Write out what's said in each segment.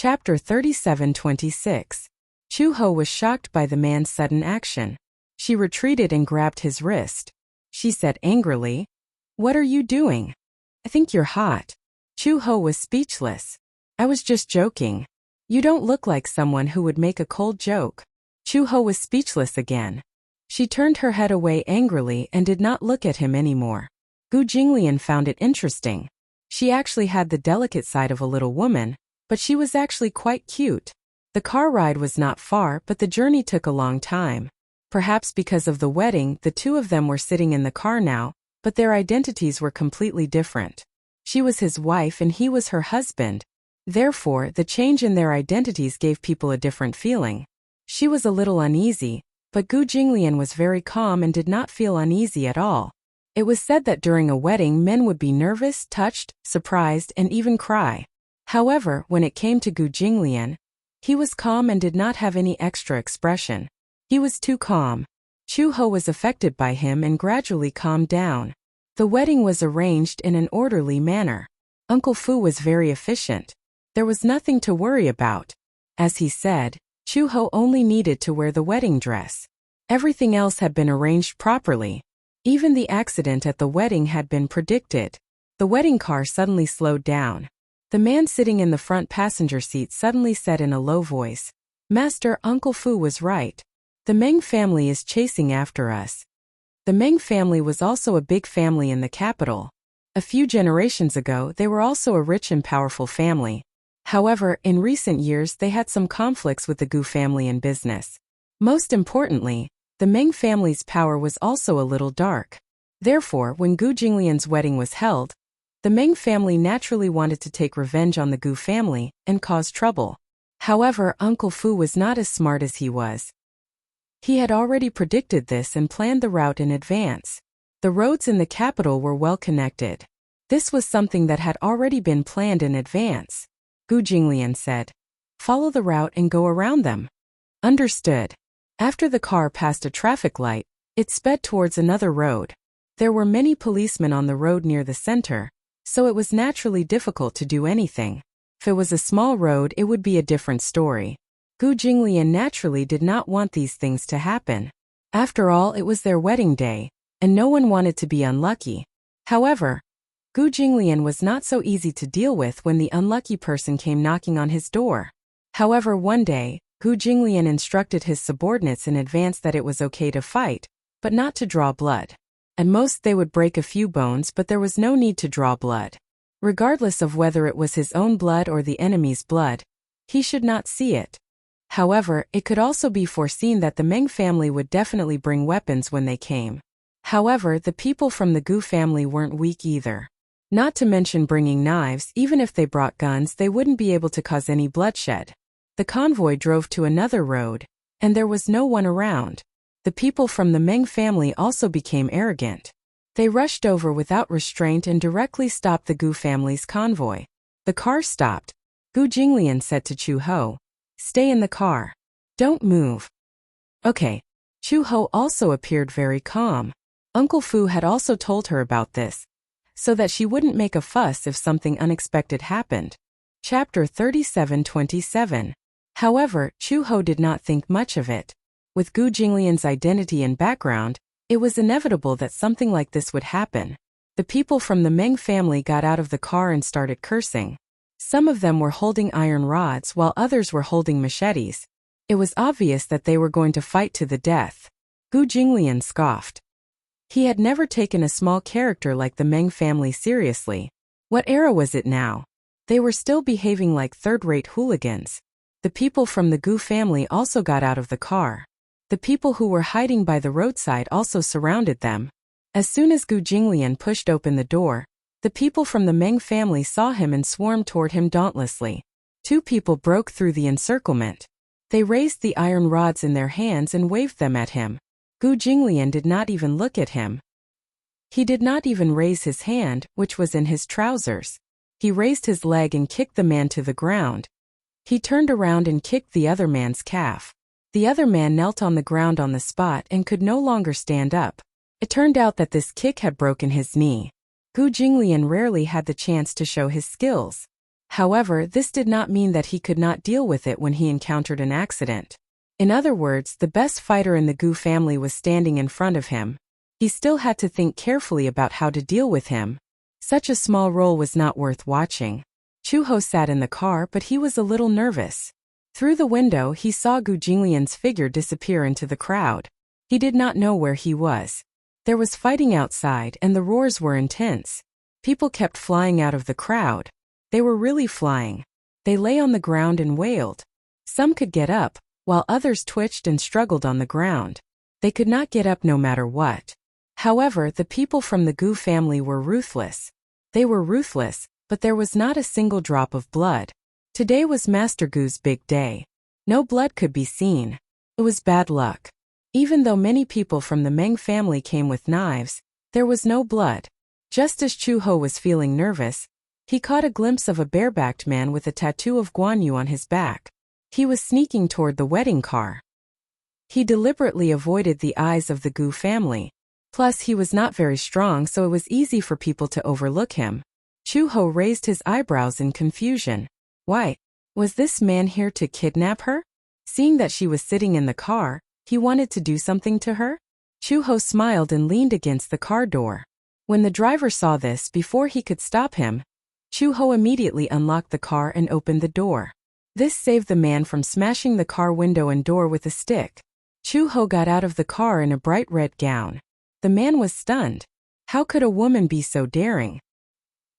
Chapter 37:26. Chu-ho was shocked by the man's sudden action. She retreated and grabbed his wrist. She said angrily, "What are you doing? I think you're hot." Chu-ho was speechless. "I was just joking. You don't look like someone who would make a cold joke." Chu-ho was speechless again. She turned her head away angrily and did not look at him anymore. Gu Jinglian found it interesting. She actually had the delicate side of a little woman, but she was actually quite cute. The car ride was not far, but the journey took a long time. Perhaps because of the wedding, the two of them were sitting in the car now, but their identities were completely different. She was his wife and he was her husband. Therefore, the change in their identities gave people a different feeling. She was a little uneasy, but Gu Jinglian was very calm and did not feel uneasy at all. It was said that during a wedding men would be nervous, touched, surprised, and even cry. However, when it came to Gu Jinglian, he was calm and did not have any extra expression. He was too calm. Chu-ho was affected by him and gradually calmed down. The wedding was arranged in an orderly manner. Uncle Fu was very efficient. There was nothing to worry about. As he said, Chu-ho only needed to wear the wedding dress. Everything else had been arranged properly. Even the accident at the wedding had been predicted. The wedding car suddenly slowed down. The man sitting in the front passenger seat suddenly said in a low voice, "Master, Uncle Fu was right. The Meng family is chasing after us." The Meng family was also a big family in the capital. A few generations ago, they were also a rich and powerful family. However, in recent years they had some conflicts with the Gu family in business. Most importantly, the Meng family's power was also a little dark. Therefore, when Gu Jinglian's wedding was held, the Meng family naturally wanted to take revenge on the Gu family and cause trouble. However, Uncle Fu was not as smart as he was. He had already predicted this and planned the route in advance. The roads in the capital were well connected. This was something that had already been planned in advance. Gu Jinglian said, "Follow the route and go around them." Understood. After the car passed a traffic light, it sped towards another road. There were many policemen on the road near the center, so it was naturally difficult to do anything. If it was a small road, it would be a different story. Gu Jinglian naturally did not want these things to happen. After all, it was their wedding day, and no one wanted to be unlucky. However, Gu Jinglian was not so easy to deal with when the unlucky person came knocking on his door. However, one day, Gu Jinglian instructed his subordinates in advance that it was okay to fight, but not to draw blood. At most they would break a few bones, but there was no need to draw blood. Regardless of whether it was his own blood or the enemy's blood, he should not see it. However, it could also be foreseen that the Meng family would definitely bring weapons when they came. However, the people from the Gu family weren't weak either. Not to mention bringing knives, even if they brought guns, they wouldn't be able to cause any bloodshed. The convoy drove to another road, and there was no one around. The people from the Meng family also became arrogant. They rushed over without restraint and directly stopped the Gu family's convoy. The car stopped. Gu Jinglian said to Chu-ho, "Stay in the car. Don't move." Okay. Chu-ho also appeared very calm. Uncle Fu had also told her about this, so that she wouldn't make a fuss if something unexpected happened. Chapter 37:27. However, Chu-ho did not think much of it. With Gu Jinglian's identity and background, it was inevitable that something like this would happen. The people from the Meng family got out of the car and started cursing. Some of them were holding iron rods while others were holding machetes. It was obvious that they were going to fight to the death. Gu Jinglian scoffed. He had never taken a small character like the Meng family seriously. What era was it now? They were still behaving like third-rate hooligans. The people from the Gu family also got out of the car. The people who were hiding by the roadside also surrounded them. As soon as Gu Jinglian pushed open the door, the people from the Meng family saw him and swarmed toward him dauntlessly. Two people broke through the encirclement. They raised the iron rods in their hands and waved them at him. Gu Jinglian did not even look at him. He did not even raise his hand, which was in his trousers. He raised his leg and kicked the man to the ground. He turned around and kicked the other man's calf. The other man knelt on the ground on the spot and could no longer stand up. It turned out that this kick had broken his knee. Gu Jinglian rarely had the chance to show his skills. However, this did not mean that he could not deal with it when he encountered an accident. In other words, the best fighter in the Gu family was standing in front of him. He still had to think carefully about how to deal with him. Such a small role was not worth watching. Chuho sat in the car, but he was a little nervous. Through the window, he saw Gu Jinglian's figure disappear into the crowd. He did not know where he was. There was fighting outside, and the roars were intense. People kept flying out of the crowd. They were really flying. They lay on the ground and wailed. Some could get up, while others twitched and struggled on the ground. They could not get up no matter what. However, the people from the Gu family were ruthless. They were ruthless, but there was not a single drop of blood. Today was Master Gu's big day. No blood could be seen. It was bad luck. Even though many people from the Meng family came with knives, there was no blood. Just as Chu Ho was feeling nervous, he caught a glimpse of a barebacked man with a tattoo of Guan Yu on his back. He was sneaking toward the wedding car. He deliberately avoided the eyes of the Gu family. Plus, he was not very strong, so it was easy for people to overlook him. Chu Ho raised his eyebrows in confusion. Why? Was this man here to kidnap her? Seeing that she was sitting in the car, he wanted to do something to her? Chu Ho smiled and leaned against the car door. When the driver saw this, before he could stop him, Chu Ho immediately unlocked the car and opened the door. This saved the man from smashing the car window and door with a stick. Chu Ho got out of the car in a bright red gown. The man was stunned. How could a woman be so daring?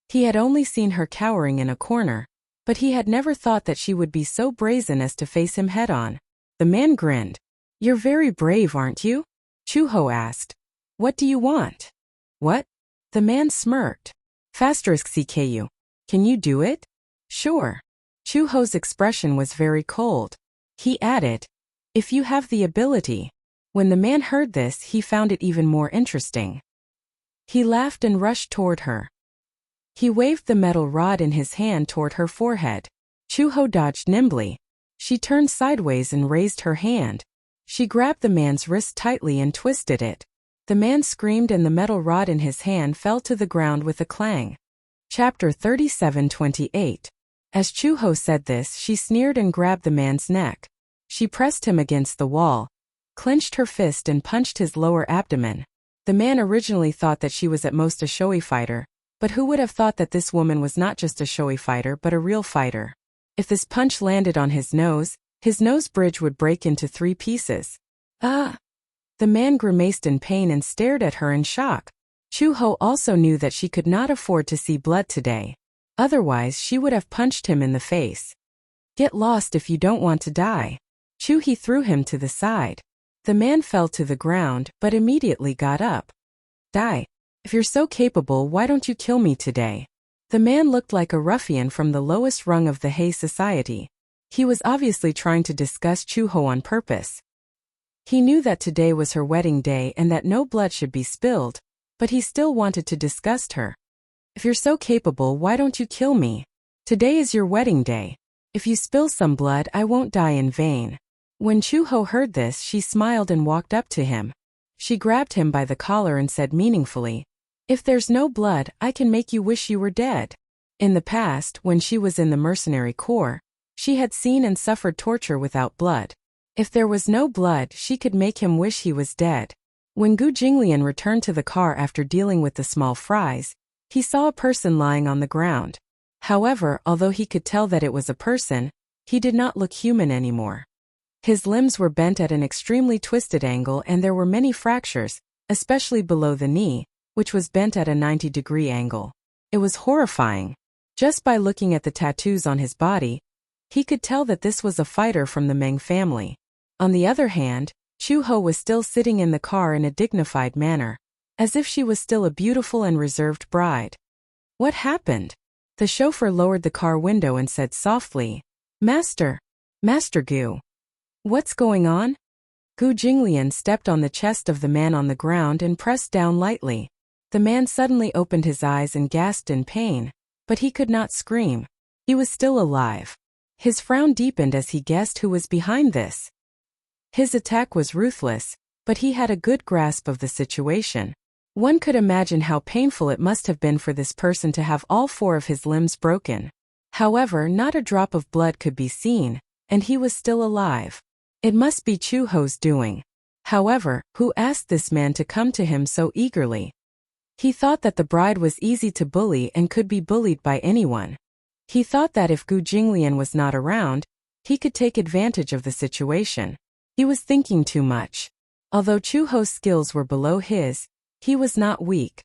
He had only seen her cowering in a corner, but he had never thought that she would be so brazen as to face him head-on. The man grinned. "You're very brave, aren't you?" Chu Ho asked. "What do you want?" "What?" The man smirked. "CKU. Can you do it?" "Sure." Chu Ho's expression was very cold. He added, "If you have the ability." When the man heard this, he found it even more interesting. He laughed and rushed toward her. He waved the metal rod in his hand toward her forehead. Chu Ho dodged nimbly. She turned sideways and raised her hand. She grabbed the man's wrist tightly and twisted it. The man screamed and the metal rod in his hand fell to the ground with a clang. Chapter 37:28. As Chu Ho said this, she sneered and grabbed the man's neck. She pressed him against the wall, clenched her fist and punched his lower abdomen. The man originally thought that she was at most a showy fighter, but who would have thought that this woman was not just a showy fighter but a real fighter? If this punch landed on his nose bridge would break into 3 pieces. Ah! The man grimaced in pain and stared at her in shock. Chu Ho also knew that she could not afford to see blood today. Otherwise, she would have punched him in the face. "Get lost if you don't want to die." He threw him to the side. The man fell to the ground, but immediately got up. "Die. If you're so capable, why don't you kill me today?" The man looked like a ruffian from the lowest rung of the Hei society. He was obviously trying to disgust Chu Ho on purpose. He knew that today was her wedding day and that no blood should be spilled, but he still wanted to disgust her. "If you're so capable, why don't you kill me? Today is your wedding day. If you spill some blood, I won't die in vain." When Chu Ho heard this, she smiled and walked up to him. She grabbed him by the collar and said meaningfully, "If there's no blood, I can make you wish you were dead." In the past, when she was in the mercenary corps, she had seen and suffered torture without blood. If there was no blood, she could make him wish he was dead. When Gu Jinglian returned to the car after dealing with the small fries, he saw a person lying on the ground. However, although he could tell that it was a person, he did not look human anymore. His limbs were bent at an extremely twisted angle and there were many fractures, especially below the knee, which was bent at a 90-degree angle. It was horrifying. Just by looking at the tattoos on his body, he could tell that this was a fighter from the Meng family. On the other hand, Chu Ho was still sitting in the car in a dignified manner, as if she was still a beautiful and reserved bride. "What happened?" The chauffeur lowered the car window and said softly, Master Gu. What's going on?" Gu Jinglian stepped on the chest of the man on the ground and pressed down lightly. The man suddenly opened his eyes and gasped in pain, but he could not scream. He was still alive. His frown deepened as he guessed who was behind this. His attack was ruthless, but he had a good grasp of the situation. One could imagine how painful it must have been for this person to have all 4 of his limbs broken. However, not a drop of blood could be seen, and he was still alive. It must be Chu Ho's doing. However, who asked this man to come to him so eagerly? He thought that the bride was easy to bully and could be bullied by anyone. He thought that if Gu Jinglian was not around, he could take advantage of the situation. He was thinking too much. Although Chu Ho's skills were below his, he was not weak.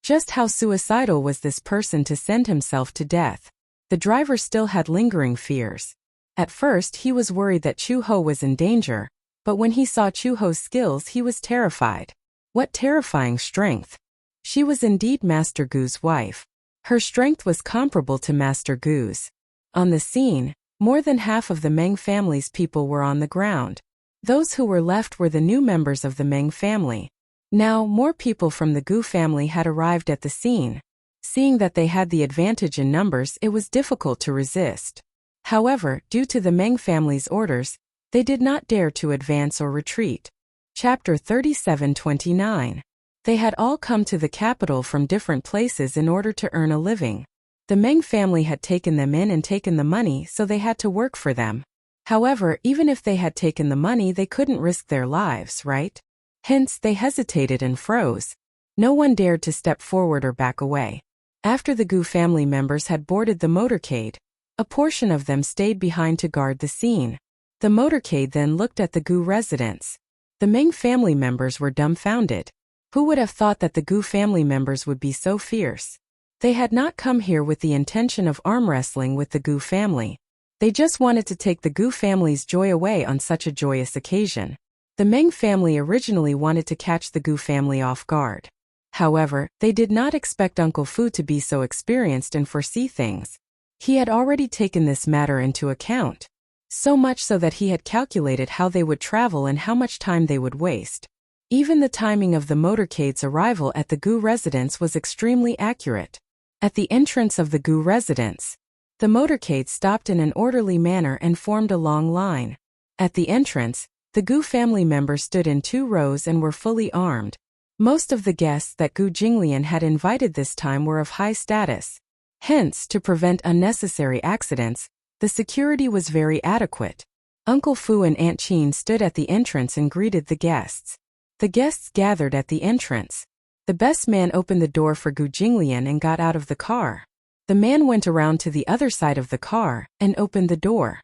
Just how suicidal was this person to send himself to death? The driver still had lingering fears. At first he was worried that Chu Ho was in danger, but when he saw Chu Ho's skills he was terrified. What terrifying strength! She was indeed Master Gu's wife. Her strength was comparable to Master Gu's. On the scene, more than half of the Meng family's people were on the ground. Those who were left were the new members of the Meng family. Now, more people from the Gu family had arrived at the scene. Seeing that they had the advantage in numbers, it was difficult to resist. However, due to the Meng family's orders, they did not dare to advance or retreat. Chapter 37-29. They had all come to the capital from different places in order to earn a living. The Meng family had taken them in and taken the money, so they had to work for them. However, even if they had taken the money, they couldn't risk their lives, right? Hence, they hesitated and froze. No one dared to step forward or back away. After the Gu family members had boarded the motorcade, a portion of them stayed behind to guard the scene. The motorcade then looked at the Gu residence. The Meng family members were dumbfounded. Who would have thought that the Gu family members would be so fierce? They had not come here with the intention of arm wrestling with the Gu family. They just wanted to take the Gu family's joy away on such a joyous occasion. The Meng family originally wanted to catch the Gu family off guard. However, they did not expect Uncle Fu to be so experienced and foresee things. He had already taken this matter into account. So much so that he had calculated how they would travel and how much time they would waste. Even the timing of the motorcade's arrival at the Gu residence was extremely accurate. At the entrance of the Gu residence, the motorcade stopped in an orderly manner and formed a long line. At the entrance, the Gu family members stood in 2 rows and were fully armed. Most of the guests that Gu Jinglian had invited this time were of high status. Hence, to prevent unnecessary accidents, the security was very adequate. Uncle Fu and Aunt Qin stood at the entrance and greeted the guests. The guests gathered at the entrance. The best man opened the door for Gu Jinglian and got out of the car. The man went around to the other side of the car and opened the door.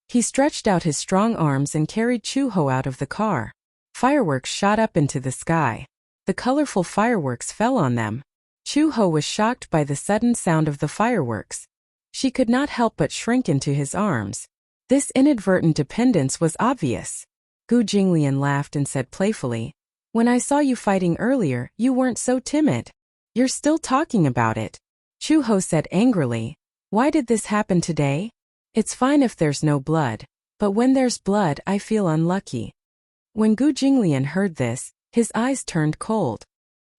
He stretched out his strong arms and carried Chu Ho out of the car. Fireworks shot up into the sky. The colorful fireworks fell on them. Chu Ho was shocked by the sudden sound of the fireworks. She could not help but shrink into his arms. This inadvertent dependence was obvious. Gu Jinglian laughed and said playfully, "When I saw you fighting earlier, you weren't so timid. You're still talking about it." Chu Ho said angrily, "Why did this happen today? It's fine if there's no blood, but when there's blood I feel unlucky." When Gu Jinglian heard this, his eyes turned cold.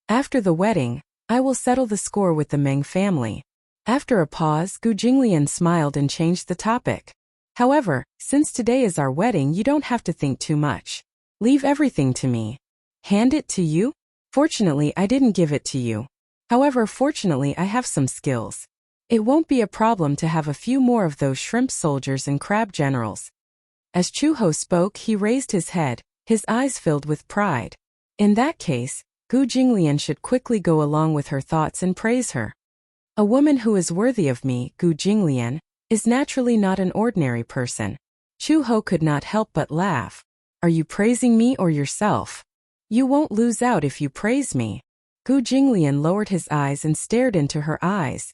"After the wedding, I will settle the score with the Meng family." After a pause, Gu Jinglian smiled and changed the topic. "However, since today is our wedding, you don't have to think too much. Leave everything to me." "Hand it to you? Fortunately, I didn't give it to you. However, fortunately, I have some skills. It won't be a problem to have a few more of those shrimp soldiers and crab generals." As Chu Ho spoke, he raised his head, his eyes filled with pride. In that case, Gu Jinglian should quickly go along with her thoughts and praise her. "A woman who is worthy of me, Gu Jinglian, is naturally not an ordinary person." Chu Ho could not help but laugh. "Are you praising me or yourself? You won't lose out if you praise me." Gu Jinglian lowered his eyes and stared into her eyes.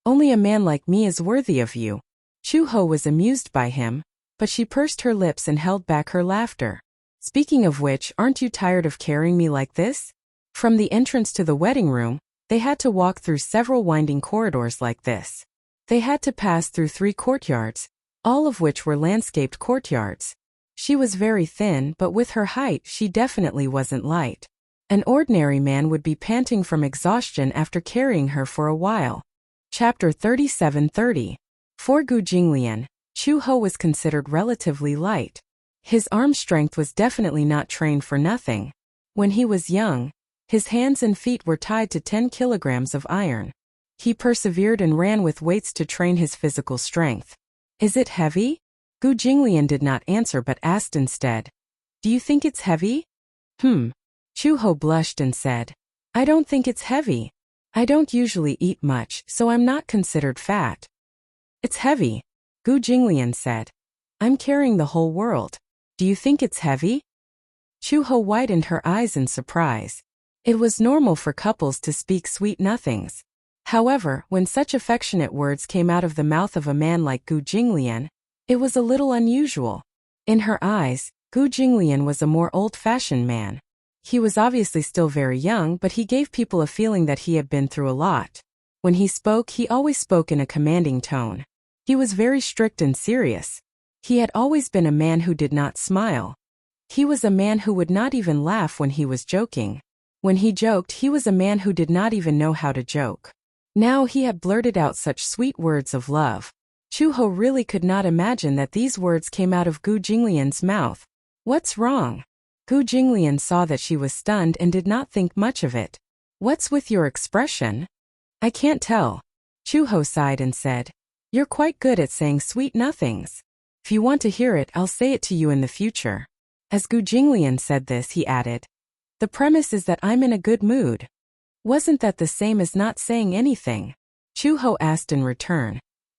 "Only a man like me is worthy of you." Chu Ho was amused by him, but she pursed her lips and held back her laughter. "Speaking of which, aren't you tired of carrying me like this?" From the entrance to the wedding room, they had to walk through several winding corridors like this. They had to pass through 3 courtyards, all of which were landscaped courtyards. She was very thin, but with her height she definitely wasn't light. An ordinary man would be panting from exhaustion after carrying her for a while. Chapter 37-30. For Gu Jinglian, Chu Ho was considered relatively light. His arm strength was definitely not trained for nothing. When he was young, his hands and feet were tied to 10 kilograms of iron. He persevered and ran with weights to train his physical strength. Is it heavy? Gu Jinglian did not answer but asked instead. Do you think it's heavy? Chu Ho blushed and said, I don't think it's heavy. I don't usually eat much, so I'm not considered fat. It's heavy, Gu Jinglian said. I'm carrying the whole world. Do you think it's heavy? Chu Ho widened her eyes in surprise. It was normal for couples to speak sweet nothings. However, when such affectionate words came out of the mouth of a man like Gu Jinglian, it was a little unusual. In her eyes, Gu Jinglian was a more old-fashioned man. He was obviously still very young, but he gave people a feeling that he had been through a lot. When he spoke, he always spoke in a commanding tone. He was very strict and serious. He had always been a man who did not smile. He was a man who would not even laugh when he was joking. When he joked, he was a man who did not even know how to joke. Now he had blurted out such sweet words of love. Chu Ho really could not imagine that these words came out of Gu Jinglian's mouth. What's wrong? Gu Jinglian saw that she was stunned and did not think much of it. What's with your expression? I can't tell. Chu Ho sighed and said, You're quite good at saying sweet nothings. If you want to hear it, I'll say it to you in the future. As Gu Jinglian said this, he added, The premise is that I'm in a good mood. Wasn't that the same as not saying anything? Chu Ho asked in return.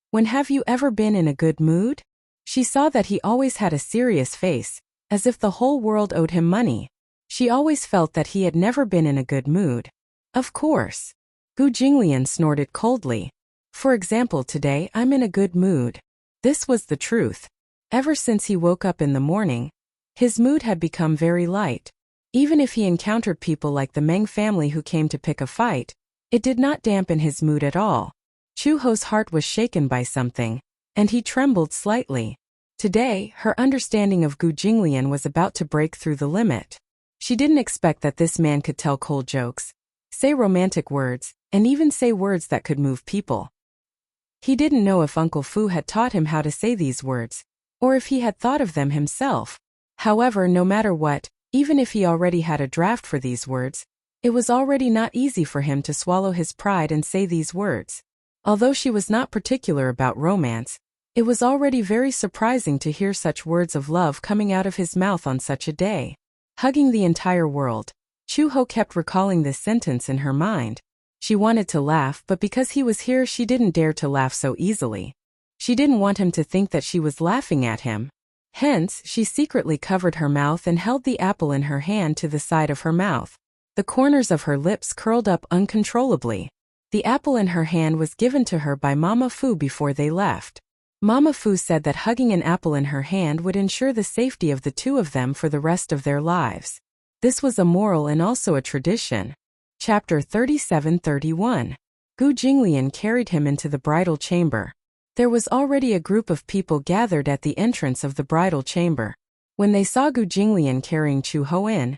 When have you ever been in a good mood? She saw that he always had a serious face, as if the whole world owed him money. She always felt that he had never been in a good mood. Of course. Gu Jinglian snorted coldly. For example, today I'm in a good mood. This was the truth. Ever since he woke up in the morning, his mood had become very light. Even if he encountered people like the Meng family who came to pick a fight, it did not dampen his mood at all. Chu Ho's heart was shaken by something, and he trembled slightly. Today, her understanding of Gu Jinglian was about to break through the limit. She didn't expect that this man could tell cold jokes, say romantic words, and even say words that could move people. He didn't know if Uncle Fu had taught him how to say these words, or if he had thought of them himself. However, no matter what, even if he already had a draft for these words, it was already not easy for him to swallow his pride and say these words. Although she was not particular about romance, it was already very surprising to hear such words of love coming out of his mouth on such a day. Hugging the entire world, Chu Ho kept recalling this sentence in her mind. She wanted to laugh, but because he was here, she didn't dare to laugh so easily. She didn't want him to think that she was laughing at him. Hence, she secretly covered her mouth and held the apple in her hand to the side of her mouth. The corners of her lips curled up uncontrollably. The apple in her hand was given to her by Mama Fu before they left. Mama Fu said that hugging an apple in her hand would ensure the safety of the two of them for the rest of their lives. This was a moral and also a tradition. Chapter 37-31. Gu Jinglian carried him into the bridal chamber. There was already a group of people gathered at the entrance of the bridal chamber. When they saw Gu Jinglian carrying Chu Ho in,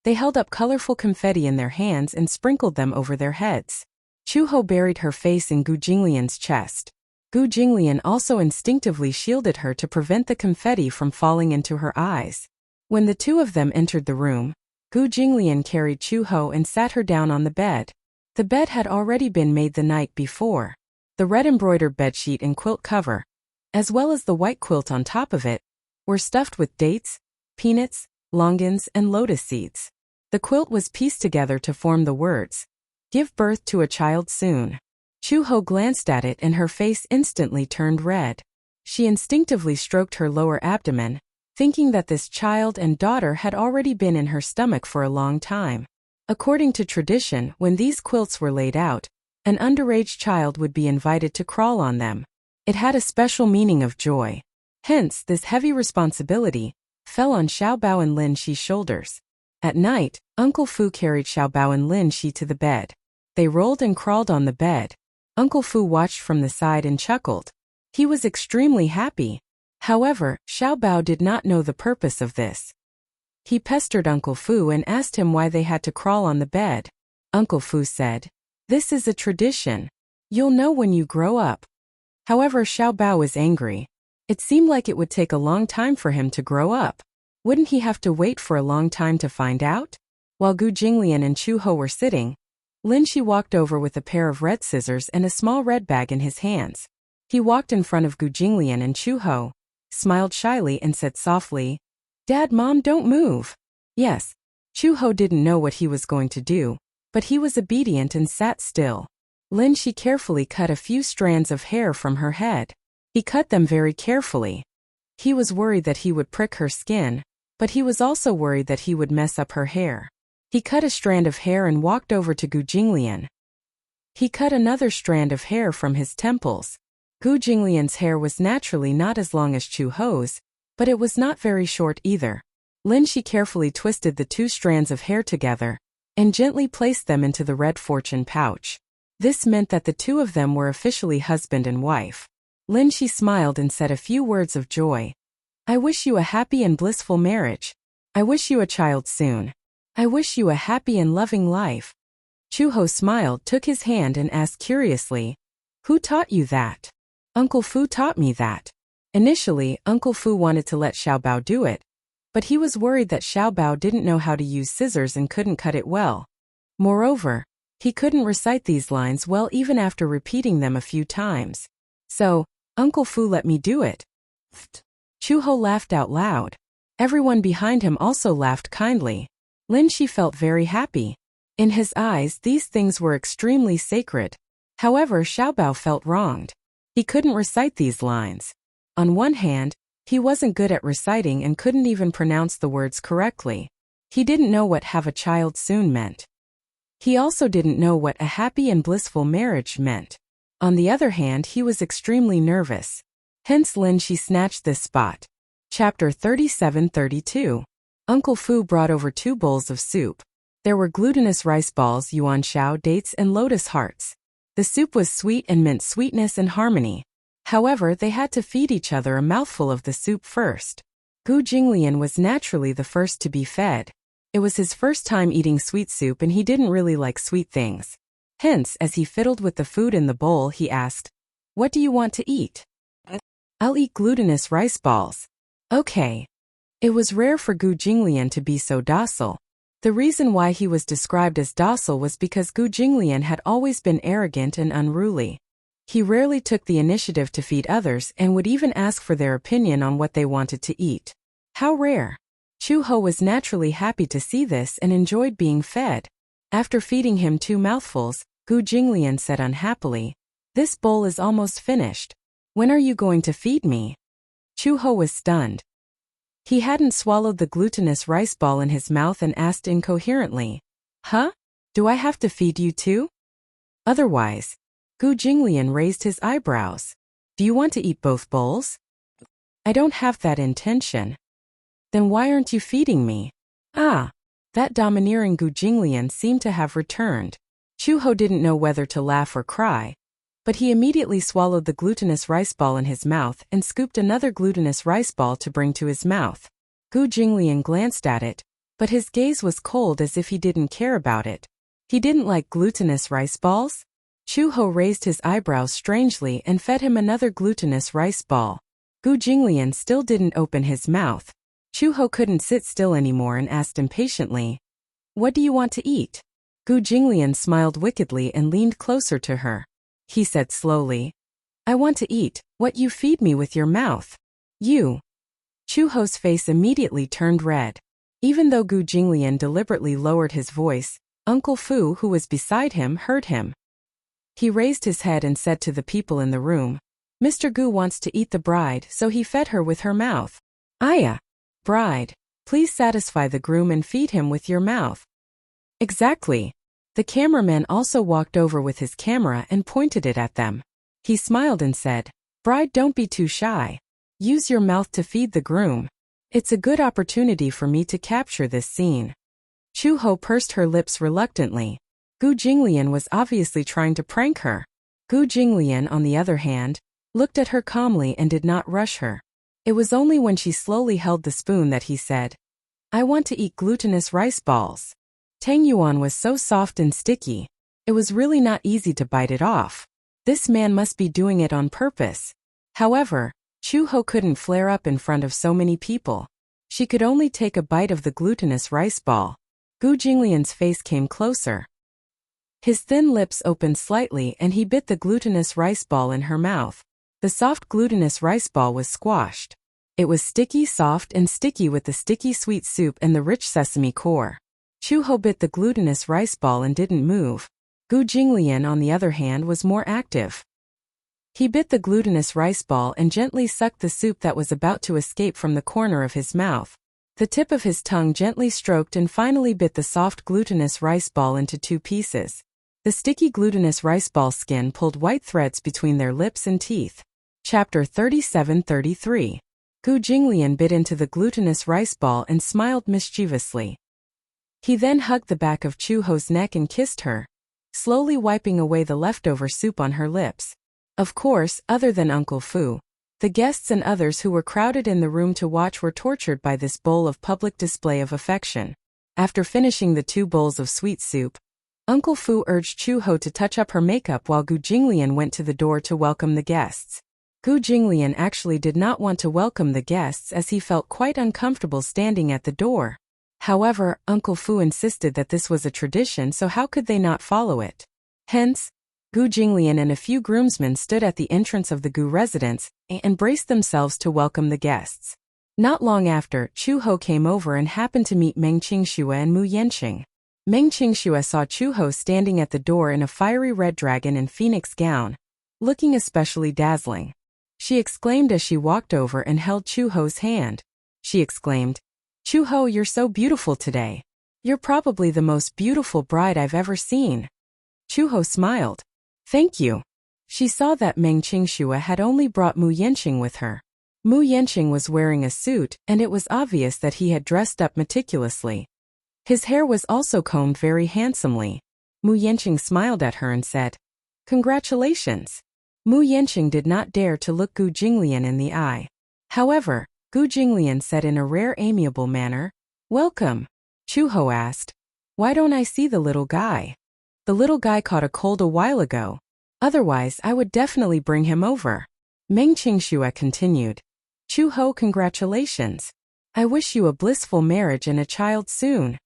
they held up colorful confetti in their hands and sprinkled them over their heads. Chu Ho buried her face in Gu Jinglian's chest. Gu Jinglian also instinctively shielded her to prevent the confetti from falling into her eyes. When the two of them entered the room, Gu Jinglian carried Chu Ho and sat her down on the bed. The bed had already been made the night before. The red embroidered bedsheet and quilt cover, as well as the white quilt on top of it, were stuffed with dates, peanuts, longans, and lotus seeds. The quilt was pieced together to form the words, "Give birth to a child soon." Chu Ho glanced at it and her face instantly turned red. She instinctively stroked her lower abdomen, thinking that this child and daughter had already been in her stomach for a long time. According to tradition, when these quilts were laid out, an underage child would be invited to crawl on them. It had a special meaning of joy. Hence, this heavy responsibility fell on Xiaobao and Lin Shi's shoulders. At night, Uncle Fu carried Xiaobao and Lin Shi to the bed. They rolled and crawled on the bed. Uncle Fu watched from the side and chuckled. He was extremely happy. However, Xiaobao did not know the purpose of this. He pestered Uncle Fu and asked him why they had to crawl on the bed. Uncle Fu said, "This is a tradition. You'll know when you grow up." However, Xiaobao was angry. It seemed like it would take a long time for him to grow up. Wouldn't he have to wait for a long time to find out? While Gu Jinglian and Chu Ho were sitting, Lin Shi walked over with a pair of red scissors and a small red bag in his hands. He walked in front of Gu Jinglian and Chu Ho, smiled shyly and said softly, "Dad, Mom, don't move." Yes. Chu Ho didn't know what he was going to do, but he was obedient and sat still. Lin Shi carefully cut a few strands of hair from her head. He cut them very carefully. He was worried that he would prick her skin, but he was also worried that he would mess up her hair. He cut a strand of hair and walked over to Gu Jinglian. He cut another strand of hair from his temples. Gu Jinglian's hair was naturally not as long as Chu Ho's, but it was not very short either. Lin Shi carefully twisted the two strands of hair together and gently placed them into the red fortune pouch. This meant that the two of them were officially husband and wife. Lin Shi smiled and said a few words of joy. "I wish you a happy and blissful marriage. I wish you a child soon. I wish you a happy and loving life." Chu Ho smiled, took his hand and asked curiously, "Who taught you that?" "Uncle Fu taught me that." Initially, Uncle Fu wanted to let Xiaobao do it, but he was worried that Xiaobao didn't know how to use scissors and couldn't cut it well. Moreover, he couldn't recite these lines well even after repeating them a few times. So, Uncle Fu let me do it. Chu Ho laughed out loud. Everyone behind him also laughed kindly. Lin Shi felt very happy. In his eyes, these things were extremely sacred. However, Xiaobao felt wronged. He couldn't recite these lines. On one hand, he wasn't good at reciting and couldn't even pronounce the words correctly. He didn't know what "have a child soon" meant. He also didn't know what a happy and blissful marriage meant. On the other hand, he was extremely nervous. Hence Lin Shi snatched this spot. Chapter 37-32. Uncle Fu brought over 2 bowls of soup. There were glutinous rice balls, yuan shao dates and lotus hearts. The soup was sweet and meant sweetness and harmony. However, they had to feed each other a mouthful of the soup first. Gu Jinglian was naturally the first to be fed. It was his first time eating sweet soup and he didn't really like sweet things. Hence, as he fiddled with the food in the bowl, he asked, "What do you want to eat?" "I'll eat glutinous rice balls." "Okay." It was rare for Gu Jinglian to be so docile. The reason why he was described as docile was because Gu Jinglian had always been arrogant and unruly. He rarely took the initiative to feed others and would even ask for their opinion on what they wanted to eat. How rare! Chu Ho was naturally happy to see this and enjoyed being fed. After feeding him 2 mouthfuls, Gu Jinglian said unhappily, "This bowl is almost finished. When are you going to feed me?" Chu Ho was stunned. He hadn't swallowed the glutinous rice ball in his mouth and asked incoherently, "Huh? Do I have to feed you too?" Otherwise, Gu Jinglian raised his eyebrows. "Do you want to eat both bowls?" "I don't have that intention." "Then why aren't you feeding me?" Ah! That domineering Gu Jinglian seemed to have returned. Chu Ho didn't know whether to laugh or cry, but he immediately swallowed the glutinous rice ball in his mouth and scooped another glutinous rice ball to bring to his mouth. Gu Jinglian glanced at it, but his gaze was cold as if he didn't care about it. He didn't like glutinous rice balls? Chu Ho raised his eyebrows strangely and fed him another glutinous rice ball. Gu Jinglian still didn't open his mouth. Chu Ho couldn't sit still anymore and asked impatiently, "What do you want to eat?" Gu Jinglian smiled wickedly and leaned closer to her. He said slowly, "I want to eat what you feed me with your mouth." "You." Chu Ho's face immediately turned red. Even though Gu Jinglian deliberately lowered his voice, Uncle Fu, who was beside him, heard him. He raised his head and said to the people in the room, "Mr. Gu wants to eat the bride, so he fed her with her mouth." "Aya! Bride, please satisfy the groom and feed him with your mouth." "Exactly." The cameraman also walked over with his camera and pointed it at them. He smiled and said, "Bride, don't be too shy. Use your mouth to feed the groom. It's a good opportunity for me to capture this scene." Chu Ho pursed her lips reluctantly. Gu Jinglian was obviously trying to prank her. Gu Jinglian, on the other hand, looked at her calmly and did not rush her. It was only when she slowly held the spoon that he said, "I want to eat glutinous rice balls." Tang Yuan was so soft and sticky. It was really not easy to bite it off. This man must be doing it on purpose. However, Chu Ho couldn't flare up in front of so many people. She could only take a bite of the glutinous rice ball. Gu Jinglian's face came closer. His thin lips opened slightly and he bit the glutinous rice ball in her mouth. The soft glutinous rice ball was squashed. It was sticky, soft and sticky with the sticky sweet soup and the rich sesame core. Chu-ho bit the glutinous rice ball and didn't move. Gu Jinglian, on the other hand, was more active. He bit the glutinous rice ball and gently sucked the soup that was about to escape from the corner of his mouth. The tip of his tongue gently stroked and finally bit the soft glutinous rice ball into 2 pieces. The sticky glutinous rice ball skin pulled white threads between their lips and teeth. Chapter 37-33. Gu Jinglian bit into the glutinous rice ball and smiled mischievously. He then hugged the back of Chu-ho's neck and kissed her, slowly wiping away the leftover soup on her lips. Of course, other than Uncle Fu, the guests and others who were crowded in the room to watch were tortured by this bowl of public display of affection. After finishing the 2 bowls of sweet soup, Uncle Fu urged Chu-ho to touch up her makeup while Gu Jinglian went to the door to welcome the guests. Gu Jinglian actually did not want to welcome the guests as he felt quite uncomfortable standing at the door. However, Uncle Fu insisted that this was a tradition, so how could they not follow it? Hence, Gu Jinglian and a few groomsmen stood at the entrance of the Gu residence and braced themselves to welcome the guests. Not long after, Chu-ho came over and happened to meet Meng Qingxue and Mu Yanqing. Meng Qingxue saw Chu-ho standing at the door in a fiery red dragon and phoenix gown, looking especially dazzling. She exclaimed as she walked over and held Chu-ho's hand. She exclaimed, "Chu-ho, you're so beautiful today. You're probably the most beautiful bride I've ever seen." Chu-ho smiled. "Thank you." She saw that Meng Qingxue had only brought Mu Yanqing with her. Mu Yanqing was wearing a suit, and it was obvious that he had dressed up meticulously. His hair was also combed very handsomely. Mu Yanqing smiled at her and said, "Congratulations." Mu Yanqing did not dare to look Gu Jinglian in the eye. However, Gu Jinglian said in a rare amiable manner, "Welcome." Chu-ho asked, "Why don't I see the little guy? The little guy caught a cold a while ago. Otherwise, I would definitely bring him over." Meng Qingxue continued, "Chu-ho, congratulations. I wish you a blissful marriage and a child soon."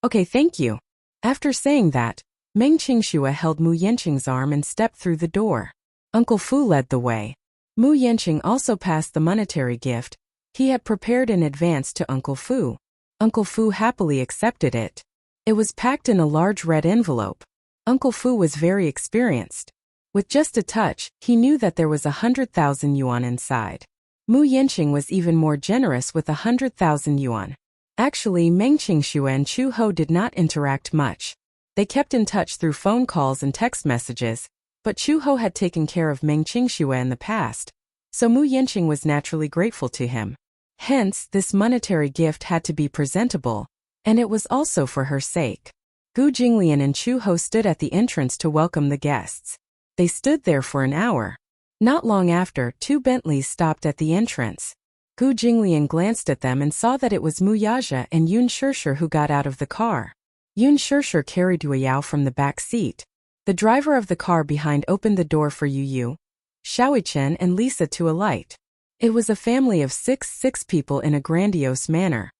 "Okay, thank you." After saying that, Meng Qingxue held Mu Yanqing's arm and stepped through the door. Uncle Fu led the way. Mu Yanqing also passed the monetary gift he had prepared in advance to Uncle Fu. Uncle Fu happily accepted it. It was packed in a large red envelope. Uncle Fu was very experienced. With just a touch, he knew that there was 100,000 yuan inside. Mu Yanqing was even more generous with 100,000 yuan. Actually, Meng Qingxue and Chu-ho did not interact much. They kept in touch through phone calls and text messages, but Chu-ho had taken care of Meng Qingxue in the past, so Mu Yanqing was naturally grateful to him. Hence, this monetary gift had to be presentable, and it was also for her sake. Gu Jinglian and Chu-ho stood at the entrance to welcome the guests. They stood there for an hour. Not long after, 2 Bentleys stopped at the entrance. Gu Jinglian glanced at them and saw that it was Mu Yaja and Yun Shishir who got out of the car. Yun Shishir carried Yu Yao from the back seat. The driver of the car behind opened the door for Yu, Xiaoichen and Lisa to alight. It was a family of six people in a grandiose manner.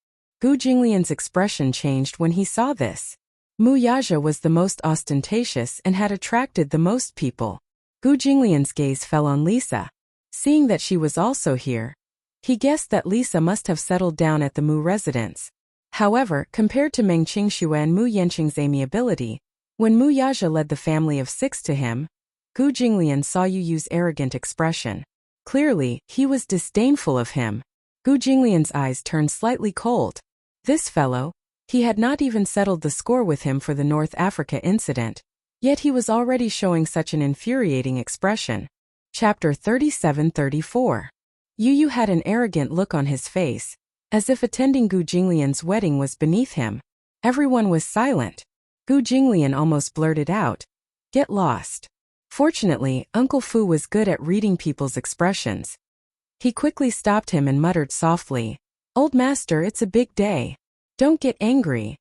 Gu Jinglian's expression changed when he saw this. Mu Yaja was the most ostentatious and had attracted the most people. Gu Jinglian's gaze fell on Lisa. Seeing that she was also here, he guessed that Lisa must have settled down at the Mu residence. However, compared to Meng Qingxue and Mu Yanqing's amiability, when Mu Yaja led the family of 6 to him, Gu Jinglian saw Yu's arrogant expression. Clearly, he was disdainful of him. Gu Jinglian's eyes turned slightly cold. This fellow, he had not even settled the score with him for the North Africa incident, yet he was already showing such an infuriating expression. Chapter 37-34. Yu had an arrogant look on his face, as if attending Gu Jinglian's wedding was beneath him. Everyone was silent. Gu Jinglian almost blurted out, "Get lost." Fortunately, Uncle Fu was good at reading people's expressions. He quickly stopped him and muttered softly, "Old master, it's a big day. Don't get angry."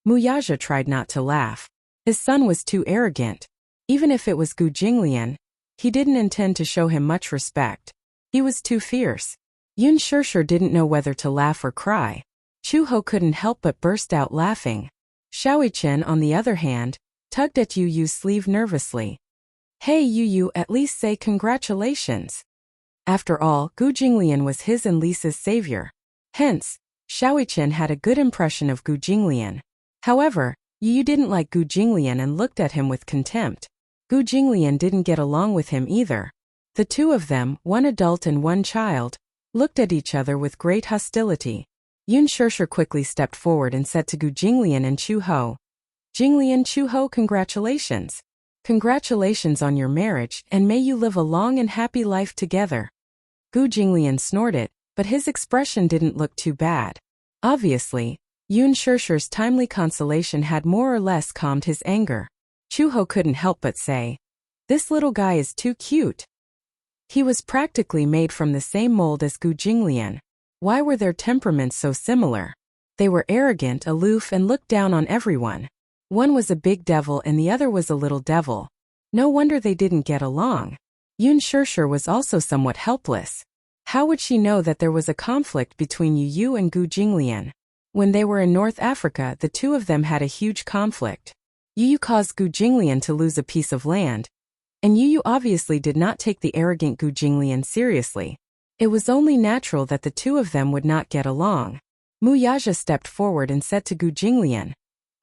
Mu Yaja tried not to laugh. His son was too arrogant. Even if it was Gu Jinglian, he didn't intend to show him much respect. He was too fierce. Yun Shishir didn't know whether to laugh or cry. Chu-ho couldn't help but burst out laughing. Xiaoichen, on the other hand, tugged at Yu Yu's sleeve nervously. Hey Yu Yu, at least say congratulations. After all, Gu Jinglian was his and Lisa's savior. Hence, Shaoichen had a good impression of Gu Jinglian. However, Yu Yu didn't like Gu Jinglian and looked at him with contempt. Gu Jinglian didn't get along with him either. The two of them, one adult and one child, looked at each other with great hostility. Yun Shishir quickly stepped forward and said to Gu Jinglian and Chu Ho, Jinglian, Chu Ho, congratulations. Congratulations on your marriage, and may you live a long and happy life together. Gu Jinglian snorted, but his expression didn't look too bad. Obviously, Yun Shishir's timely consolation had more or less calmed his anger. Chu Ho couldn't help but say, this little guy is too cute. He was practically made from the same mold as Gu Jinglian. Why were their temperaments so similar? They were arrogant, aloof, and looked down on everyone. One was a big devil and the other was a little devil. No wonder they didn't get along. Yun Shishir was also somewhat helpless. How would she know that there was a conflict between Yu Yu and Gu Jinglian? When they were in North Africa, the two of them had a huge conflict. Yu Yu caused Gu Jinglian to lose a piece of land, and Yu Yu obviously did not take the arrogant Gu Jinglian seriously. It was only natural that the two of them would not get along. Mu Yaja stepped forward and said to Gu Jinglian,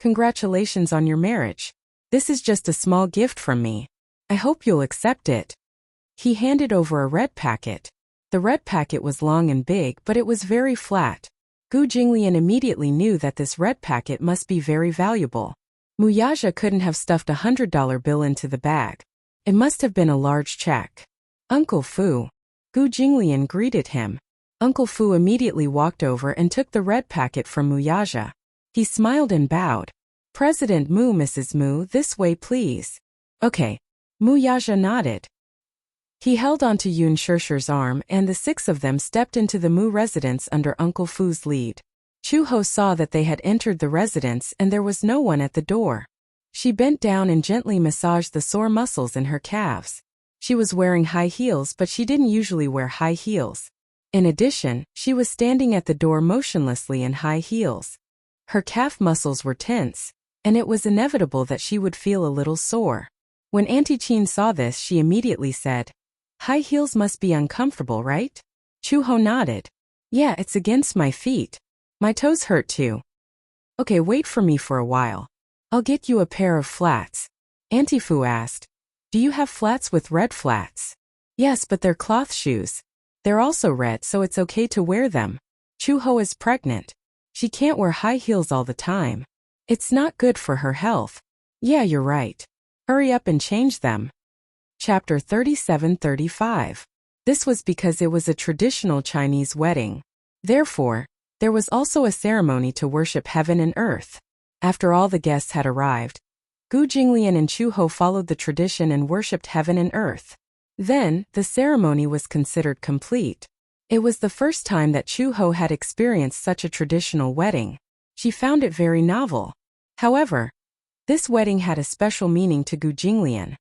congratulations on your marriage. This is just a small gift from me. I hope you'll accept it. He handed over a red packet. The red packet was long and big, but it was very flat. Gu Jinglian immediately knew that this red packet must be very valuable. Mu Yaja couldn't have stuffed a $100 bill into the bag. It must have been a large check. Uncle Fu. Gu Jinglian greeted him. Uncle Fu immediately walked over and took the red packet from Mu Yaja. He smiled and bowed. President Mu, Mrs. Mu, this way please. Okay. Mu Yaja nodded. He held onto Yun Shishir's arm and the six of them stepped into the Mu residence under Uncle Fu's lead. Chu Ho saw that they had entered the residence and there was no one at the door. She bent down and gently massaged the sore muscles in her calves. She was wearing high heels, but she didn't usually wear high heels. In addition, she was standing at the door motionlessly in high heels. Her calf muscles were tense, and it was inevitable that she would feel a little sore. When Auntie Chin saw this, she immediately said, high heels must be uncomfortable, right? Chu Ho nodded. Yeah, it's against my feet. My toes hurt too. Okay, wait for me for a while. I'll get you a pair of flats. Auntie Fu asked, do you have flats with red flats? Yes, but they're cloth shoes. They're also red, so it's okay to wear them. Chu Ho is pregnant. She can't wear high heels all the time. It's not good for her health. Yeah, you're right. Hurry up and change them. Chapter 37-35. This was because it was a traditional Chinese wedding. Therefore, there was also a ceremony to worship heaven and earth. After all the guests had arrived, Gu Jinglian and Chu Ho followed the tradition and worshipped heaven and earth. Then, the ceremony was considered complete. It was the first time that Chu Ho had experienced such a traditional wedding. She found it very novel. However, this wedding had a special meaning to Gu Jinglian.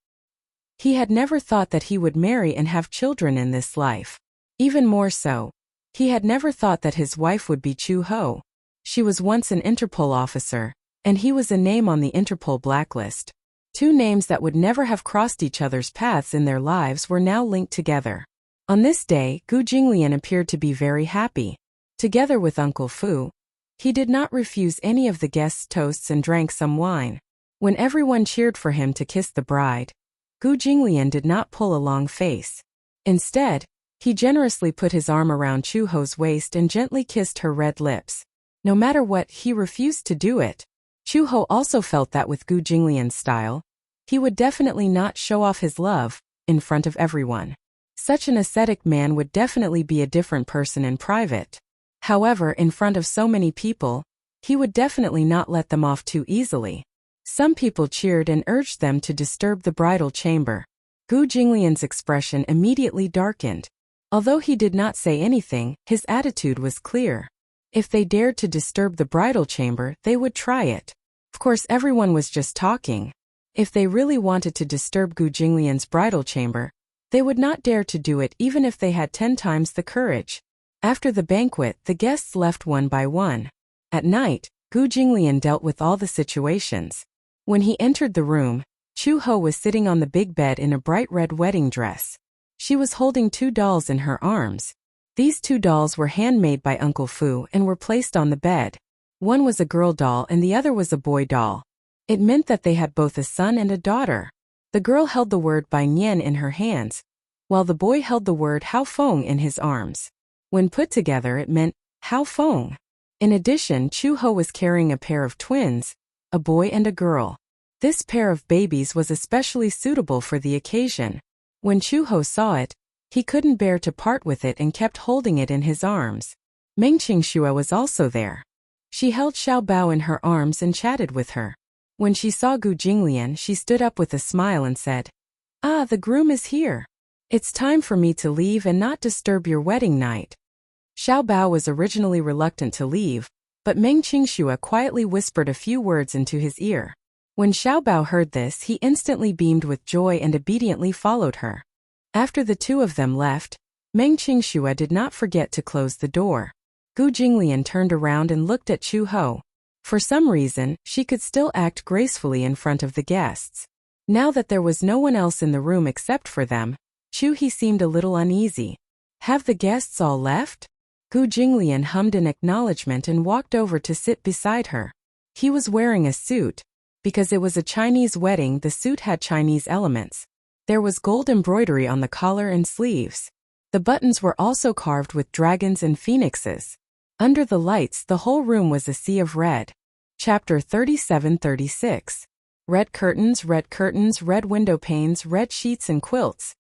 He had never thought that he would marry and have children in this life. Even more so, he had never thought that his wife would be Chu Ho. She was once an Interpol officer, and he was a name on the Interpol blacklist. Two names that would never have crossed each other's paths in their lives were now linked together. On this day, Gu Jinglian appeared to be very happy. Together with Uncle Fu, he did not refuse any of the guests' toasts and drank some wine. When everyone cheered for him to kiss the bride, Gu Jinglian did not pull a long face. Instead, he generously put his arm around Chu Ho's waist and gently kissed her red lips. No matter what, he refused to do it. Chu Ho also felt that with Gu Jinglian's style, he would definitely not show off his love in front of everyone. Such an ascetic man would definitely be a different person in private. However, in front of so many people, he would definitely not let them off too easily. Some people cheered and urged them to disturb the bridal chamber. Gu Jinglian's expression immediately darkened. Although he did not say anything, his attitude was clear. If they dared to disturb the bridal chamber, they would try it. Of course, everyone was just talking. If they really wanted to disturb Gu Jinglian's bridal chamber, they would not dare to do it even if they had 10 times the courage. After the banquet, the guests left one by one. At night, Gu Jinglian dealt with all the situations. When he entered the room, Chu-ho was sitting on the big bed in a bright red wedding dress. She was holding 2 dolls in her arms. These 2 dolls were handmade by Uncle Fu and were placed on the bed. One was a girl doll and the other was a boy doll. It meant that they had both a son and a daughter. The girl held the word Bai Nian in her hands, while the boy held the word Hao Feng in his arms. When put together it meant Hao Feng. In addition, Chu-ho was carrying a pair of twins, a boy and a girl. This pair of babies was especially suitable for the occasion. When Chu-ho saw it, he couldn't bear to part with it and kept holding it in his arms. Meng Qingxue was also there. She held Xiao Bao in her arms and chatted with her. When she saw Gu Jinglian, she stood up with a smile and said, "Ah, the groom is here. It's time for me to leave and not disturb your wedding night." Xiao Bao was originally reluctant to leave, but Meng Qingxue quietly whispered a few words into his ear. When Xiao Bao heard this, he instantly beamed with joy and obediently followed her. After the two of them left, Meng Qingxue did not forget to close the door. Gu Jinglian turned around and looked at Chu-ho. For some reason, she could still act gracefully in front of the guests. Now that there was no one else in the room except for them, Chu-he seemed a little uneasy. Have the guests all left? Gu Jinglian hummed an acknowledgement and walked over to sit beside her. He was wearing a suit. Because it was a Chinese wedding, the suit had Chinese elements. There was gold embroidery on the collar and sleeves. The buttons were also carved with dragons and phoenixes. Under the lights, the whole room was a sea of red. Chapter 37-36. Red curtains, red window panes, red sheets and quilts.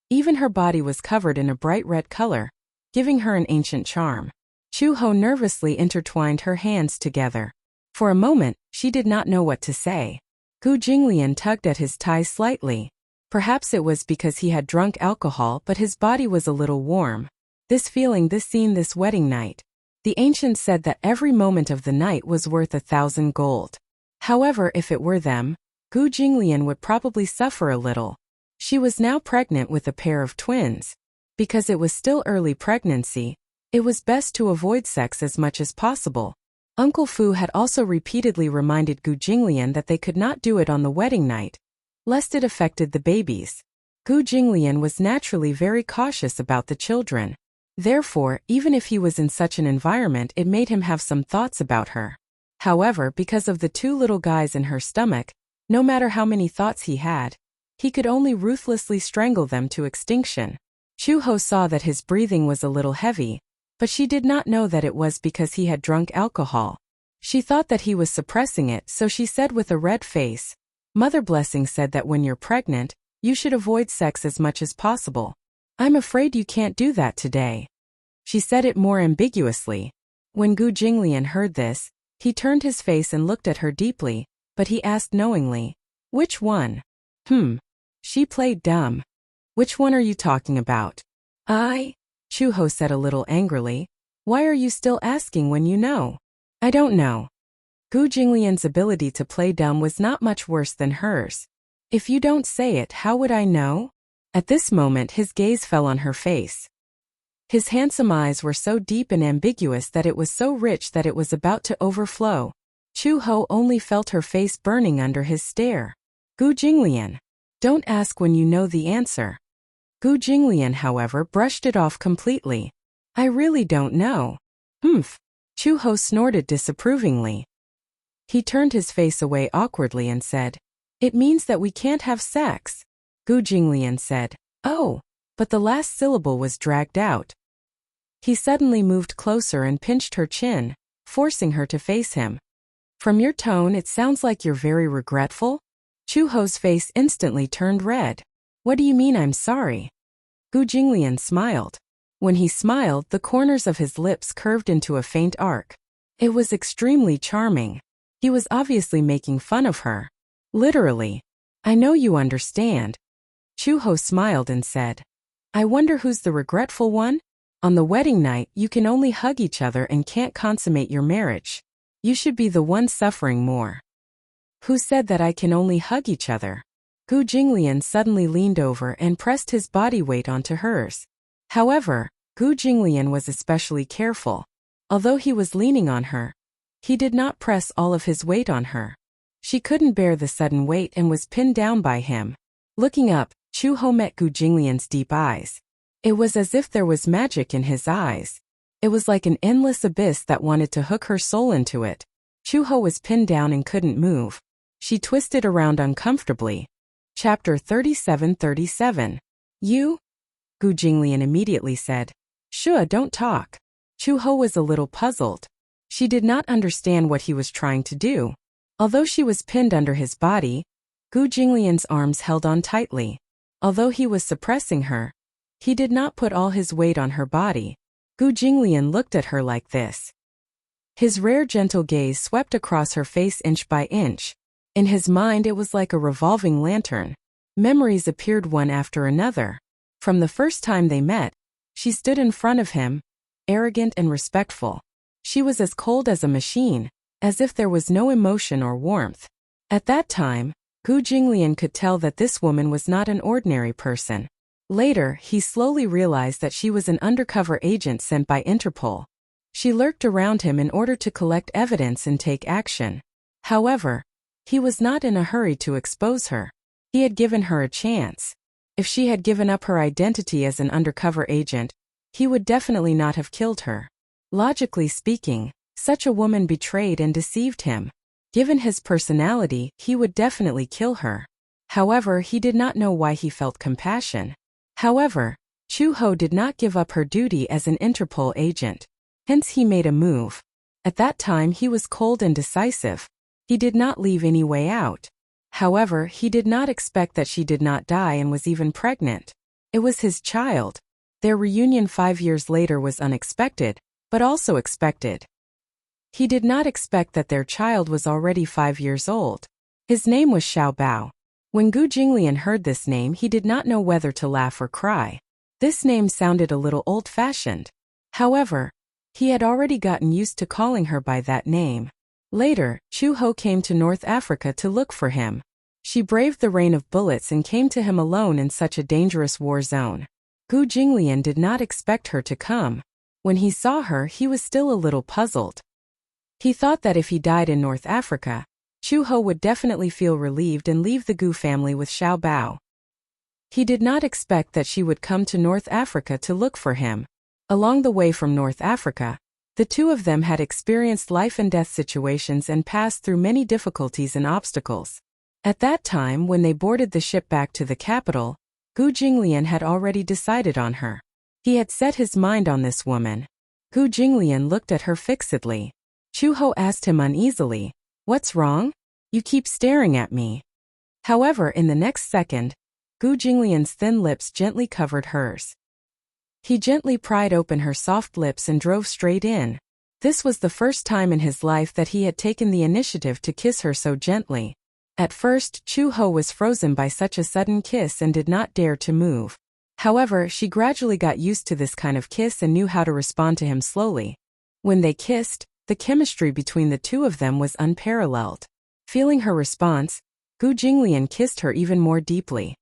Even her body was covered in a bright red color, giving her an ancient charm. Chu-ho nervously intertwined her hands together. For a moment, she did not know what to say. Gu Jinglian tugged at his tie slightly. Perhaps it was because he had drunk alcohol, but his body was a little warm. This feeling, this scene, this wedding night. The ancients said that every moment of the night was worth 1,000 gold. However, if it were them, Gu Jinglian would probably suffer a little. She was now pregnant with a pair of twins. Because it was still early pregnancy, it was best to avoid sex as much as possible. Uncle Fu had also repeatedly reminded Gu Jinglian that they could not do it on the wedding night, lest it affected the babies. Gu Jinglian was naturally very cautious about the children. Therefore, even if he was in such an environment, it made him have some thoughts about her. However, because of the 2 little guys in her stomach, no matter how many thoughts he had, he could only ruthlessly strangle them to extinction. Chu-ho saw that his breathing was a little heavy, but she did not know that it was because he had drunk alcohol. She thought that he was suppressing it, so she said with a red face, "Mother Blessing said that when you're pregnant, you should avoid sex as much as possible. I'm afraid you can't do that today." She said it more ambiguously. When Gu Jinglian heard this, he turned his face and looked at her deeply, but he asked knowingly, "Which one?" She played dumb. "Which one are you talking about?" Chu-ho said a little angrily. "Why are you still asking when you know?" "I don't know." Gu Jinglian's ability to play dumb was not much worse than hers. "If you don't say it, how would I know?" At this moment his gaze fell on her face. His handsome eyes were so deep and ambiguous that it was so rich that it was about to overflow. Chu-ho only felt her face burning under his stare. "Gu Jinglian, don't ask when you know the answer." Gu Jinglian, however, brushed it off completely. "I really don't know." Chu-ho snorted disapprovingly. He turned his face away awkwardly and said, "It means that we can't have sex." Gu Jinglian said, "Oh," but the last syllable was dragged out. He suddenly moved closer and pinched her chin, forcing her to face him. "From your tone, it sounds like you're very regretful." Chu-ho's face instantly turned red. "What do you mean I'm sorry?" Gu Jinglian smiled. When he smiled, the corners of his lips curved into a faint arc. It was extremely charming. He was obviously making fun of her. Literally. "I know you understand." Chu-ho smiled and said, "I wonder who's the regretful one? On the wedding night, you can only hug each other and can't consummate your marriage. You should be the one suffering more." "Who said that I can only hug each other?" Gu Jinglian suddenly leaned over and pressed his body weight onto hers. However, Gu Jinglian was especially careful. Although he was leaning on her, he did not press all of his weight on her. She couldn't bear the sudden weight and was pinned down by him. Looking up, Chu-ho met Gu Jinglian's deep eyes. It was as if there was magic in his eyes. It was like an endless abyss that wanted to hook her soul into it. Chu-ho was pinned down and couldn't move. She twisted around uncomfortably. Chapter 37:37. You? Gu Jinglian immediately said. Shua, don't talk. Chu-ho was a little puzzled. She did not understand what he was trying to do. Although she was pinned under his body, Gu Jinglian's arms held on tightly. Although he was suppressing her, he did not put all his weight on her body. Gu Jinglian looked at her like this. His rare gentle gaze swept across her face inch by inch. In his mind it was like a revolving lantern. Memories appeared one after another. From the first time they met, she stood in front of him, arrogant and respectful. She was as cold as a machine, as if there was no emotion or warmth. At that time, Gu Jinglian could tell that this woman was not an ordinary person. Later, he slowly realized that she was an undercover agent sent by Interpol. She lurked around him in order to collect evidence and take action. However, he was not in a hurry to expose her. He had given her a chance. If she had given up her identity as an undercover agent, he would definitely not have killed her. Logically speaking, such a woman betrayed and deceived him. Given his personality, he would definitely kill her. However, he did not know why he felt compassion. However, Chu-ho did not give up her duty as an Interpol agent. Hence he made a move. At that time he was cold and decisive. He did not leave any way out. However, he did not expect that she did not die and was even pregnant. It was his child. Their reunion 5 years later was unexpected, but also expected. He did not expect that their child was already 5 years old. His name was Xiao Bao. When Gu Jinglian heard this name, he did not know whether to laugh or cry. This name sounded a little old-fashioned. However, he had already gotten used to calling her by that name. Later, Chu-ho came to North Africa to look for him. She braved the rain of bullets and came to him alone in such a dangerous war zone. Gu Jinglian did not expect her to come. When he saw her, he was still a little puzzled. He thought that if he died in North Africa, Chu-ho would definitely feel relieved and leave the Gu family with Xiao Bao. He did not expect that she would come to North Africa to look for him. Along the way from North Africa, the two of them had experienced life and death situations and passed through many difficulties and obstacles. At that time, when they boarded the ship back to the capital, Gu Jinglian had already decided on her. He had set his mind on this woman. Gu Jinglian looked at her fixedly. Chu-ho asked him uneasily, "What's wrong? You keep staring at me." However, in the next second, Gu Jinglian's thin lips gently covered hers. He gently pried open her soft lips and drove straight in. This was the first time in his life that he had taken the initiative to kiss her so gently. At first, Chu-ho was frozen by such a sudden kiss and did not dare to move. However, she gradually got used to this kind of kiss and knew how to respond to him slowly. When they kissed, the chemistry between the two of them was unparalleled. Feeling her response, Gu Jinglian kissed her even more deeply.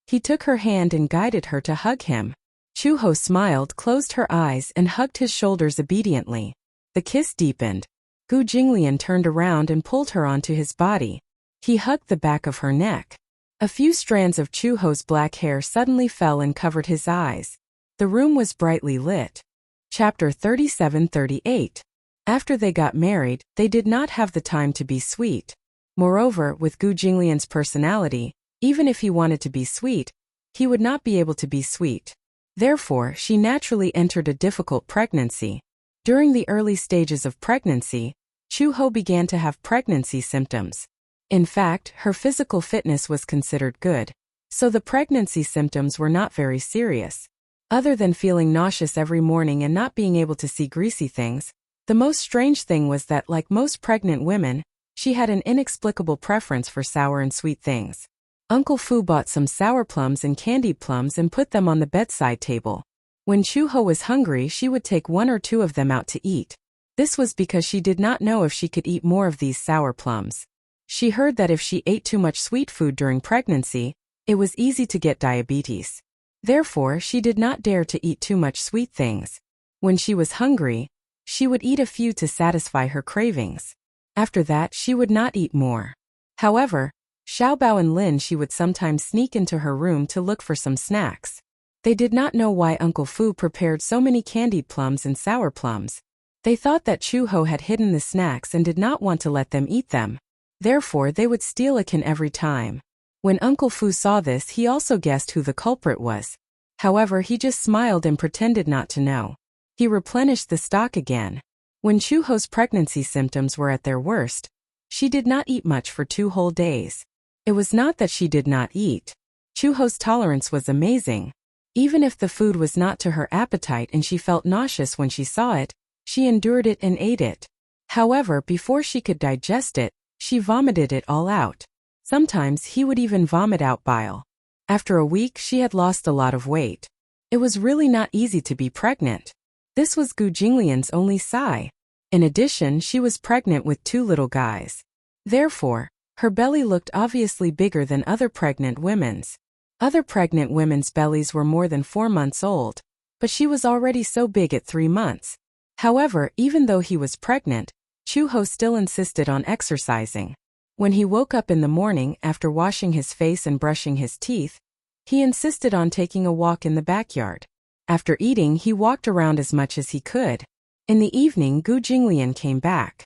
He took her hand and guided her to hug him. Chu-ho smiled, closed her eyes, and hugged his shoulders obediently. The kiss deepened. Gu Jinglian turned around and pulled her onto his body. He hugged the back of her neck. A few strands of Chu-ho's black hair suddenly fell and covered his eyes. The room was brightly lit. Chapter 37:38. After they got married, they did not have the time to be sweet. Moreover, with Gu Jinglian's personality, even if he wanted to be sweet, he would not be able to be sweet. Therefore, she naturally entered a difficult pregnancy. During the early stages of pregnancy, Chu-ho began to have pregnancy symptoms. In fact, her physical fitness was considered good, so the pregnancy symptoms were not very serious. Other than feeling nauseous every morning and not being able to see greasy things, the most strange thing was that, like most pregnant women, she had an inexplicable preference for sour and sweet things. Uncle Fu bought some sour plums and candied plums and put them on the bedside table. When Chu-ho was hungry, she would take 1 or 2 of them out to eat. This was because she did not know if she could eat more of these sour plums. She heard that if she ate too much sweet food during pregnancy, it was easy to get diabetes. Therefore, she did not dare to eat too much sweet things. When she was hungry, she would eat a few to satisfy her cravings. After that, she would not eat more. However, Xiaobao and Lin Shi would sometimes sneak into her room to look for some snacks. They did not know why Uncle Fu prepared so many candied plums and sour plums. They thought that Chu-ho had hidden the snacks and did not want to let them eat them. Therefore, they would steal a can every time. When Uncle Fu saw this, he also guessed who the culprit was. However, he just smiled and pretended not to know. He replenished the stock again. When Chu-ho's pregnancy symptoms were at their worst, she did not eat much for 2 whole days. It was not that she did not eat. Chu-ho's tolerance was amazing. Even if the food was not to her appetite and she felt nauseous when she saw it, she endured it and ate it. However, before she could digest it, she vomited it all out. Sometimes he would even vomit out bile. After a week, she had lost a lot of weight. It was really not easy to be pregnant. This was Gu Jinglian's only sigh. In addition, she was pregnant with 2 little guys. Therefore, her belly looked obviously bigger than other pregnant women's. Other pregnant women's bellies were more than 4 months old, but she was already so big at 3 months. However, even though he was pregnant, Chu-ho still insisted on exercising. When he woke up in the morning after washing his face and brushing his teeth, he insisted on taking a walk in the backyard. After eating, he walked around as much as he could. In the evening, Gu Jinglian came back.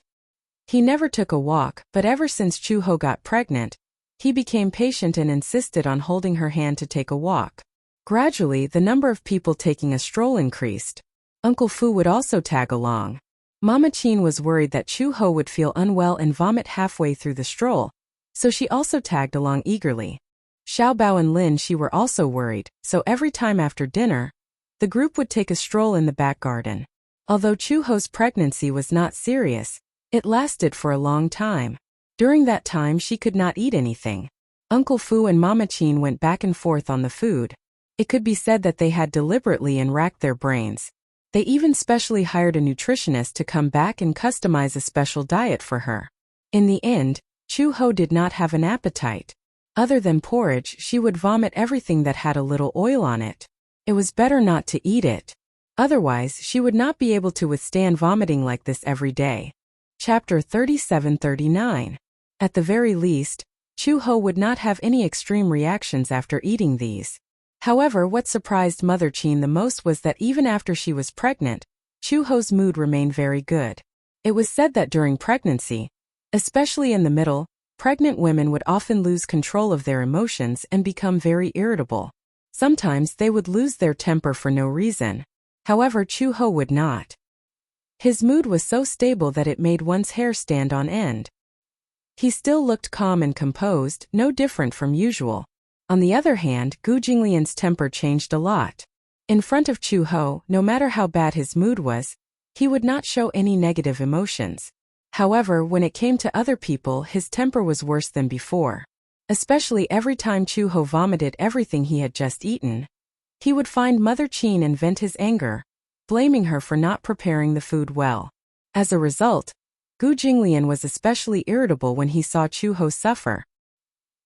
He never took a walk, but ever since Chu-ho got pregnant, he became patient and insisted on holding her hand to take a walk. Gradually, the number of people taking a stroll increased. Uncle Fu would also tag along. Mama Qin was worried that Chu-ho would feel unwell and vomit halfway through the stroll, so she also tagged along eagerly. Xiaobao and Lin Shi were also worried, so every time after dinner, the group would take a stroll in the back garden. Although Chu-ho's pregnancy was not serious, it lasted for a long time. During that time, she could not eat anything. Uncle Fu and Mama Qin went back and forth on the food. It could be said that they had deliberately and racked their brains. They even specially hired a nutritionist to come back and customize a special diet for her. In the end, Chu-ho did not have an appetite. Other than porridge, she would vomit everything that had a little oil on it. It was better not to eat it. Otherwise, she would not be able to withstand vomiting like this every day. Chapter 37-39. At the very least, Chu-ho would not have any extreme reactions after eating these. However, what surprised Mother Qin the most was that even after she was pregnant, Chu-ho's mood remained very good. It was said that during pregnancy, especially in the middle, pregnant women would often lose control of their emotions and become very irritable. Sometimes they would lose their temper for no reason. However, Chu-ho would not. His mood was so stable that it made one's hair stand on end. He still looked calm and composed, no different from usual. On the other hand, Gu Jinglian's temper changed a lot. In front of Chu-ho, no matter how bad his mood was, he would not show any negative emotions. However, when it came to other people, his temper was worse than before. Especially every time Chu-ho vomited everything he had just eaten. He would find Mother Qin and vent his anger, blaming her for not preparing the food well. As a result, Gu Jinglian was especially irritable when he saw Chu-ho suffer.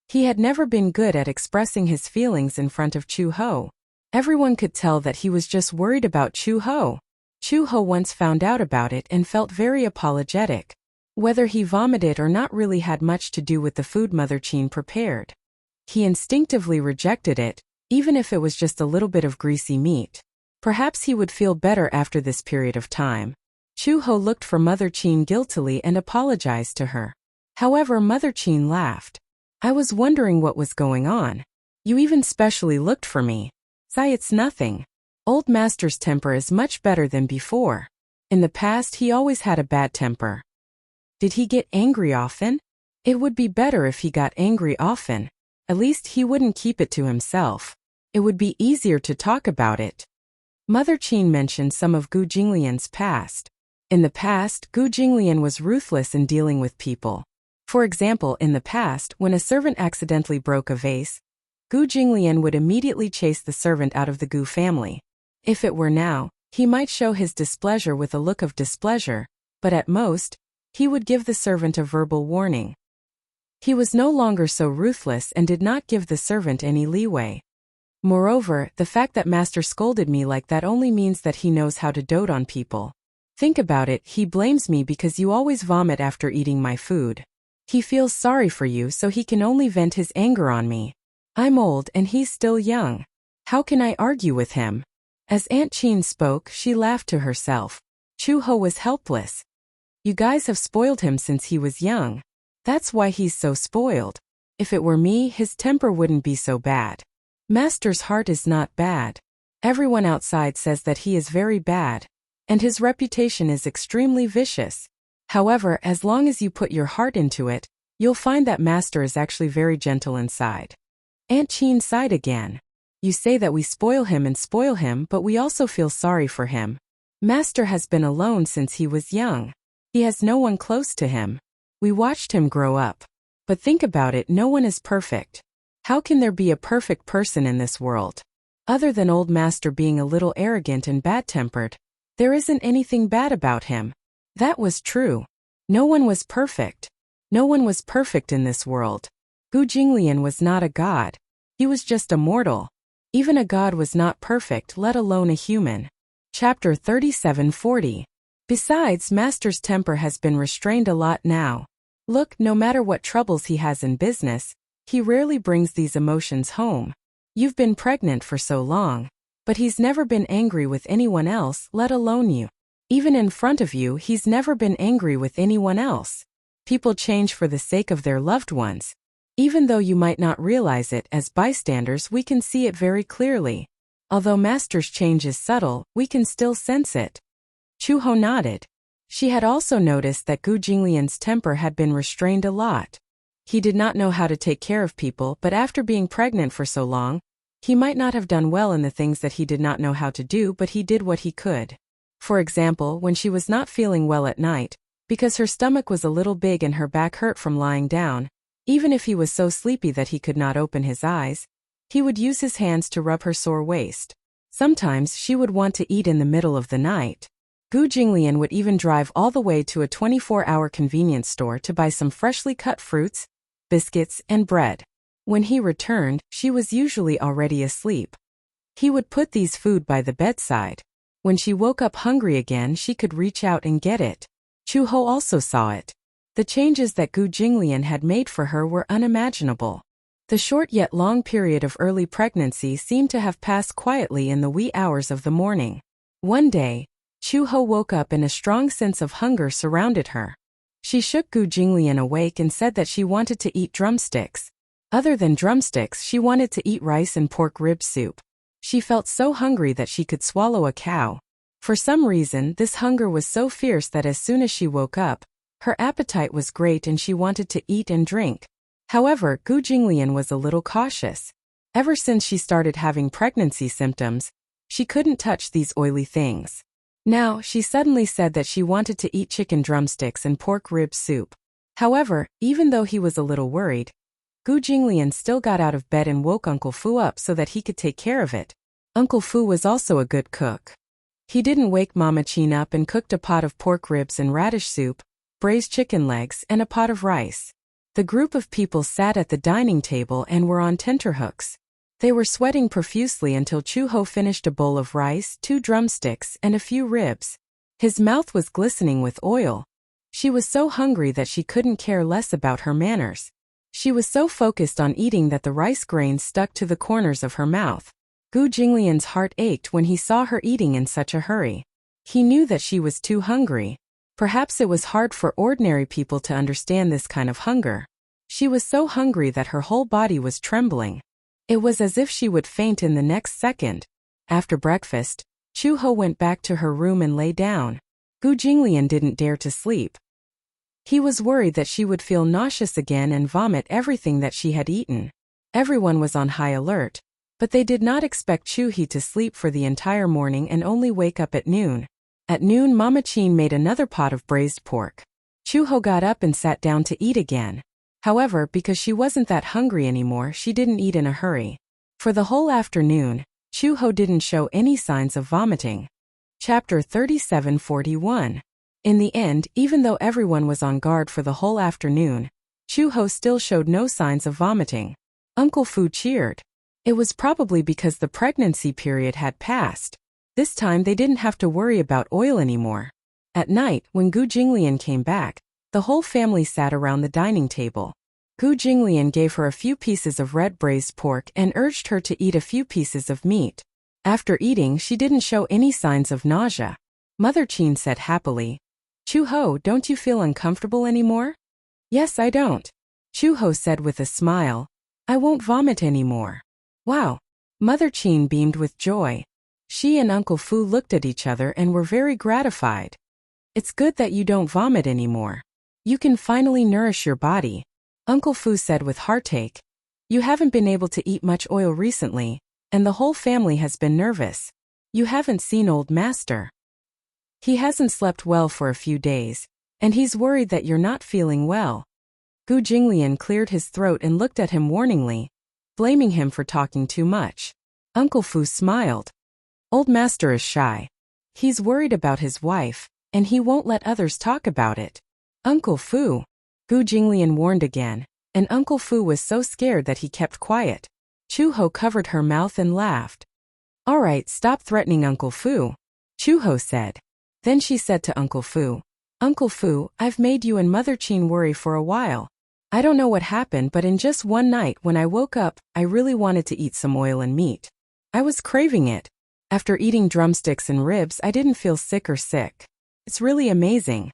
He had never been good at expressing his feelings in front of Chu-ho. Everyone could tell that he was just worried about Chu-ho. Chu-ho once found out about it and felt very apologetic. Whether he vomited or not really had much to do with the food Mother Qin prepared. He instinctively rejected it, even if it was just a little bit of greasy meat. Perhaps he would feel better after this period of time. Chu-ho looked for Mother Qin guiltily and apologized to her. However, Mother Qin laughed. I was wondering what was going on. You even specially looked for me. Sigh, it's nothing. Old master's temper is much better than before. In the past, he always had a bad temper. Did he get angry often? It would be better if he got angry often. At least he wouldn't keep it to himself. It would be easier to talk about it. Mother Qin mentioned some of Gu Jinglian's past. In the past, Gu Jinglian was ruthless in dealing with people. For example, in the past, when a servant accidentally broke a vase, Gu Jinglian would immediately chase the servant out of the Gu family. If it were now, he might show his displeasure with a look of displeasure, but at most, he would give the servant a verbal warning. He was no longer so ruthless and did not give the servant any leeway. Moreover, the fact that master scolded me like that only means that he knows how to dote on people. Think about it, he blames me because you always vomit after eating my food. He feels sorry for you, so he can only vent his anger on me. I'm old and he's still young. How can I argue with him? As Aunt Chin spoke, she laughed to herself. Chu-ho was helpless. You guys have spoiled him since he was young. That's why he's so spoiled. If it were me, his temper wouldn't be so bad. Master's heart is not bad. Everyone outside says that he is very bad, and his reputation is extremely vicious. However, as long as you put your heart into it, you'll find that Master is actually very gentle inside. Aunt Chin sighed again. You say that we spoil him, but we also feel sorry for him. Master has been alone since he was young. He has no one close to him. We watched him grow up. But think about it, no one is perfect. How can there be a perfect person in this world? Other than old Master being a little arrogant and bad-tempered, there isn't anything bad about him. That was true. No one was perfect. No one was perfect in this world. Gu Jinglian was not a god. He was just a mortal. Even a god was not perfect, let alone a human. Chapter 3740. Besides, Master's temper has been restrained a lot now. Look, no matter what troubles he has in business, he rarely brings these emotions home. You've been pregnant for so long, but he's never been angry with anyone else, let alone you. Even in front of you, he's never been angry with anyone else. People change for the sake of their loved ones. Even though you might not realize it, as bystanders we can see it very clearly. Although Master's change is subtle, we can still sense it. Chu-ho nodded. She had also noticed that Gu Jinglian's temper had been restrained a lot. He did not know how to take care of people, but after being pregnant for so long, he might not have done well in the things that he did not know how to do, but he did what he could. For example, when she was not feeling well at night, because her stomach was a little big and her back hurt from lying down, even if he was so sleepy that he could not open his eyes, he would use his hands to rub her sore waist. Sometimes she would want to eat in the middle of the night. Gu Jinglian would even drive all the way to a 24-hour convenience store to buy some freshly cut fruits, biscuits, and bread. When he returned, she was usually already asleep. He would put these food by the bedside. When she woke up hungry again, she could reach out and get it. Chu-ho also saw it. The changes that Gu Jinglian had made for her were unimaginable. The short yet long period of early pregnancy seemed to have passed quietly in the wee hours of the morning. One day, Chu-ho woke up and a strong sense of hunger surrounded her. She shook Gu Jinglian awake and said that she wanted to eat drumsticks. Other than drumsticks, she wanted to eat rice and pork rib soup. She felt so hungry that she could swallow a cow. For some reason, this hunger was so fierce that as soon as she woke up, her appetite was great and she wanted to eat and drink. However, Gu Jinglian was a little cautious. Ever since she started having pregnancy symptoms, she couldn't touch these oily things. Now, she suddenly said that she wanted to eat chicken drumsticks and pork rib soup. However, even though he was a little worried, Gu Jinglian still got out of bed and woke Uncle Fu up so that he could take care of it. Uncle Fu was also a good cook. He didn't wake Mama Chin up and cooked a pot of pork ribs and radish soup, braised chicken legs, and a pot of rice. The group of people sat at the dining table and were on tenterhooks. They were sweating profusely until Chu-ho finished a bowl of rice, 2 drumsticks, and a few ribs. His mouth was glistening with oil. She was so hungry that she couldn't care less about her manners. She was so focused on eating that the rice grains stuck to the corners of her mouth. Gu Jinglian's heart ached when he saw her eating in such a hurry. He knew that she was too hungry. Perhaps it was hard for ordinary people to understand this kind of hunger. She was so hungry that her whole body was trembling. It was as if she would faint in the next second. After breakfast, Chu-ho went back to her room and lay down. Gu Jinglian didn't dare to sleep. He was worried that she would feel nauseous again and vomit everything that she had eaten. Everyone was on high alert, but they did not expect Chu-hee to sleep for the entire morning and only wake up at noon. At noon, Mama Chin made another pot of braised pork. Chu-ho got up and sat down to eat again. However, because she wasn't that hungry anymore, she didn't eat in a hurry. For the whole afternoon, Chu-ho didn't show any signs of vomiting. Chapter 3741. In the end, even though everyone was on guard for the whole afternoon, Chu-ho still showed no signs of vomiting. Uncle Fu cheered. It was probably because the pregnancy period had passed. This time they didn't have to worry about oil anymore. At night, when Gu Jinglian came back, The whole family sat around the dining table. Gu Jinglian gave her a few pieces of red braised pork and urged her to eat a few pieces of meat. After eating, she didn't show any signs of nausea. Mother Qin said happily, "Chu Ho, don't you feel uncomfortable anymore?" "Yes, I don't," Chu Ho said with a smile. "I won't vomit anymore." "Wow." Mother Qin beamed with joy. She and Uncle Fu looked at each other and were very gratified. "It's good that you don't vomit anymore. You can finally nourish your body," Uncle Fu said with heartache. "You haven't been able to eat much oil recently, and the whole family has been nervous. You haven't seen old master. He hasn't slept well for a few days, and he's worried that you're not feeling well." Gu Jinglian cleared his throat and looked at him warningly, blaming him for talking too much. Uncle Fu smiled. "Old master is shy. He's worried about his wife, and he won't let others talk about it." "Uncle Fu," Gu Jinglian warned again, and Uncle Fu was so scared that he kept quiet. Chu Ho covered her mouth and laughed. "All right, stop threatening Uncle Fu," Chu Ho said. Then she said to Uncle Fu, "Uncle Fu, I've made you and Mother Qin worry for a while. I don't know what happened, but in just one night when I woke up, I really wanted to eat some oil and meat. I was craving it. After eating drumsticks and ribs, I didn't feel sick. It's really amazing.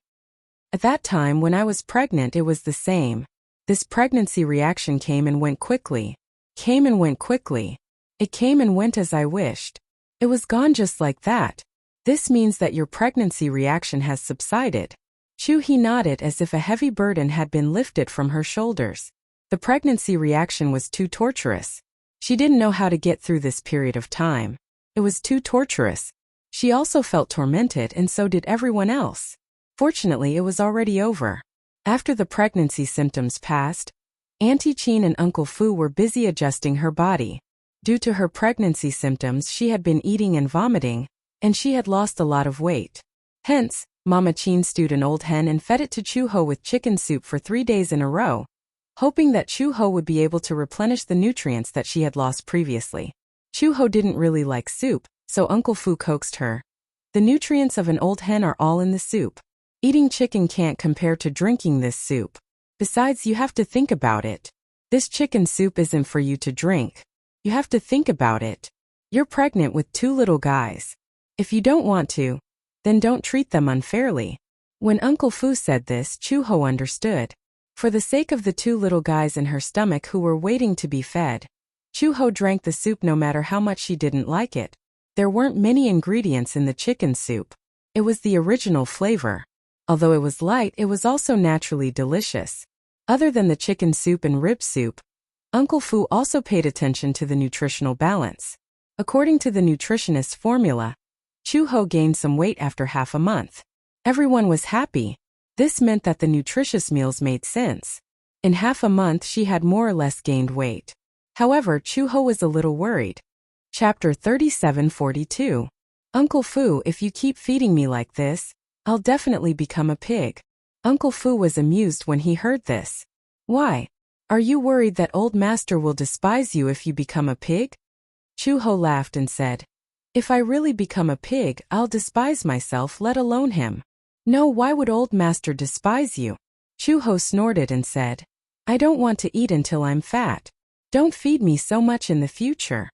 At that time when I was pregnant, it was the same. This pregnancy reaction came and went quickly. It came and went as I wished. It was gone just like that. This means that your pregnancy reaction has subsided." Chu He nodded as if a heavy burden had been lifted from her shoulders. The pregnancy reaction was too torturous. She didn't know how to get through this period of time. It was too torturous. She also felt tormented, and so did everyone else. Fortunately, it was already over. After the pregnancy symptoms passed, Auntie Qin and Uncle Fu were busy adjusting her body. Due to her pregnancy symptoms, she had been eating and vomiting, and she had lost a lot of weight. Hence, Mama Qin stewed an old hen and fed it to Chu Ho with chicken soup for 3 days in a row, hoping that Chu Ho would be able to replenish the nutrients that she had lost previously. Chu Ho didn't really like soup, so Uncle Fu coaxed her. "The nutrients of an old hen are all in the soup. Eating chicken can't compare to drinking this soup. Besides, you have to think about it. This chicken soup isn't for you to drink. You have to think about it. You're pregnant with 2 little guys. If you don't want to, then don't treat them unfairly." When Uncle Fu said this, Chu Ho understood. For the sake of the 2 little guys in her stomach who were waiting to be fed, Chu Ho drank the soup no matter how much she didn't like it. There weren't many ingredients in the chicken soup. It was the original flavor. Although it was light, it was also naturally delicious. Other than the chicken soup and rib soup, Uncle Fu also paid attention to the nutritional balance. According to the nutritionist's formula, Chu Ho gained some weight after half a month. Everyone was happy. This meant that the nutritious meals made sense. In half a month, she had more or less gained weight. However, Chu Ho was a little worried. Chapter 3742. "Uncle Fu, if you keep feeding me like this, I'll definitely become a pig." Uncle Fu was amused when he heard this. "Why? Are you worried that old master will despise you if you become a pig?" Chu Ho laughed and said, "If I really become a pig, I'll despise myself, let alone him." "No, why would old master despise you?" Chu Ho snorted and said, "I don't want to eat until I'm fat. Don't feed me so much in the future."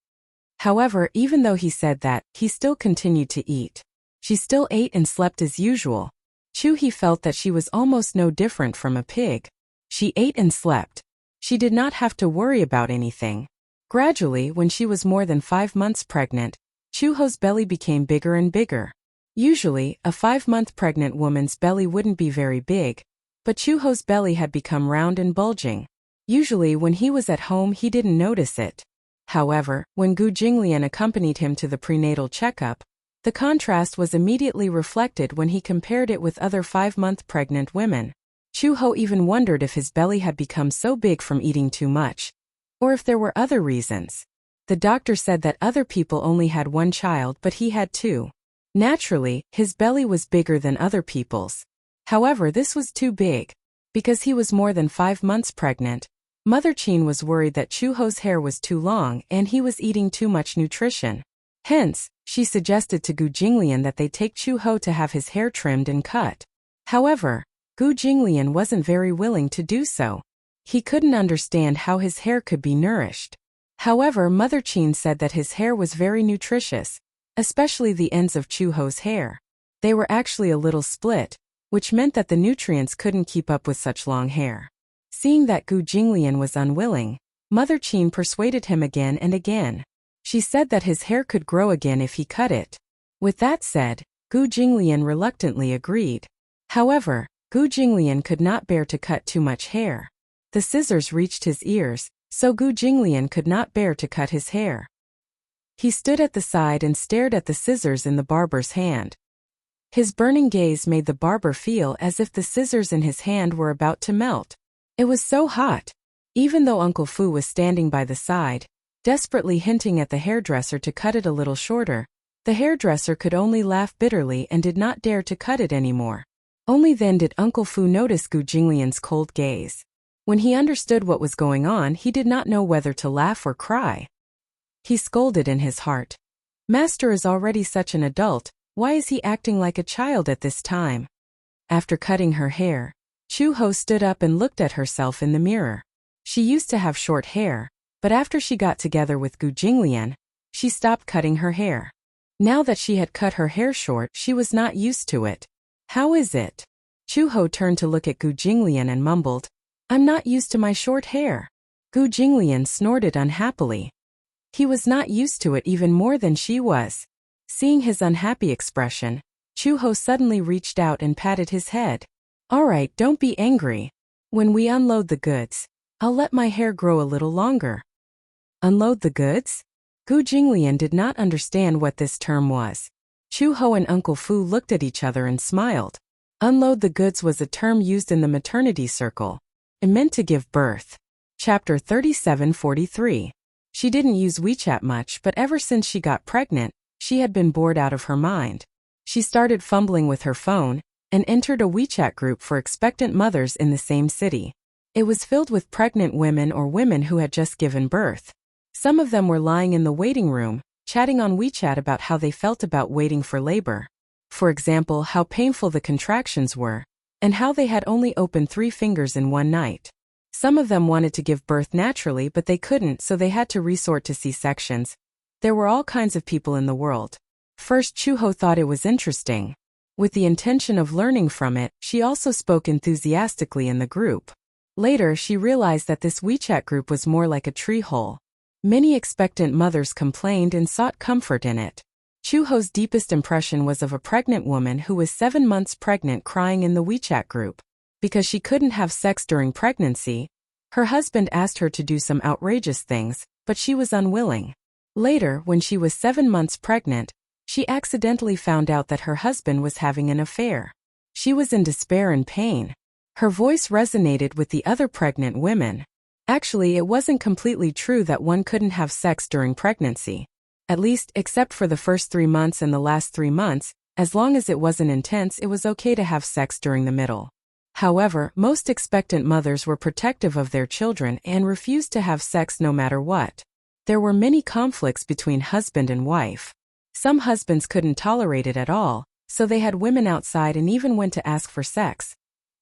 However, even though he said that, he still continued to eat. She still ate and slept as usual. Chu He felt that she was almost no different from a pig. She ate and slept. She did not have to worry about anything. Gradually, when she was more than 5 months pregnant, Chu Ho's belly became bigger and bigger. Usually, a 5-month pregnant woman's belly wouldn't be very big, but Chu Ho's belly had become round and bulging. Usually, when he was at home, he didn't notice it. However, when Gu Jinglian accompanied him to the prenatal checkup, the contrast was immediately reflected when he compared it with other 5-month pregnant women. Chu Ho even wondered if his belly had become so big from eating too much, or if there were other reasons. The doctor said that other people only had 1 child, but he had 2. Naturally, his belly was bigger than other people's. However, this was too big. Because he was more than 5 months pregnant, Mother Qin was worried that Chu Ho's hair was too long and he was eating too much nutrition. Hence, she suggested to Gu Jinglian that they take Chu Ho to have his hair trimmed and cut. However, Gu Jinglian wasn't very willing to do so. He couldn't understand how his hair could be nourished. However, Mother Qin said that his hair was very nutritious, especially the ends of Chuho's hair. They were actually a little split, which meant that the nutrients couldn't keep up with such long hair. Seeing that Gu Jinglian was unwilling, Mother Qin persuaded him again and again. She said that his hair could grow again if he cut it. With that said, Gu Jinglian reluctantly agreed. However, Gu Jinglian could not bear to cut too much hair. The scissors reached his ears, so Gu Jinglian could not bear to cut his hair. He stood at the side and stared at the scissors in the barber's hand. His burning gaze made the barber feel as if the scissors in his hand were about to melt. It was so hot. Even though Uncle Fu was standing by the side, desperately hinting at the hairdresser to cut it a little shorter, the hairdresser could only laugh bitterly and did not dare to cut it anymore. Only then did Uncle Fu notice Gu Jinglian's cold gaze. When he understood what was going on, he did not know whether to laugh or cry. He scolded in his heart. Master is already such an adult, why is he acting like a child at this time? After cutting her hair, Chuho stood up and looked at herself in the mirror. She used to have short hair, but after she got together with Gu Jinglian, she stopped cutting her hair. Now that she had cut her hair short, she was not used to it. How is it? Chuho turned to look at Gu Jinglian and mumbled, I'm not used to my short hair. Gu Jinglian snorted unhappily. He was not used to it even more than she was. Seeing his unhappy expression, Chuho suddenly reached out and patted his head. All right, don't be angry. When we unload the goods, I'll let my hair grow a little longer. Unload the goods? Gu Jinglian did not understand what this term was. Chuho and Uncle Fu looked at each other and smiled. Unload the goods was a term used in the maternity circle. It meant to give birth. Chapter 3743. She didn't use WeChat much, but ever since she got pregnant, she had been bored out of her mind. She started fumbling with her phone and entered a WeChat group for expectant mothers in the same city. It was filled with pregnant women or women who had just given birth. Some of them were lying in the waiting room, chatting on WeChat about how they felt about waiting for labor. For example, how painful the contractions were, and how they had only opened 3 fingers in one night. Some of them wanted to give birth naturally, but they couldn't, so they had to resort to C-sections. There were all kinds of people in the world. First, Chuho thought it was interesting. With the intention of learning from it, she also spoke enthusiastically in the group. Later, she realized that this WeChat group was more like a tree hole. Many expectant mothers complained and sought comfort in it. Chuho's deepest impression was of a pregnant woman who was 7 months pregnant crying in the WeChat group. Because she couldn't have sex during pregnancy, her husband asked her to do some outrageous things, but she was unwilling. Later, when she was 7 months pregnant, she accidentally found out that her husband was having an affair. She was in despair and pain. Her voice resonated with the other pregnant women. Actually, it wasn't completely true that one couldn't have sex during pregnancy. At least, except for the first 3 months and the last 3 months, as long as it wasn't intense, it was okay to have sex during the middle. However, most expectant mothers were protective of their children and refused to have sex no matter what. There were many conflicts between husband and wife. Some husbands couldn't tolerate it at all, so they had women outside and even went to ask for sex.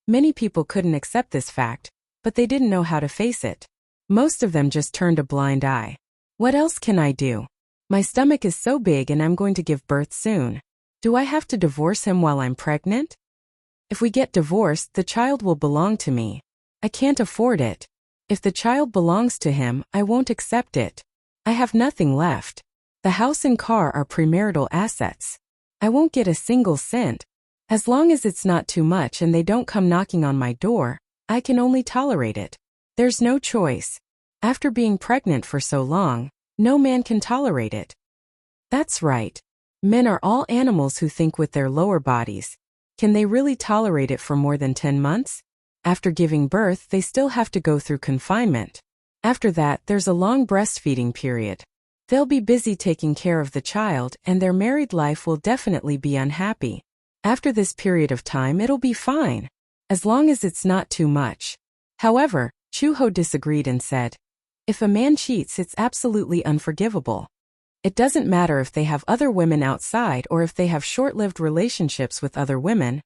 Many people couldn't accept this fact, but they didn't know how to face it. Most of them just turned a blind eye. What else can I do? My stomach is so big and I'm going to give birth soon. Do I have to divorce him while I'm pregnant? If we get divorced, the child will belong to me. I can't afford it. If the child belongs to him, I won't accept it. I have nothing left. The house and car are premarital assets. I won't get a single cent. As long as it's not too much and they don't come knocking on my door, I can only tolerate it. There's no choice. After being pregnant for so long, no man can tolerate it. That's right. Men are all animals who think with their lower bodies. Can they really tolerate it for more than 10 months? After giving birth, they still have to go through confinement. After that, there's a long breastfeeding period. They'll be busy taking care of the child, and their married life will definitely be unhappy. After this period of time, it'll be fine, as long as it's not too much. However, Chuho disagreed and said, if a man cheats, it's absolutely unforgivable. It doesn't matter if they have other women outside or if they have short-lived relationships with other women.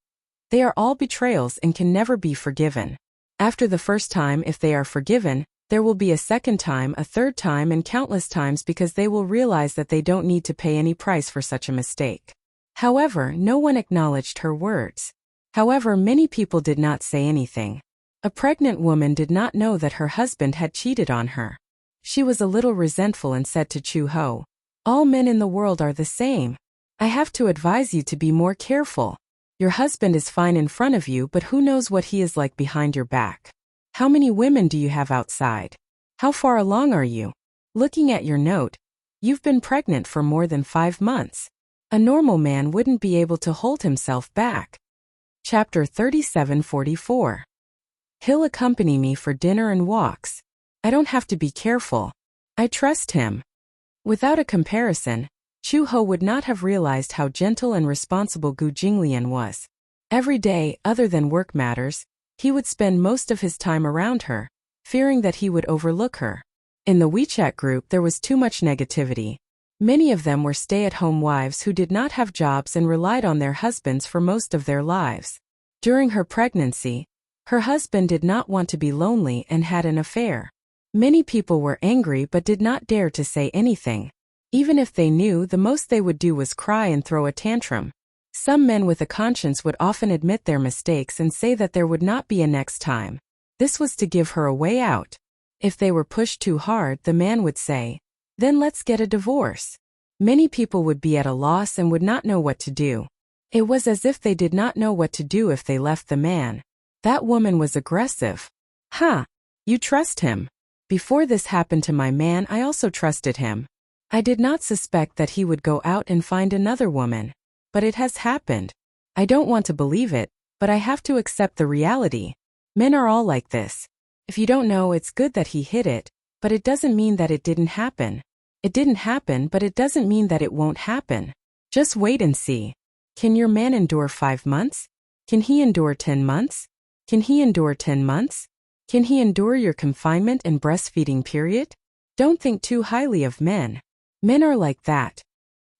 They are all betrayals and can never be forgiven. After the first time, if they are forgiven, there will be a second time, a third time, and countless times because they will realize that they don't need to pay any price for such a mistake. However, no one acknowledged her words. However, many people did not say anything. A pregnant woman did not know that her husband had cheated on her. She was a little resentful and said to Chu-ho, "All men in the world are the same. I have to advise you to be more careful. Your husband is fine in front of you, but who knows what he is like behind your back? How many women do you have outside? How far along are you? Looking at your note, you've been pregnant for more than 5 months. A normal man wouldn't be able to hold himself back." Chapter 37:44. He'll accompany me for dinner and walks. I don't have to be careful. I trust him. Without a comparison, Chu-ho would not have realized how gentle and responsible Gu Jinglian was. Every day, other than work matters, he would spend most of his time around her, fearing that he would overlook her. In the WeChat group there was too much negativity. Many of them were stay-at-home wives who did not have jobs and relied on their husbands for most of their lives. During her pregnancy, her husband did not want to be lonely and had an affair. Many people were angry but did not dare to say anything. Even if they knew, the most they would do was cry and throw a tantrum. Some men with a conscience would often admit their mistakes and say that there would not be a next time. This was to give her a way out. If they were pushed too hard, the man would say, "Then let's get a divorce." Many people would be at a loss and would not know what to do. It was as if they did not know what to do if they left the man. That woman was aggressive. "Huh, you trust him? Before this happened to my man, I also trusted him. I did not suspect that he would go out and find another woman. But it has happened. I don't want to believe it, but I have to accept the reality. Men are all like this. If you don't know, it's good that he hid it, but it doesn't mean that it didn't happen. It didn't happen, but it doesn't mean that it won't happen. Just wait and see. Can your man endure 5 months? Can he endure 10 months? Can he endure 10 months? Can he endure your confinement and breastfeeding period? Don't think too highly of men. Men are like that."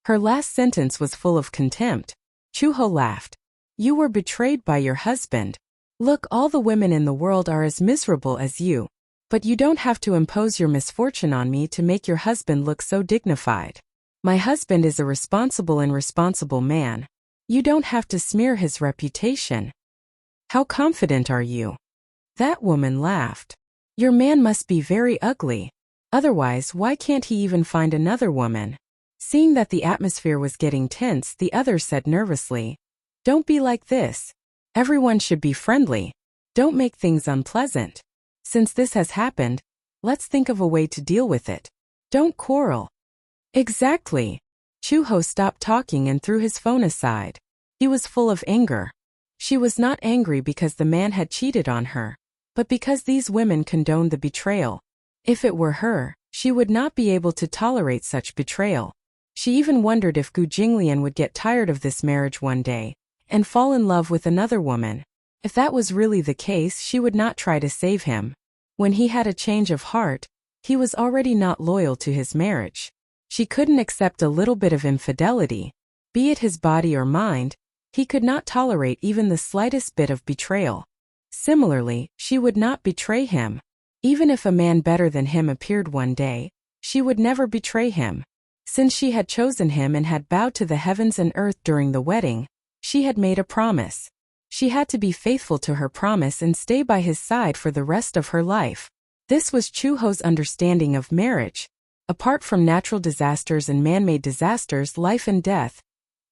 Her last sentence was full of contempt. Chu-ho laughed. "You were betrayed by your husband. Look, all the women in the world are as miserable as you. But you don't have to impose your misfortune on me to make your husband look so dignified. My husband is a responsible and responsible man. You don't have to smear his reputation. How confident are you?" That woman laughed. "Your man must be very ugly. Otherwise, why can't he even find another woman?" Seeing that the atmosphere was getting tense, the other said nervously, "Don't be like this. Everyone should be friendly. Don't make things unpleasant. Since this has happened, let's think of a way to deal with it. Don't quarrel." "Exactly." Chu-ho stopped talking and threw his phone aside. He was full of anger. She was not angry because the man had cheated on her, but because these women condoned the betrayal. If it were her, she would not be able to tolerate such betrayal. She even wondered if Gu Jinglian would get tired of this marriage one day and fall in love with another woman. If that was really the case, she would not try to save him. When he had a change of heart, he was already not loyal to his marriage. She couldn't accept a little bit of infidelity, be it his body or mind. He could not tolerate even the slightest bit of betrayal. Similarly, she would not betray him. Even if a man better than him appeared one day, she would never betray him. Since she had chosen him and had bowed to the heavens and earth during the wedding, she had made a promise. She had to be faithful to her promise and stay by his side for the rest of her life. This was Chu-ho's understanding of marriage. Apart from natural disasters and man-made disasters, life and death,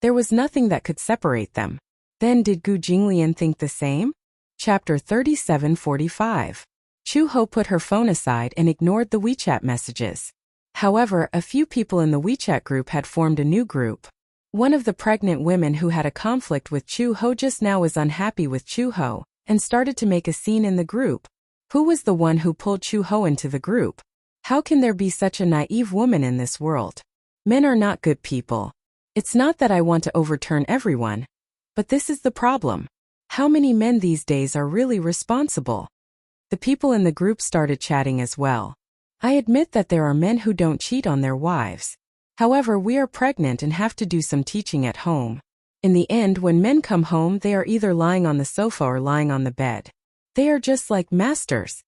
there was nothing that could separate them. Then did Gu Jinglian think the same? Chapter 37:45. Chu-ho put her phone aside and ignored the WeChat messages. However, a few people in the WeChat group had formed a new group. One of the pregnant women who had a conflict with Chu-ho just now was unhappy with Chu-ho and started to make a scene in the group. Who was the one who pulled Chu-ho into the group? How can there be such a naive woman in this world? Men are not good people. It's not that I want to overturn everyone, but this is the problem. How many men these days are really responsible? The people in the group started chatting as well. I admit that there are men who don't cheat on their wives. However, we are pregnant and have to do some teaching at home. In the end, when men come home, they are either lying on the sofa or lying on the bed. They are just like masters.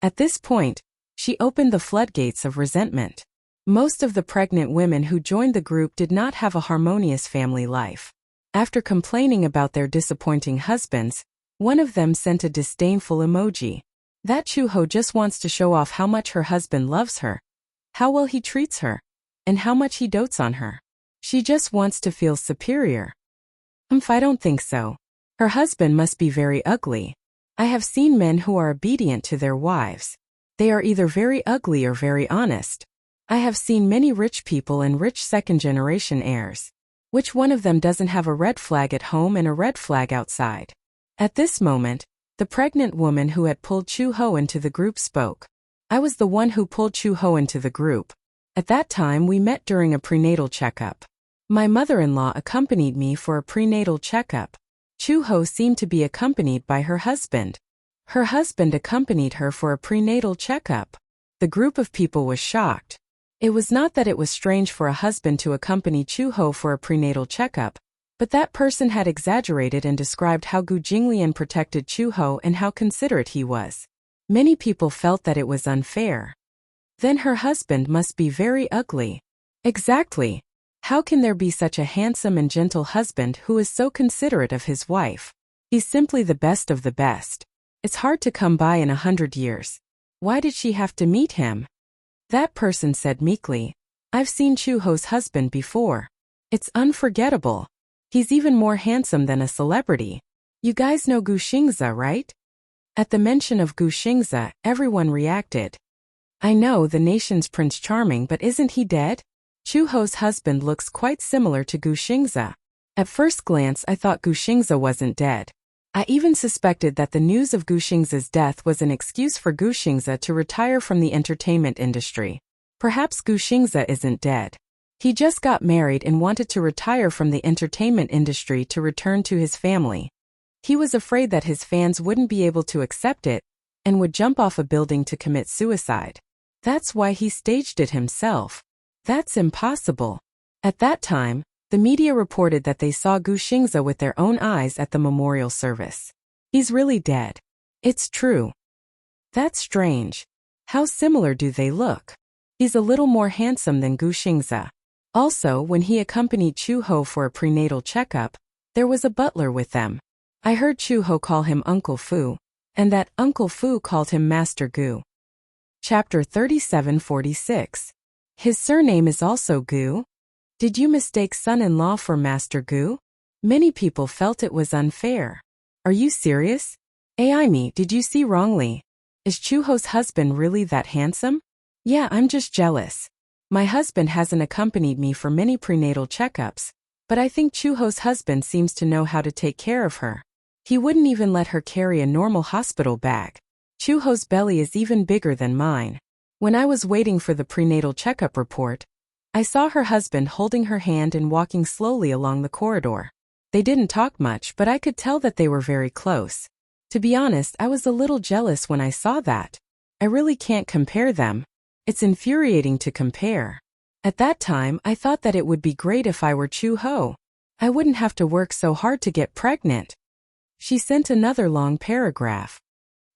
At this point, she opened the floodgates of resentment. Most of the pregnant women who joined the group did not have a harmonious family life. After complaining about their disappointing husbands, one of them sent a disdainful emoji. That Chuho just wants to show off how much her husband loves her, how well he treats her, and how much he dotes on her. She just wants to feel superior. I don't think so. Her husband must be very ugly. I have seen men who are obedient to their wives. They are either very ugly or very honest. I have seen many rich people and rich second-generation heirs. Which one of them doesn't have a red flag at home and a red flag outside? At this moment, the pregnant woman who had pulled Chuho into the group spoke. I was the one who pulled Chuho into the group. At that time, we met during a prenatal checkup. My mother-in-law accompanied me for a prenatal checkup. Chuho seemed to be accompanied by her husband. Her husband accompanied her for a prenatal checkup. The group of people was shocked. It was not that it was strange for a husband to accompany Chuho for a prenatal checkup, but that person had exaggerated and described how Gu Jinglian protected Chuho and how considerate he was. Many people felt that it was unfair. Then her husband must be very ugly. Exactly. How can there be such a handsome and gentle husband who is so considerate of his wife? He's simply the best of the best. It's hard to come by in 100 years. Why did she have to meet him? That person said meekly, I've seen Chuho's husband before. It's unforgettable. He's even more handsome than a celebrity. You guys know Gu Xingzi, right? At the mention of Gu Xingzi, everyone reacted. I know, the nation's Prince Charming, but isn't he dead? Chuho's husband looks quite similar to Gu Xingzi. At first glance, I thought Gu Xingzi wasn't dead. I even suspected that the news of Gu Xingzi's death was an excuse for Gu Xingzi to retire from the entertainment industry. Perhaps Gu Xingzi isn't dead. He just got married and wanted to retire from the entertainment industry to return to his family. He was afraid that his fans wouldn't be able to accept it and would jump off a building to commit suicide. That's why he staged it himself. That's impossible. At that time, the media reported that they saw Gu Xingzi with their own eyes at the memorial service. He's really dead. It's true. That's strange. How similar do they look? He's a little more handsome than Gu Xingzi. Also, when he accompanied Chuho for a prenatal checkup, there was a butler with them. I heard Chuho call him Uncle Fu, and that Uncle Fu called him Master Gu. Chapter 3746. His surname is also Gu? Did you mistake son-in-law for Master Gu? Many people felt it was unfair. Are you serious? Aimi, did you see wrongly? Is Chuho's husband really that handsome? Yeah, I'm just jealous. My husband hasn't accompanied me for many prenatal checkups, but I think Chuho's husband seems to know how to take care of her. He wouldn't even let her carry a normal hospital bag. Chuho's belly is even bigger than mine. When I was waiting for the prenatal checkup report, I saw her husband holding her hand and walking slowly along the corridor. They didn't talk much, but I could tell that they were very close. To be honest, I was a little jealous when I saw that. I really can't compare them. It's infuriating to compare. At that time, I thought that it would be great if I were Chuho. I wouldn't have to work so hard to get pregnant. She sent another long paragraph.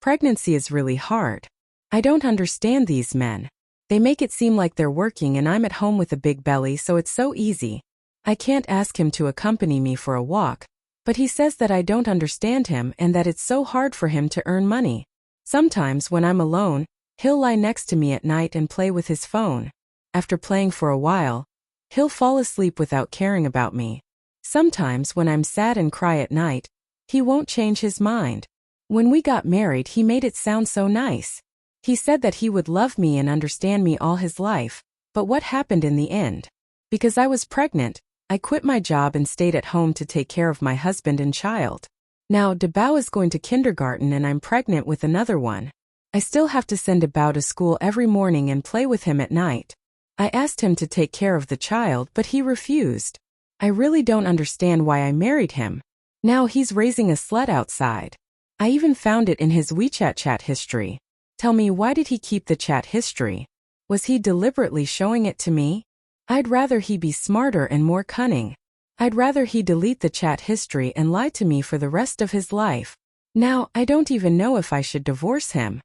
Pregnancy is really hard. I don't understand these men. They make it seem like they're working and I'm at home with a big belly, so it's so easy. I can't ask him to accompany me for a walk, but he says that I don't understand him and that it's so hard for him to earn money. Sometimes when I'm alone, he'll lie next to me at night and play with his phone. After playing for a while, he'll fall asleep without caring about me. Sometimes when I'm sad and cry at night, he won't change his mind. When we got married, he made it sound so nice. He said that he would love me and understand me all his life, but what happened in the end? Because I was pregnant, I quit my job and stayed at home to take care of my husband and child. Now Debao is going to kindergarten and I'm pregnant with another one. I still have to send Debao to school every morning and play with him at night. I asked him to take care of the child, but he refused. I really don't understand why I married him. Now he's raising a slut outside. I even found it in his WeChat chat history. Tell me, why did he keep the chat history? Was he deliberately showing it to me? I'd rather he be smarter and more cunning. I'd rather he delete the chat history and lie to me for the rest of his life. Now, I don't even know if I should divorce him.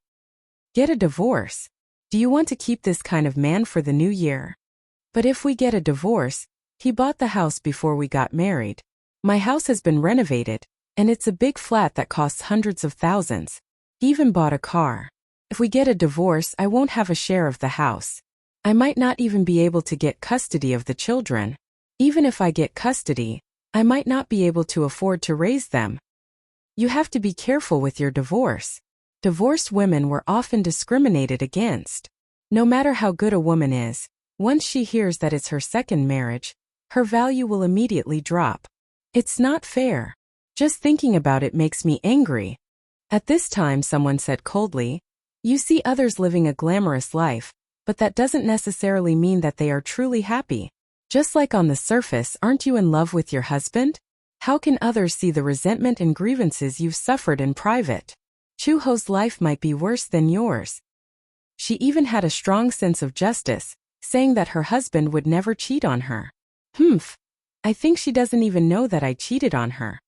Get a divorce. Do you want to keep this kind of man for the new year? But if we get a divorce, he bought the house before we got married. My house has been renovated, and it's a big flat that costs hundreds of thousands. He even bought a car. If we get a divorce, I won't have a share of the house. I might not even be able to get custody of the children. Even if I get custody, I might not be able to afford to raise them. You have to be careful with your divorce. Divorced women were often discriminated against. No matter how good a woman is, once she hears that it's her second marriage, her value will immediately drop. It's not fair. Just thinking about it makes me angry. At this time, someone said coldly, "You see others living a glamorous life, but that doesn't necessarily mean that they are truly happy. Just like on the surface, aren't you in love with your husband? How can others see the resentment and grievances you've suffered in private? Chu-ho's life might be worse than yours." She even had a strong sense of justice, saying that her husband would never cheat on her. I think she doesn't even know that I cheated on her.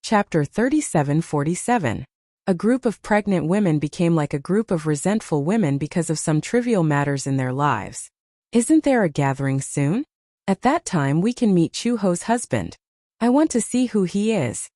Chapter 37:47. A group of pregnant women became like a group of resentful women because of some trivial matters in their lives. Isn't there a gathering soon? At that time we can meet Chu-ho's husband. I want to see who he is.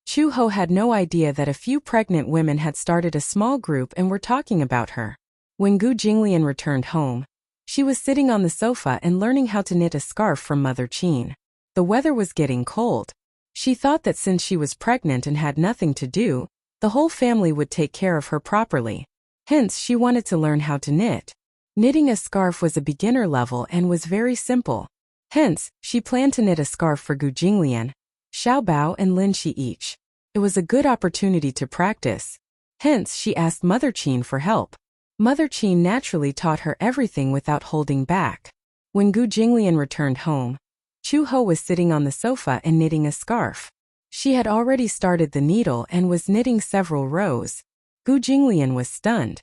Chu-ho had no idea that a few pregnant women had started a small group and were talking about her. When Gu Jinglian returned home, she was sitting on the sofa and learning how to knit a scarf from Mother Qin. The weather was getting cold. She thought that since she was pregnant and had nothing to do, the whole family would take care of her properly. Hence, she wanted to learn how to knit. Knitting a scarf was a beginner level and was very simple. Hence, she planned to knit a scarf for Gu Jinglian, Xiaobao and Lin Shi each. It was a good opportunity to practice. Hence, she asked Mother Qin for help. Mother Qin naturally taught her everything without holding back. When Gu Jinglian returned home, Chu-ho was sitting on the sofa and knitting a scarf. She had already started the needle and was knitting several rows. Gu Jinglian was stunned.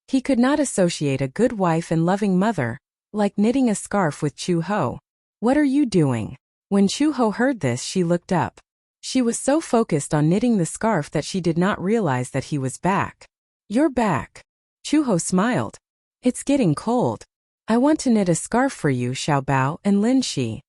He could not associate a good wife and loving mother, like knitting a scarf with Chu-ho. "What are you doing?" When Chu-ho heard this, she looked up. She was so focused on knitting the scarf that she did not realize that he was back. "You're back." Chu-ho smiled. "It's getting cold. I want to knit a scarf for you, Xiaobao and Lin Shi."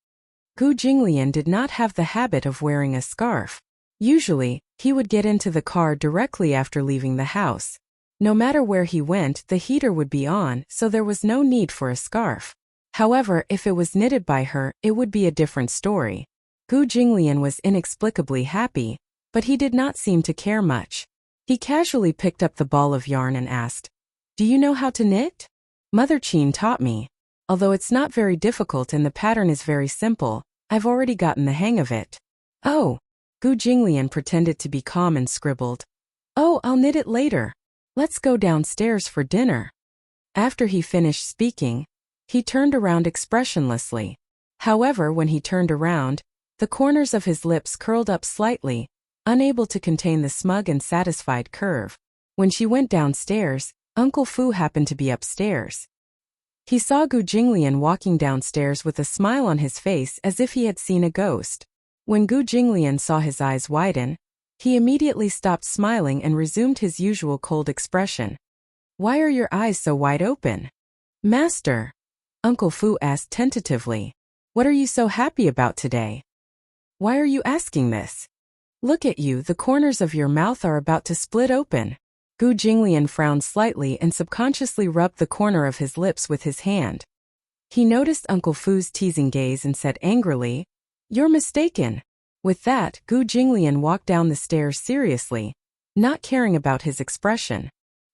Gu Jinglian did not have the habit of wearing a scarf. Usually, he would get into the car directly after leaving the house. No matter where he went, the heater would be on, so there was no need for a scarf. However, if it was knitted by her, it would be a different story. Gu Jinglian was inexplicably happy, but he did not seem to care much. He casually picked up the ball of yarn and asked, "Do you know how to knit?" "Mother Qin taught me. Although it's not very difficult and the pattern is very simple, I've already gotten the hang of it." "Oh." Gu Jinglian pretended to be calm and scribbled, "Oh, I'll knit it later. Let's go downstairs for dinner." After he finished speaking, he turned around expressionlessly. However, when he turned around, the corners of his lips curled up slightly, unable to contain the smug and satisfied curve. When she went downstairs, Uncle Fu happened to be upstairs. He saw Gu Jinglian walking downstairs with a smile on his face as if he had seen a ghost. When Gu Jinglian saw his eyes widen, he immediately stopped smiling and resumed his usual cold expression. "Why are your eyes so wide open?" "Master," Uncle Fu asked tentatively, "what are you so happy about today?" "Why are you asking this? Look at you, the corners of your mouth are about to split open." Gu Jinglian frowned slightly and subconsciously rubbed the corner of his lips with his hand. He noticed Uncle Fu's teasing gaze and said angrily, "You're mistaken." With that, Gu Jinglian walked down the stairs seriously, not caring about his expression.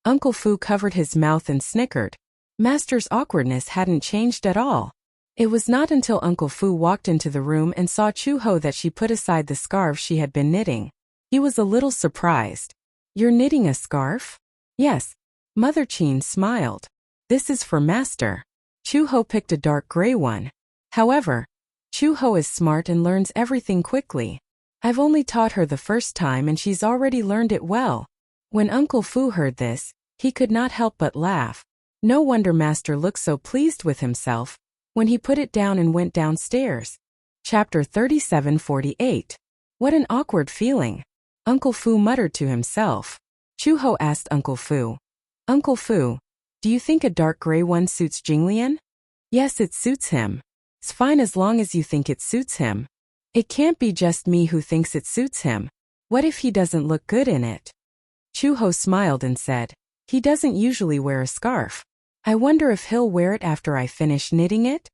Uncle Fu covered his mouth and snickered. Master's awkwardness hadn't changed at all. It was not until Uncle Fu walked into the room and saw Chu-ho that she put aside the scarf she had been knitting. He was a little surprised. "You're knitting a scarf?" "Yes." Mother Qin smiled. "This is for Master." Chu-ho picked a dark gray one. However, Chu-ho is smart and learns everything quickly. I've only taught her the first time and she's already learned it well. When Uncle Fu heard this, he could not help but laugh. No wonder Master looked so pleased with himself. When he put it down and went downstairs, Chapter 37:48. What an awkward feeling. Uncle Fu muttered to himself. Chu-ho asked Uncle Fu. Uncle Fu, do you think a dark gray one suits Jinglian? Yes, it suits him. It's fine as long as you think it suits him. It can't be just me who thinks it suits him. What if he doesn't look good in it? Chu-ho smiled and said, he doesn't usually wear a scarf. I wonder if he'll wear it after I finish knitting it?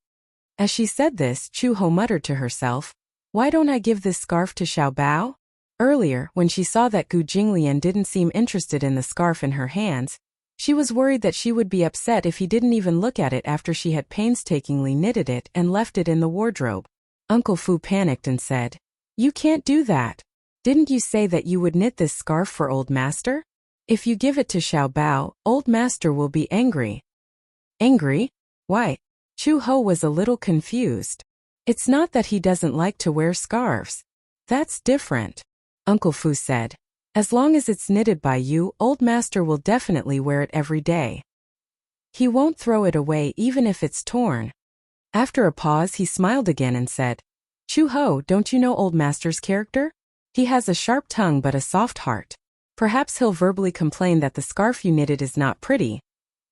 As she said this, Chu-ho muttered to herself, why don't I give this scarf to Xiao Bao? Earlier, when she saw that Gu Jinglian didn't seem interested in the scarf in her hands, she was worried that she would be upset if he didn't even look at it after she had painstakingly knitted it and left it in the wardrobe. Uncle Fu panicked and said, you can't do that. Didn't you say that you would knit this scarf for Old Master? If you give it to Xiao Bao, Old Master will be angry. Angry? Why? Chu-ho was a little confused. It's not that he doesn't like to wear scarves. That's different. Uncle Fu said, as long as it's knitted by you, Old Master will definitely wear it every day. He won't throw it away even if it's torn. After a pause, he smiled again and said, Chu-ho, don't you know Old Master's character? He has a sharp tongue but a soft heart. Perhaps he'll verbally complain that the scarf you knitted is not pretty,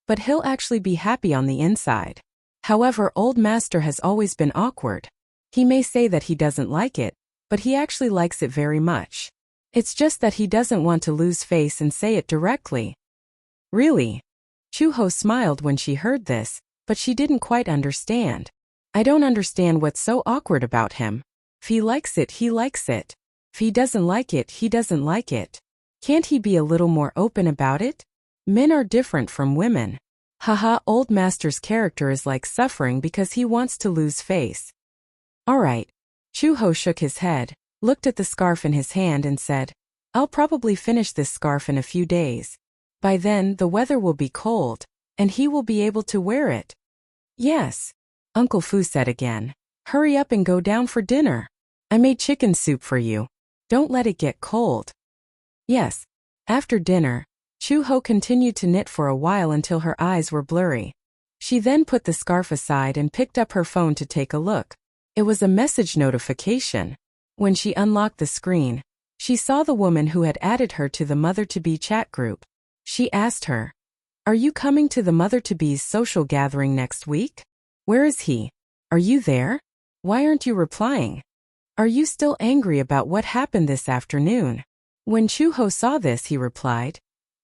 but he'll actually be happy on the inside. However, Old Master has always been awkward. He may say that he doesn't like it, but he actually likes it very much. It's just that he doesn't want to lose face and say it directly. Really? Chu-ho smiled when she heard this, but she didn't quite understand. I don't understand what's so awkward about him. If he likes it, he likes it. If he doesn't like it, he doesn't like it. Can't he be a little more open about it? Men are different from women. Haha, Old Master's character is like suffering because he wants to lose face. Alright. Chu-ho shook his head, looked at the scarf in his hand and said, I'll probably finish this scarf in a few days. By then, the weather will be cold, and he will be able to wear it. Yes. Uncle Fu said again. Hurry up and go down for dinner. I made chicken soup for you. Don't let it get cold. Yes. After dinner, Chu-ho continued to knit for a while until her eyes were blurry. She then put the scarf aside and picked up her phone to take a look. It was a message notification. When she unlocked the screen, she saw the woman who had added her to the Mother-to-Be chat group. She asked her, Are you coming to the Mother-to-Be's social gathering next week? Where is he? Are you there? Why aren't you replying? Are you still angry about what happened this afternoon? When Chu-ho saw this, he replied,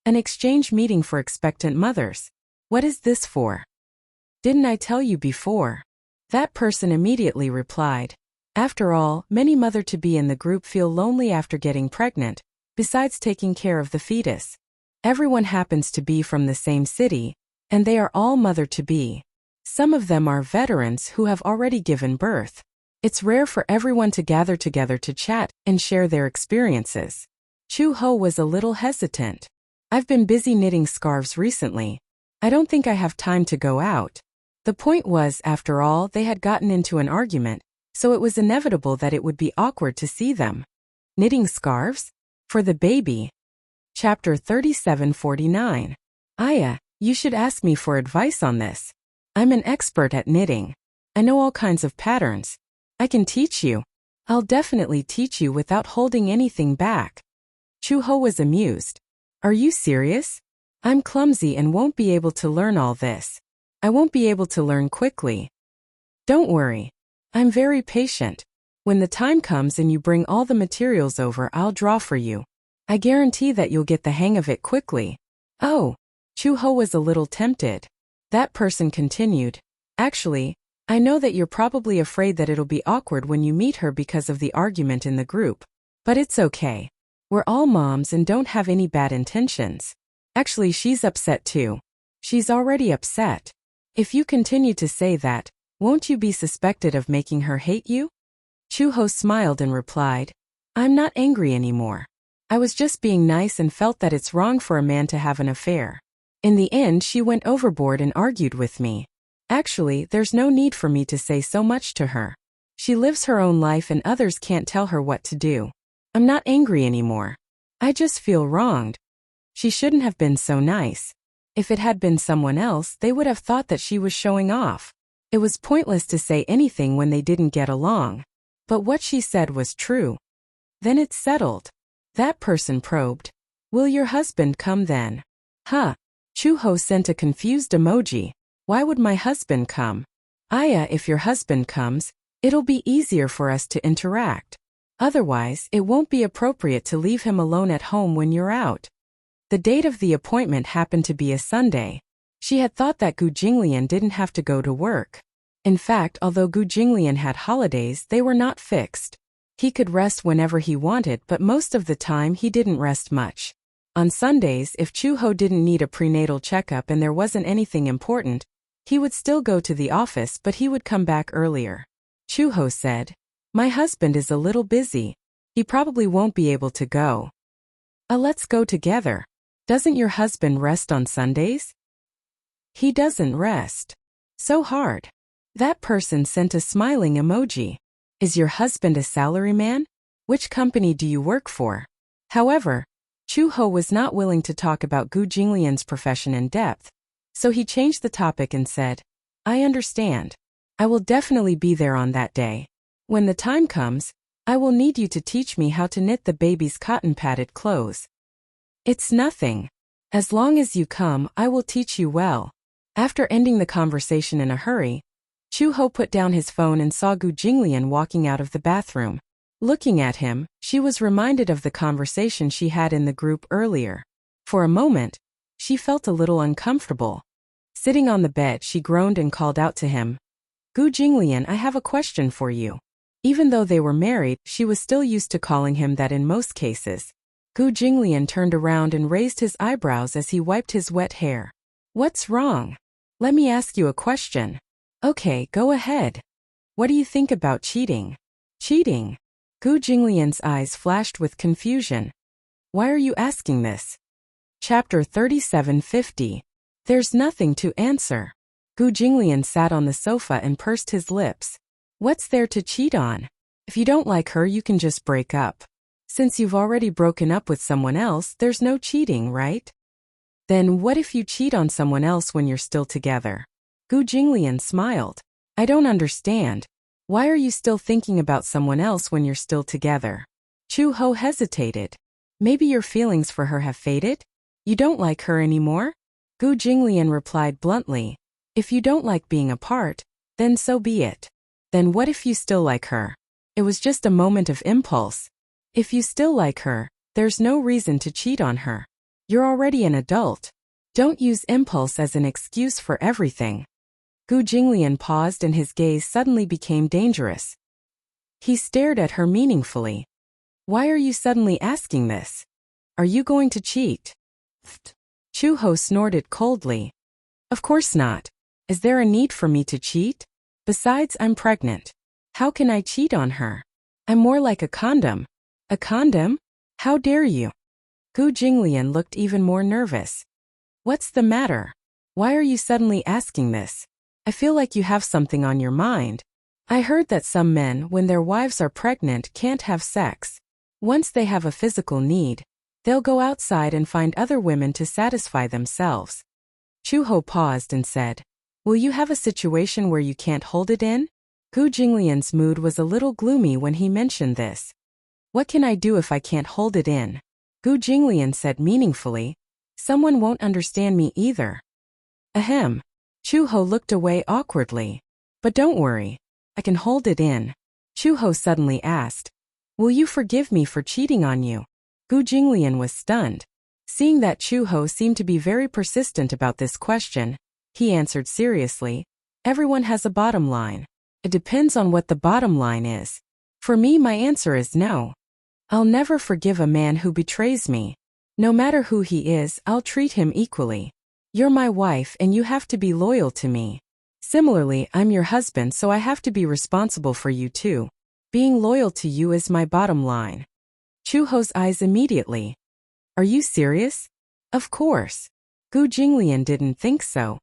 An exchange meeting for expectant mothers. What is this for? Didn't I tell you before? That person immediately replied, After all, many mother-to-be in the group feel lonely after getting pregnant, besides taking care of the fetus. Everyone happens to be from the same city, and they are all mother-to-be. Some of them are veterans who have already given birth. It's rare for everyone to gather together to chat and share their experiences. Chu-ho was a little hesitant. I've been busy knitting scarves recently. I don't think I have time to go out. The point was, after all, they had gotten into an argument, so it was inevitable that it would be awkward to see them. Knitting scarves? For the baby. Chapter 37:49. Aya, you should ask me for advice on this. I'm an expert at knitting. I know all kinds of patterns. I can teach you. I'll definitely teach you without holding anything back. Chu-ho was amused. Are you serious? I'm clumsy and won't be able to learn all this. I won't be able to learn quickly. Don't worry. I'm very patient. When the time comes and you bring all the materials over, I'll draw for you. I guarantee that you'll get the hang of it quickly. Oh. Chu-ho was a little tempted. That person continued. Actually, I know that you're probably afraid that it'll be awkward when you meet her because of the argument in the group. But it's okay. We're all moms and don't have any bad intentions. Actually, she's upset too. She's already upset. If you continue to say that, won't you be suspected of making her hate you? Chu-ho smiled and replied, I'm not angry anymore. I was just being nice and felt that it's wrong for a man to have an affair. In the end, she went overboard and argued with me. Actually, there's no need for me to say so much to her. She lives her own life and others can't tell her what to do. I'm not angry anymore. I just feel wronged. She shouldn't have been so nice. If it had been someone else, they would have thought that she was showing off. It was pointless to say anything when they didn't get along. But what she said was true. Then it's settled. That person probed. Will your husband come then? Huh. Chuho sent a confused emoji. Why would my husband come? Aya, if your husband comes, it'll be easier for us to interact. Otherwise, it won't be appropriate to leave him alone at home when you're out. The date of the appointment happened to be a Sunday. She had thought that Gu Jinglian didn't have to go to work. In fact, although Gu Jinglian had holidays, they were not fixed. He could rest whenever he wanted, but most of the time he didn't rest much. On Sundays, if Chuho didn't need a prenatal checkup and there wasn't anything important, he would still go to the office, but he would come back earlier. Chuho said, "My husband is a little busy. He probably won't be able to go." Let's go together. Doesn't your husband rest on Sundays? He doesn't rest. So hard. That person sent a smiling emoji. Is your husband a salaryman? Which company do you work for? However, Chuho was not willing to talk about Gu Jinglian's profession in depth, so he changed the topic and said, I understand. I will definitely be there on that day. When the time comes, I will need you to teach me how to knit the baby's cotton-padded clothes. It's nothing. As long as you come, I will teach you well. After ending the conversation in a hurry, Chuho put down his phone and saw Gu Jinglian walking out of the bathroom. Looking at him, she was reminded of the conversation she had in the group earlier. For a moment, she felt a little uncomfortable. Sitting on the bed, she groaned and called out to him. Gu Jinglian, I have a question for you. Even though they were married, she was still used to calling him that in most cases. Gu Jinglian turned around and raised his eyebrows as he wiped his wet hair. What's wrong? Let me ask you a question. Okay, go ahead. What do you think about cheating? Cheating? Gu Jinglian's eyes flashed with confusion. Why are you asking this? Chapter 3750. There's nothing to answer. Gu Jinglian sat on the sofa and pursed his lips. What's there to cheat on? If you don't like her, you can just break up. Since you've already broken up with someone else, there's no cheating, right? Then what if you cheat on someone else when you're still together? Gu Jinglian smiled. I don't understand. Why are you still thinking about someone else when you're still together? Chuho hesitated. Maybe your feelings for her have faded? You don't like her anymore? Gu Jinglian replied bluntly. If you don't like being apart, then so be it. Then what if you still like her? It was just a moment of impulse. If you still like her, there's no reason to cheat on her. You're already an adult. Don't use impulse as an excuse for everything. Gu Jinglian paused and his gaze suddenly became dangerous. He stared at her meaningfully. Why are you suddenly asking this? Are you going to cheat? Chuho snorted coldly. Of course not. Is there a need for me to cheat? Besides, I'm pregnant. How can I cheat on her? I'm more like a condom. A condom? How dare you? Gu Jinglian looked even more nervous. What's the matter? Why are you suddenly asking this? I feel like you have something on your mind. I heard that some men, when their wives are pregnant, can't have sex. Once they have a physical need, they'll go outside and find other women to satisfy themselves. Chuho paused and said, Will you have a situation where you can't hold it in? Gu Jinglian's mood was a little gloomy when he mentioned this. What can I do if I can't hold it in? Gu Jinglian said meaningfully. Someone won't understand me either. Ahem. Chuho looked away awkwardly. But don't worry. I can hold it in. Chuho suddenly asked. Will you forgive me for cheating on you? Gu Jinglian was stunned. Seeing that Chuho seemed to be very persistent about this question, he answered seriously. Everyone has a bottom line. It depends on what the bottom line is. For me, my answer is no. I'll never forgive a man who betrays me. No matter who he is, I'll treat him equally. You're my wife and you have to be loyal to me. Similarly, I'm your husband, so I have to be responsible for you too. Being loyal to you is my bottom line. Chuho's eyes immediately. Are you serious? Of course. Gu Jinglian didn't think so.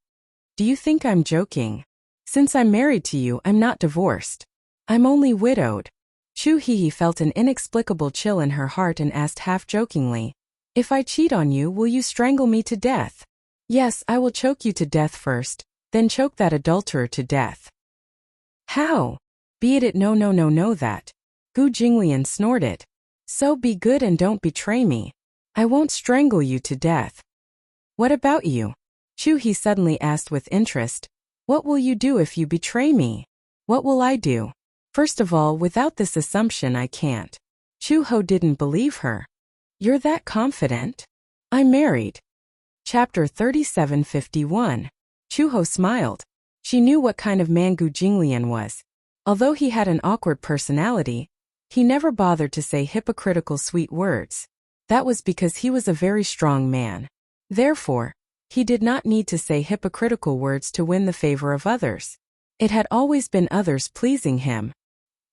Do you think I'm joking? Since I'm married to you, I'm not divorced. I'm only widowed. Chu Hihi felt an inexplicable chill in her heart and asked half-jokingly, If I cheat on you, will you strangle me to death? Yes, I will choke you to death first, then choke that adulterer to death. How? Be it no no no no that. Gu Jinglian snorted. So be good and don't betray me. I won't strangle you to death. What about you? Chu He suddenly asked with interest. What will you do if you betray me? What will I do? First of all, without this assumption I can't. Chu Ho didn't believe her. You're that confident? I'm married. Chapter 3751. Chu Ho smiled. She knew what kind of man Gu Jinglian was. Although he had an awkward personality, he never bothered to say hypocritical sweet words. That was because he was a very strong man. Therefore, he did not need to say hypocritical words to win the favor of others. It had always been others pleasing him.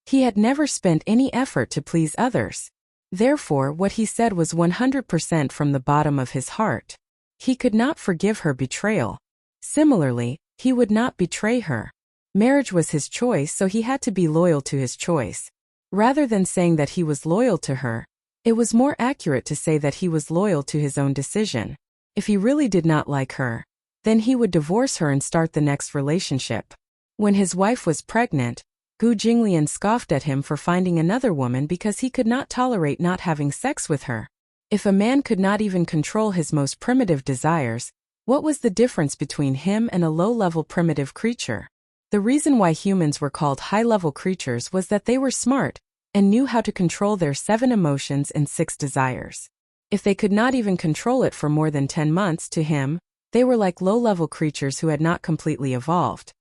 He had never spent any effort to please others. Therefore, what he said was 100% from the bottom of his heart. He could not forgive her betrayal. Similarly, he would not betray her. Marriage was his choice, so he had to be loyal to his choice. Rather than saying that he was loyal to her, it was more accurate to say that he was loyal to his own decision. If he really did not like her, then he would divorce her and start the next relationship. When his wife was pregnant, Gu Jinglian scoffed at him for finding another woman because he could not tolerate not having sex with her. If a man could not even control his most primitive desires, what was the difference between him and a low-level primitive creature? The reason why humans were called high-level creatures was that they were smart and knew how to control their 7 emotions and 6 desires. If they could not even control it for more than 10 months, to him, they were like low-level creatures who had not completely evolved.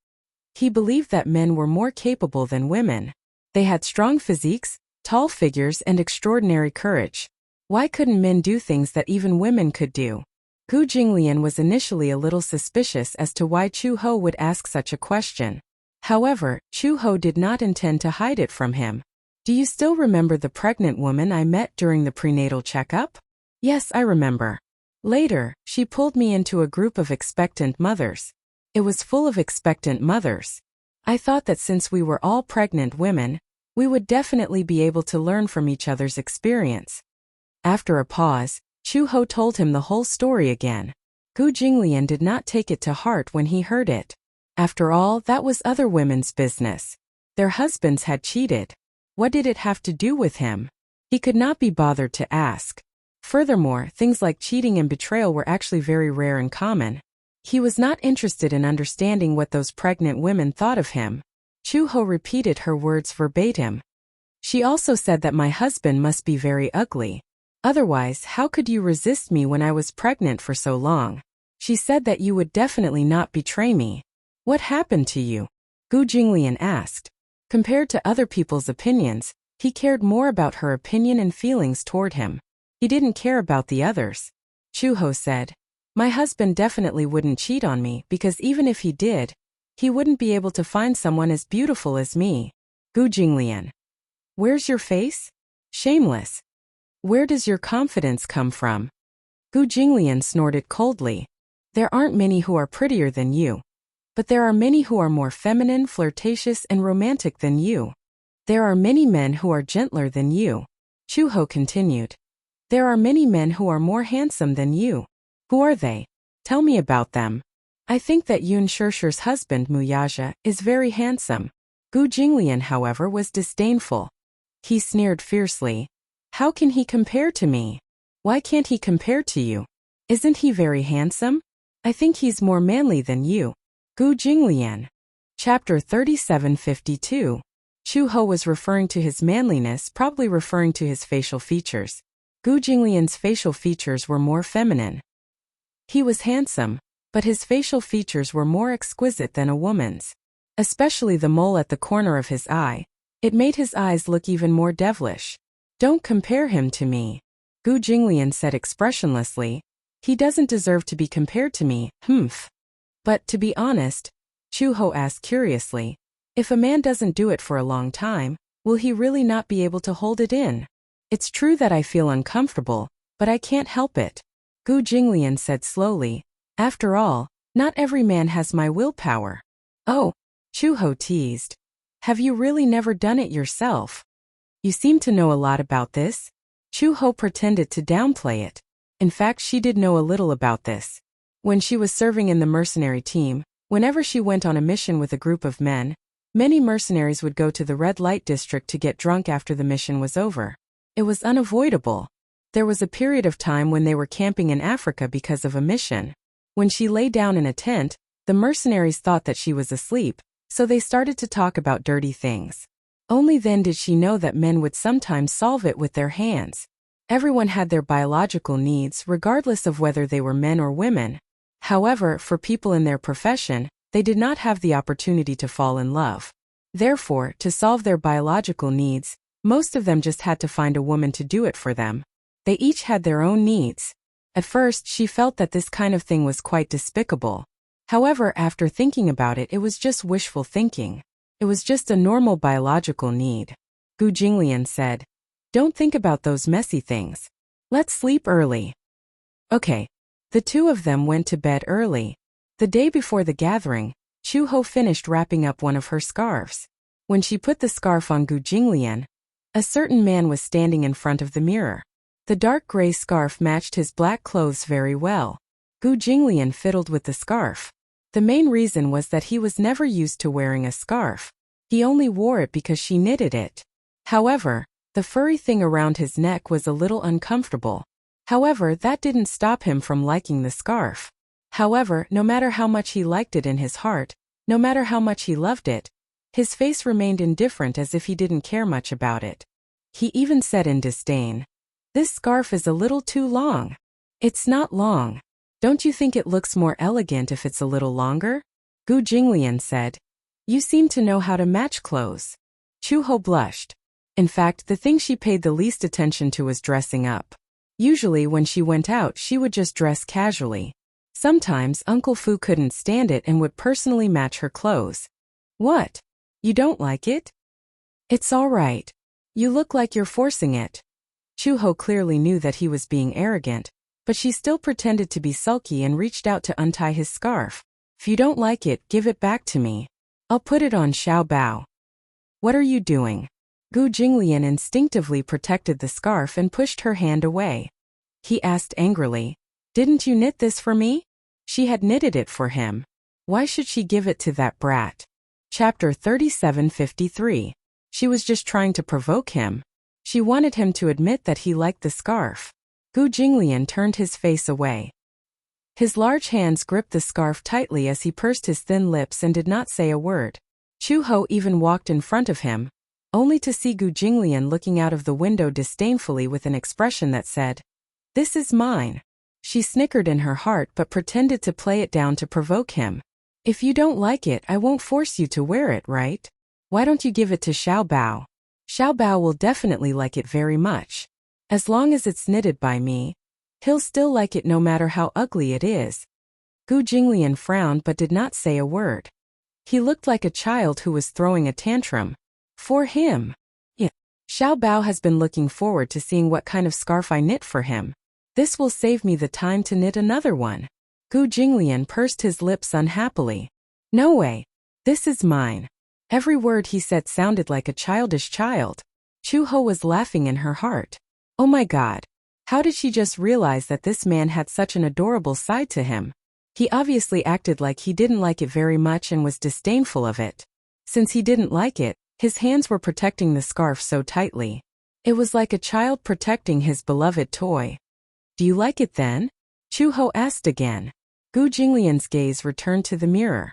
He believed that men were more capable than women. They had strong physiques, tall figures, and extraordinary courage. Why couldn't men do things that even women could do? Gu Jinglian was initially a little suspicious as to why Chu Ho would ask such a question. However, Chu Ho did not intend to hide it from him. Do you still remember the pregnant woman I met during the prenatal checkup? Yes, I remember. Later, she pulled me into a group of expectant mothers. It was full of expectant mothers. I thought that since we were all pregnant women, we would definitely be able to learn from each other's experience. After a pause, Chu Ho told him the whole story again. Gu Jinglian did not take it to heart when he heard it. After all, that was other women's business. Their husbands had cheated. What did it have to do with him? He could not be bothered to ask. Furthermore, things like cheating and betrayal were actually very rare and common. He was not interested in understanding what those pregnant women thought of him. Chu Ho repeated her words verbatim. She also said that my husband must be very ugly. Otherwise, how could you resist me when I was pregnant for so long? She said that you would definitely not betray me. What happened to you? Gu Jinglian asked. Compared to other people's opinions, he cared more about her opinion and feelings toward him. He didn't care about the others. Chu Ho said, my husband definitely wouldn't cheat on me because even if he did, he wouldn't be able to find someone as beautiful as me. Gu Jinglian. Where's your face? Shameless. Where does your confidence come from? Gu Jinglian snorted coldly. There aren't many who are prettier than you. But there are many who are more feminine, flirtatious, and romantic than you. There are many men who are gentler than you. Chu Ho continued. There are many men who are more handsome than you. Who are they? Tell me about them. I think that Yun Shirshir's husband Muyaja is very handsome. Gu Jinglian, however, was disdainful. He sneered fiercely. How can he compare to me? Why can't he compare to you? Isn't he very handsome? I think he's more manly than you. Gu Jinglian. Chapter 3752. Chu Ho was referring to his manliness, probably referring to his facial features. Gu Jinglian's facial features were more feminine. He was handsome, but his facial features were more exquisite than a woman's. Especially the mole at the corner of his eye. It made his eyes look even more devilish. Don't compare him to me. Gu Jinglian said expressionlessly. He doesn't deserve to be compared to me, humph. But, to be honest, Chu Ho asked curiously, if a man doesn't do it for a long time, will he really not be able to hold it in? It's true that I feel uncomfortable, but I can't help it. Gu Jinglian said slowly. After all, not every man has my willpower. Oh, Chu Ho teased. Have you really never done it yourself? You seem to know a lot about this. Chu Ho pretended to downplay it. In fact, she did know a little about this. When she was serving in the mercenary team, whenever she went on a mission with a group of men, Many mercenaries would go to the red light district to get drunk after the mission was over. It was unavoidable. There was a period of time when they were camping in Africa because of a mission. When she lay down in a tent, the mercenaries thought that she was asleep, so they started to talk about dirty things. Only then did she know that men would sometimes solve it with their hands. Everyone had their biological needs, regardless of whether they were men or women. However, for people in their profession, they did not have the opportunity to fall in love. Therefore, to solve their biological needs, most of them just had to find a woman to do it for them. They each had their own needs. At first, she felt that this kind of thing was quite despicable. However, after thinking about it, it was just wishful thinking. It was just a normal biological need. Gu Jinglian said, "Don't think about those messy things. Let's sleep early." Okay. The two of them went to bed early. The day before the gathering, Chu Ho finished wrapping up one of her scarves. When she put the scarf on Gu Jinglian, a certain man was standing in front of the mirror. The dark gray scarf matched his black clothes very well. Gu Jinglian fiddled with the scarf. The main reason was that he was never used to wearing a scarf. He only wore it because she knitted it. However, the furry thing around his neck was a little uncomfortable. However, that didn't stop him from liking the scarf. However, no matter how much he liked it in his heart, no matter how much he loved it, his face remained indifferent as if he didn't care much about it. He even said in disdain, "This scarf is a little too long." "It's not long. Don't you think it looks more elegant if it's a little longer?" Gu Jinglian said. "You seem to know how to match clothes." Chu Ho blushed. In fact, the thing she paid the least attention to was dressing up. Usually when she went out, she would just dress casually. Sometimes Uncle Fu couldn't stand it and would personally match her clothes. "What? You don't like it?" "It's all right. You look like you're forcing it." Chu Ho clearly knew that he was being arrogant, but she still pretended to be sulky and reached out to untie his scarf. "If you don't like it, give it back to me. I'll put it on Xiao Bao." "What are you doing?" Gu Jinglian instinctively protected the scarf and pushed her hand away. He asked angrily, "Didn't you knit this for me?" She had knitted it for him. Why should she give it to that brat? Chapter 3753. She was just trying to provoke him. She wanted him to admit that he liked the scarf. Gu Jinglian turned his face away. His large hands gripped the scarf tightly as he pursed his thin lips and did not say a word. Chu Ho even walked in front of him, only to see Gu Jinglian looking out of the window disdainfully with an expression that said, "This is mine." She snickered in her heart but pretended to play it down to provoke him. "If you don't like it, I won't force you to wear it, right? Why don't you give it to Xiao Bao? Xiao Bao will definitely like it very much. As long as it's knitted by me, he'll still like it no matter how ugly it is." Gu Jinglian frowned but did not say a word. He looked like a child who was throwing a tantrum. For him. Yeah. Xiao Bao has been looking forward to seeing what kind of scarf I knit for him. This will save me the time to knit another one. Gu Jinglian pursed his lips unhappily. "No way. This is mine." Every word he said sounded like a childish child. Chu Ho was laughing in her heart. Oh my God. How did she just realize that this man had such an adorable side to him? He obviously acted like he didn't like it very much and was disdainful of it. Since he didn't like it, his hands were protecting the scarf so tightly. It was like a child protecting his beloved toy. "Do you like it then?" Chu Ho asked again. Gu Jinglian's gaze returned to the mirror.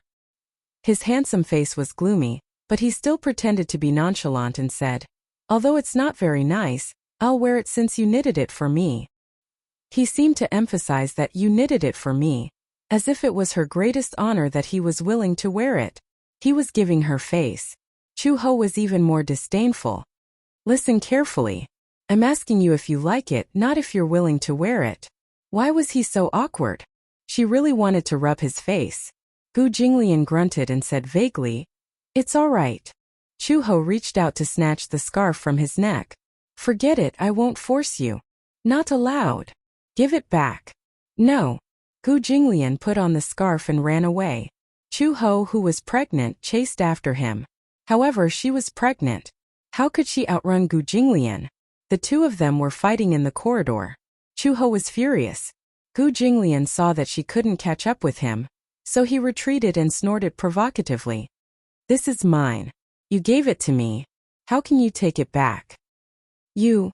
His handsome face was gloomy, but he still pretended to be nonchalant and said, "Although it's not very nice, I'll wear it since you knitted it for me." He seemed to emphasize that "you knitted it for me," as if it was her greatest honor that he was willing to wear it. He was giving her face. Chu Ho was even more disdainful. "Listen carefully. I'm asking you if you like it, not if you're willing to wear it." Why was he so awkward? She really wanted to rub his face. Gu Jinglian grunted and said vaguely, "It's all right." Chu Ho reached out to snatch the scarf from his neck. "Forget it, I won't force you." "Not allowed." "Give it back." "No." Gu Jinglian put on the scarf and ran away. Chu Ho, who was pregnant, chased after him. However, she was pregnant. How could she outrun Gu Jinglian? The two of them were fighting in the corridor. Chu Ho was furious. Gu Jinglian saw that she couldn't catch up with him, so he retreated and snorted provocatively. This is mine. You gave it to me. How can you take it back? You.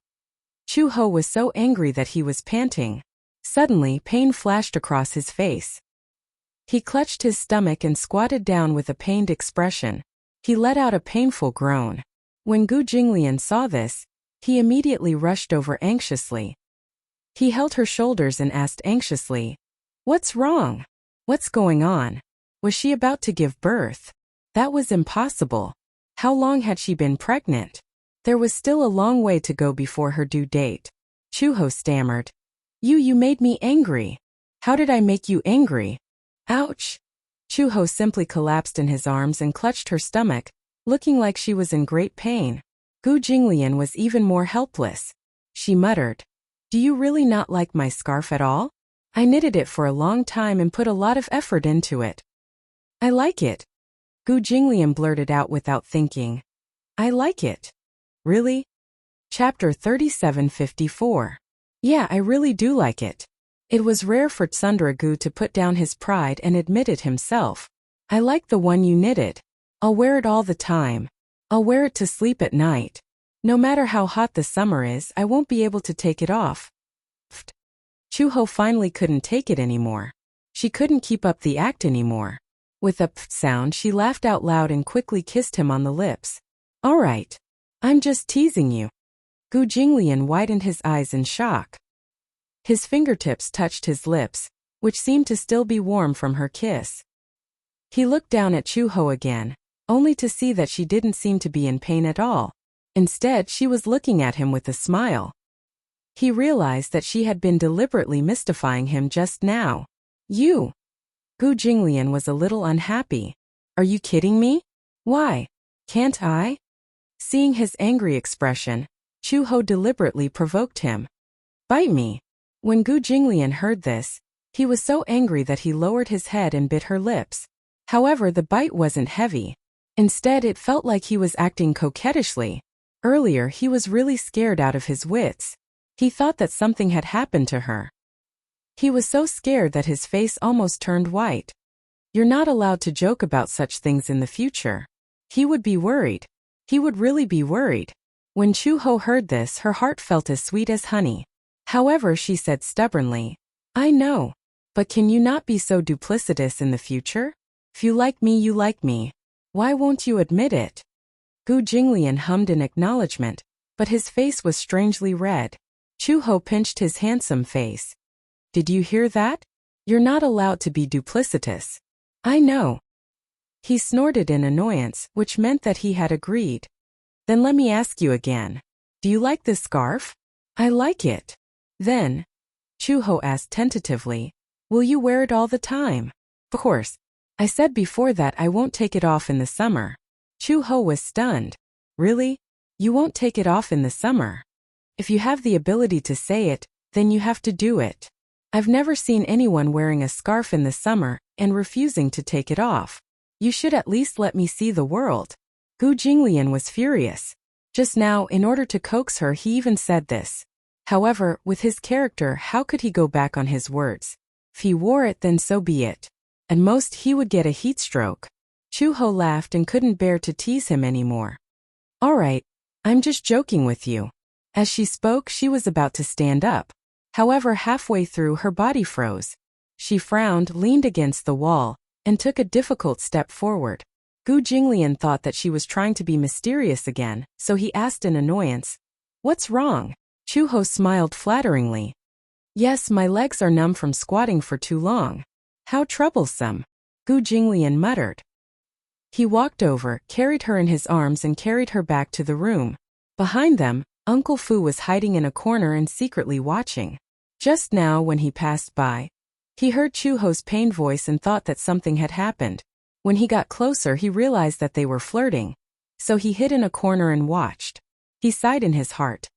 Chu-ho was so angry that he was panting. Suddenly, pain flashed across his face. He clutched his stomach and squatted down with a pained expression. He let out a painful groan. When Gu Jinglian saw this, he immediately rushed over anxiously. He held her shoulders and asked anxiously, "What's wrong? What's going on? Was she about to give birth?" That was impossible. How long had she been pregnant? There was still a long way to go before her due date. Chu-ho stammered, You made me angry. How did I make you angry? Ouch. Chu-ho simply collapsed in his arms and clutched her stomach, looking like she was in great pain. Gu Jinglian was even more helpless. She muttered, "Do you really not like my scarf at all? I knitted it for a long time and put a lot of effort into it." "I like it." Gu Jinglian blurted out without thinking. "I like it." "Really?" Chapter 3754. Yeah, I really do like it. It was rare for Tsundragu to put down his pride and admit it himself. "I like the one you knitted. I'll wear it all the time. I'll wear it to sleep at night. No matter how hot the summer is, I won't be able to take it off." Pfft. Chu-ho finally couldn't take it anymore. She couldn't keep up the act anymore. With a pfft sound, she laughed out loud and quickly kissed him on the lips. "All right. I'm just teasing you." Gu Jinglian widened his eyes in shock. His fingertips touched his lips, which seemed to still be warm from her kiss. He looked down at Chu-ho again, only to see that she didn't seem to be in pain at all. Instead, she was looking at him with a smile. He realized that she had been deliberately mystifying him just now. "You." Gu Jinglian was a little unhappy. "Are you kidding me? Why? Can't I?" Seeing his angry expression, Chu-ho deliberately provoked him. "Bite me." When Gu Jinglian heard this, he was so angry that he lowered his head and bit her lips. However, the bite wasn't heavy. Instead, it felt like he was acting coquettishly. Earlier, he was really scared out of his wits. He thought that something had happened to her. He was so scared that his face almost turned white. "You're not allowed to joke about such things in the future." He would be worried. He would really be worried. When Chu-ho heard this, her heart felt as sweet as honey. However, she said stubbornly, "I know. But can you not be so duplicitous in the future? If you like me, you like me. Why won't you admit it?" Gu Jinglian hummed in acknowledgement, but his face was strangely red. Chu-ho pinched his handsome face. "Did you hear that? You're not allowed to be duplicitous." "I know." He snorted in annoyance, which meant that he had agreed. "Then let me ask you again. Do you like this scarf?" "I like it." "Then," Chu-ho asked tentatively, "will you wear it all the time?" "Of course. I said before that I won't take it off in the summer." Chu-ho was stunned. "Really? You won't take it off in the summer? If you have the ability to say it, then you have to do it. I've never seen anyone wearing a scarf in the summer and refusing to take it off. You should at least let me see the world." Gu Jinglian was furious. Just now, in order to coax her, he even said this. However, with his character, how could he go back on his words? If he wore it, then so be it. At most, he would get a heat stroke. Chu-ho laughed and couldn't bear to tease him anymore. "All right, I'm just joking with you." As she spoke, she was about to stand up. However, halfway through, her body froze. She frowned, leaned against the wall, and took a difficult step forward. Gu Jinglian thought that she was trying to be mysterious again, so he asked in annoyance, "What's wrong?" Chu-ho smiled flatteringly. "Yes, my legs are numb from squatting for too long." "How troublesome," Gu Jinglian muttered. He walked over, carried her in his arms and carried her back to the room. Behind them, Uncle Fu was hiding in a corner and secretly watching. Just now, when he passed by, he heard Chu-ho's pained voice and thought that something had happened. When he got closer, he realized that they were flirting. So he hid in a corner and watched. He sighed in his heart.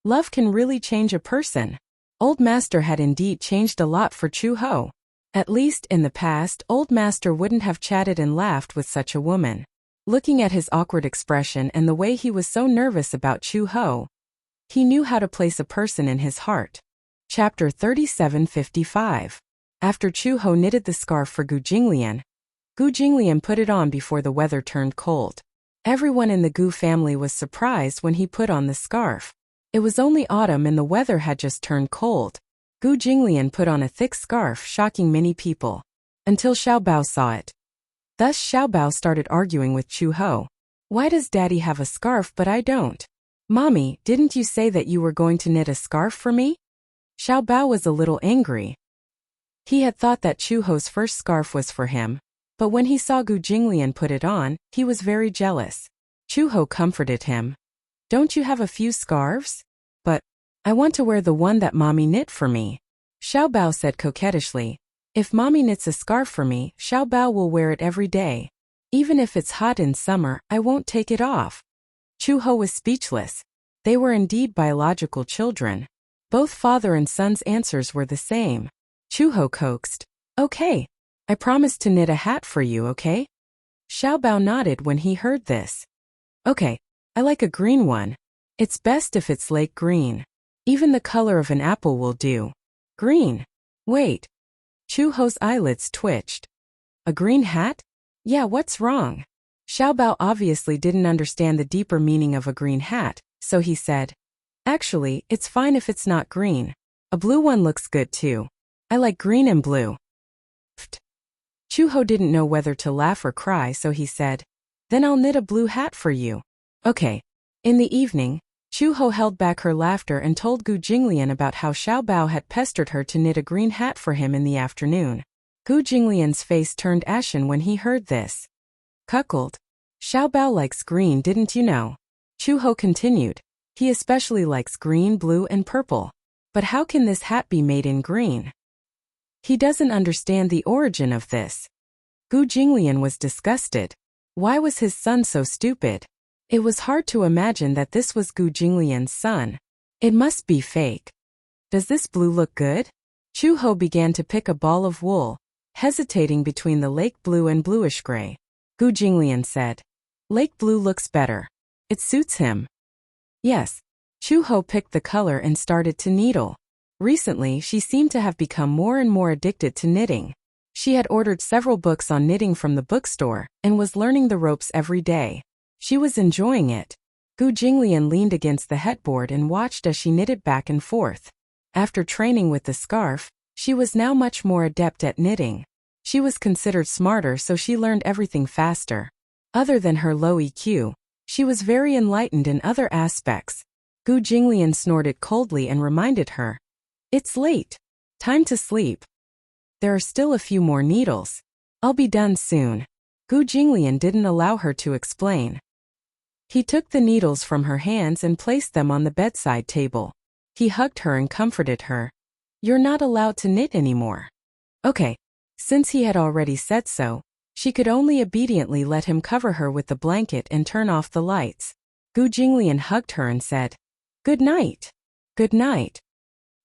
Love can really change a person. Old Master had indeed changed a lot for Chu-ho. At least, in the past, Old Master wouldn't have chatted and laughed with such a woman. Looking at his awkward expression and the way he was so nervous about Chu-ho, he knew how to place a person in his heart. Chapter 3755. After Chu-ho knitted the scarf for Gu Jinglian, Gu Jinglian put it on before the weather turned cold. Everyone in the Gu family was surprised when he put on the scarf. It was only autumn and the weather had just turned cold. Gu Jinglian put on a thick scarf, shocking many people. Until Xiaobao saw it. Thus Xiaobao started arguing with Chu Ho. Why does Daddy have a scarf but I don't? Mommy, didn't you say that you were going to knit a scarf for me? Xiaobao was a little angry. He had thought that Chu Ho's first scarf was for him, but when he saw Gu Jinglian put it on, he was very jealous. Chu Ho comforted him. Don't you have a few scarves? But I want to wear the one that Mommy knit for me. Xiaobao said coquettishly. If Mommy knits a scarf for me, Xiaobao will wear it every day. Even if it's hot in summer, I won't take it off. Chu Ho was speechless. They were indeed biological children. Both father and son's answers were the same. Chu Ho coaxed. Okay. I promise to knit a hat for you, okay? Xiaobao nodded when he heard this. Okay. I like a green one. It's best if it's lake green. Even the color of an apple will do. Green. Wait. Chu Ho's eyelids twitched. A green hat? Yeah, what's wrong? Xiaobao obviously didn't understand the deeper meaning of a green hat, so he said, actually, it's fine if it's not green. A blue one looks good too. I like green and blue. Pfft. Chu Ho didn't know whether to laugh or cry, so he said, then I'll knit a blue hat for you. Okay. In the evening, Chu Ho held back her laughter and told Gu Jinglian about how Xiaobao had pestered her to knit a green hat for him in the afternoon. Gu Jinglian's face turned ashen when he heard this. Cuckold. Xiaobao likes green, didn't you know? Chu Ho continued. He especially likes green, blue, and purple. But how can this hat be made in green? He doesn't understand the origin of this. Gu Jinglian was disgusted. Why was his son so stupid? It was hard to imagine that this was Gu Jinglian's son. It must be fake. Does this blue look good? Chu Ho began to pick a ball of wool, hesitating between the lake blue and bluish gray. Gu Jinglian said, lake blue looks better. It suits him. Yes. Chu Ho picked the color and started to needle. Recently, she seemed to have become more and more addicted to knitting. She had ordered several books on knitting from the bookstore and was learning the ropes every day. She was enjoying it. Gu Jinglian leaned against the headboard and watched as she knitted back and forth. After training with the scarf, she was now much more adept at knitting. She was considered smarter, so she learned everything faster. Other than her low EQ, she was very enlightened in other aspects. Gu Jinglian snorted coldly and reminded her. It's late. Time to sleep. There are still a few more needles. I'll be done soon. Gu Jinglian didn't allow her to explain. He took the needles from her hands and placed them on the bedside table. He hugged her and comforted her. You're not allowed to knit anymore. Okay. Since he had already said so, she could only obediently let him cover her with the blanket and turn off the lights. Gu Jinglian hugged her and said, Good night. Good night.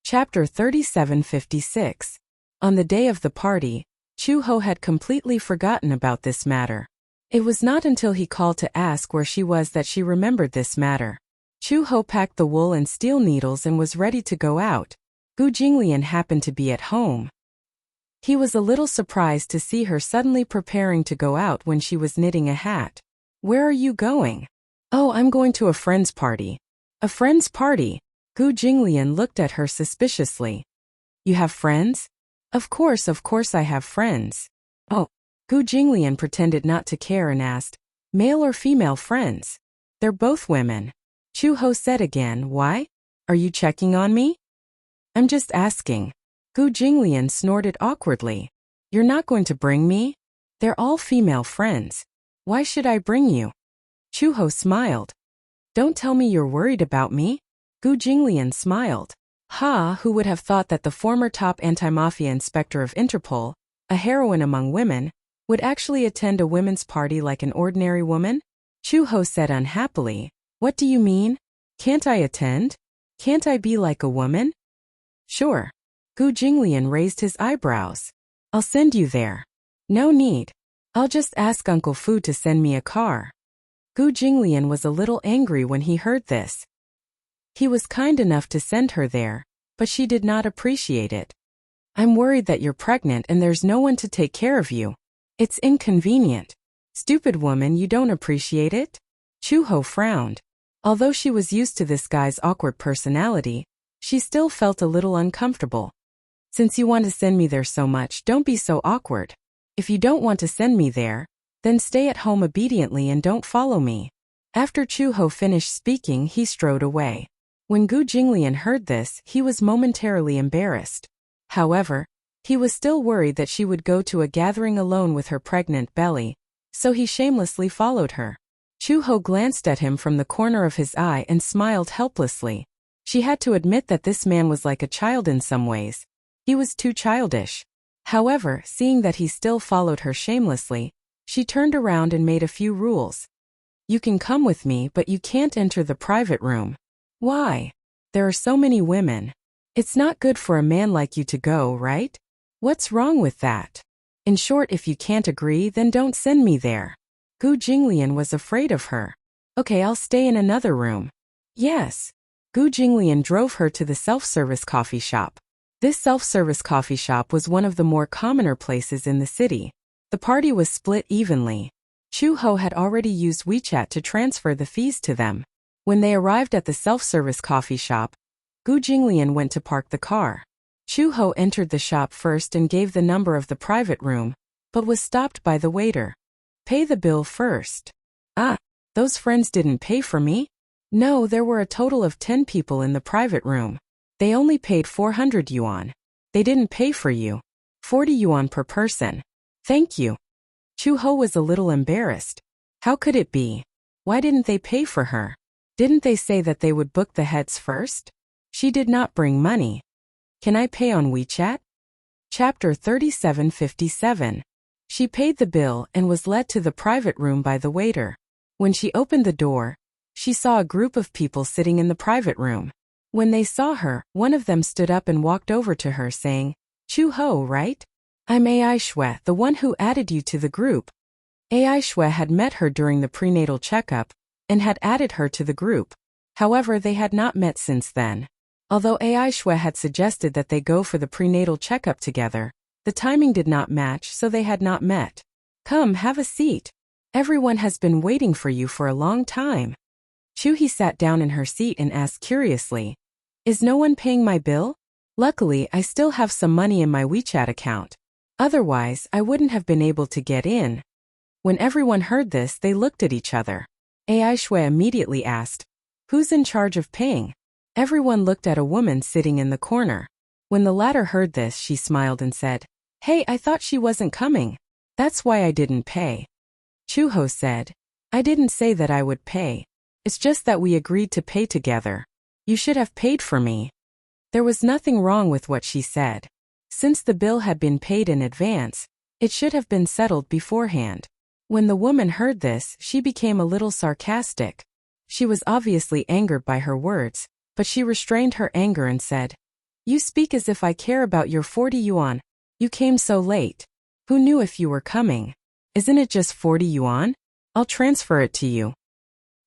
Chapter 3756. On the day of the party, Chu Ho had completely forgotten about this matter. It was not until he called to ask where she was that she remembered this matter. Chu Ho packed the wool and steel needles and was ready to go out. Gu Jinglian happened to be at home. He was a little surprised to see her suddenly preparing to go out when she was knitting a hat. Where are you going? Oh, I'm going to a friend's party. A friend's party? Gu Jinglian looked at her suspiciously. You have friends? Of course I have friends. Oh. Gu Jinglian pretended not to care and asked, male or female friends? They're both women. Chu Ho said again, why? Are you checking on me? I'm just asking. Gu Jinglian snorted awkwardly. You're not going to bring me? They're all female friends. Why should I bring you? Chu Ho smiled. Don't tell me you're worried about me. Gu Jinglian smiled. Ha, who would have thought that the former top anti-mafia inspector of Interpol, a heroine among women, would actually attend a women's party like an ordinary woman? Chu Ho said unhappily, what do you mean? Can't I attend? Can't I be like a woman? Sure. Gu Jinglian raised his eyebrows. I'll send you there. No need. I'll just ask Uncle Fu to send me a car. Gu Jinglian was a little angry when he heard this. He was kind enough to send her there, but she did not appreciate it. I'm worried that you're pregnant and there's no one to take care of you. It's inconvenient. Stupid woman, you don't appreciate it? Chuho frowned. Although she was used to this guy's awkward personality, she still felt a little uncomfortable. Since you want to send me there so much, don't be so awkward. If you don't want to send me there, then stay at home obediently and don't follow me. After Chuho finished speaking, he strode away. When Gu Jinglian heard this, he was momentarily embarrassed. However, he was still worried that she would go to a gathering alone with her pregnant belly, so he shamelessly followed her. Chuho glanced at him from the corner of his eye and smiled helplessly. She had to admit that this man was like a child in some ways. He was too childish. However, seeing that he still followed her shamelessly, she turned around and made a few rules. You can come with me, but you can't enter the private room. Why? There are so many women. It's not good for a man like you to go, right? What's wrong with that? In short, if you can't agree, then don't send me there. Gu Jinglian was afraid of her. Okay, I'll stay in another room. Yes. Gu Jinglian drove her to the self-service coffee shop. This self-service coffee shop was one of the more commoner places in the city. The party was split evenly. Chuho had already used WeChat to transfer the fees to them. When they arrived at the self-service coffee shop, Gu Jinglian went to park the car. Chuho entered the shop first and gave the number of the private room, but was stopped by the waiter. Pay the bill first. Ah, those friends didn't pay for me? No, there were a total of 10 people in the private room. They only paid 400 yuan. They didn't pay for you. 40 yuan per person. Thank you. Chuho was a little embarrassed. How could it be? Why didn't they pay for her? Didn't they say that they would book the heads first? She did not bring money. Can I pay on WeChat? Chapter 3757. She paid the bill and was led to the private room by the waiter. When she opened the door, she saw a group of people sitting in the private room. When they saw her, one of them stood up and walked over to her saying, Chuho, right? I'm Ai Shui, the one who added you to the group. Ai Shui had met her during the prenatal checkup and had added her to the group. However, they had not met since then. Although Ai Shui had suggested that they go for the prenatal checkup together, the timing did not match, so they had not met. Come, have a seat. Everyone has been waiting for you for a long time. Chuhi sat down in her seat and asked curiously, Is no one paying my bill? Luckily, I still have some money in my WeChat account. Otherwise, I wouldn't have been able to get in. When everyone heard this, they looked at each other. Ai Shui immediately asked, Who's in charge of paying? Everyone looked at a woman sitting in the corner. When the latter heard this, she smiled and said, Hey, I thought she wasn't coming. That's why I didn't pay. Chuho said, I didn't say that I would pay. It's just that we agreed to pay together. You should have paid for me. There was nothing wrong with what she said. Since the bill had been paid in advance, it should have been settled beforehand. When the woman heard this, she became a little sarcastic. She was obviously angered by her words, but she restrained her anger and said, You speak as if I care about your 40 yuan. You came so late. Who knew if you were coming? Isn't it just 40 yuan? I'll transfer it to you.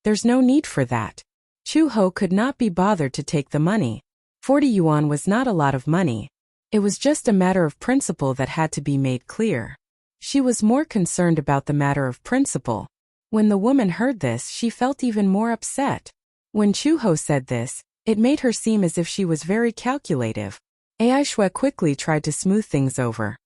There's no need for that. Chuho could not be bothered to take the money. 40 yuan was not a lot of money. It was just a matter of principle that had to be made clear. She was more concerned about the matter of principle. When the woman heard this, she felt even more upset. When Chuho said this, it made her seem as if she was very calculative. Ai Shui quickly tried to smooth things over.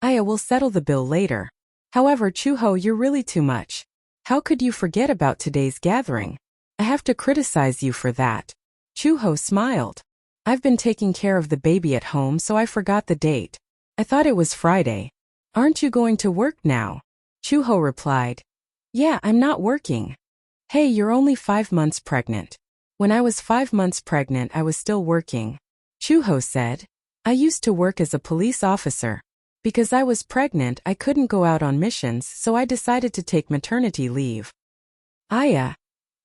I will settle the bill later. However, Chuho, you're really too much. How could you forget about today's gathering? I have to criticize you for that. Chuho smiled. I've been taking care of the baby at home, so I forgot the date. I thought it was Friday. Aren't you going to work now? Chuho replied. Yeah, I'm not working. Hey, you're only 5 months pregnant. When I was 5 months pregnant, I was still working. Chuho said. I used to work as a police officer. Because I was pregnant, I couldn't go out on missions, so I decided to take maternity leave. Aya.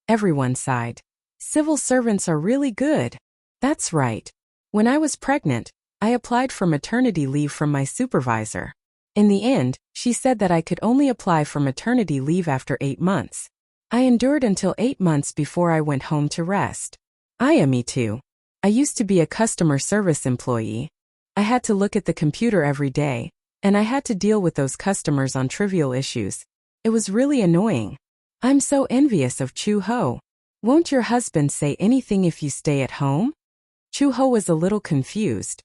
Everyone sighed. Civil servants are really good. That's right. When I was pregnant, I applied for maternity leave from my supervisor. In the end, she said that I could only apply for maternity leave after 8 months. I endured until 8 months before I went home to rest. Aya, me too. I used to be a customer service employee. I had to look at the computer every day, And I had to deal with those customers on trivial issues. It was really annoying. I'm so envious of Chu-ho. Won't your husband say anything if you stay at home? Chu-ho was a little confused.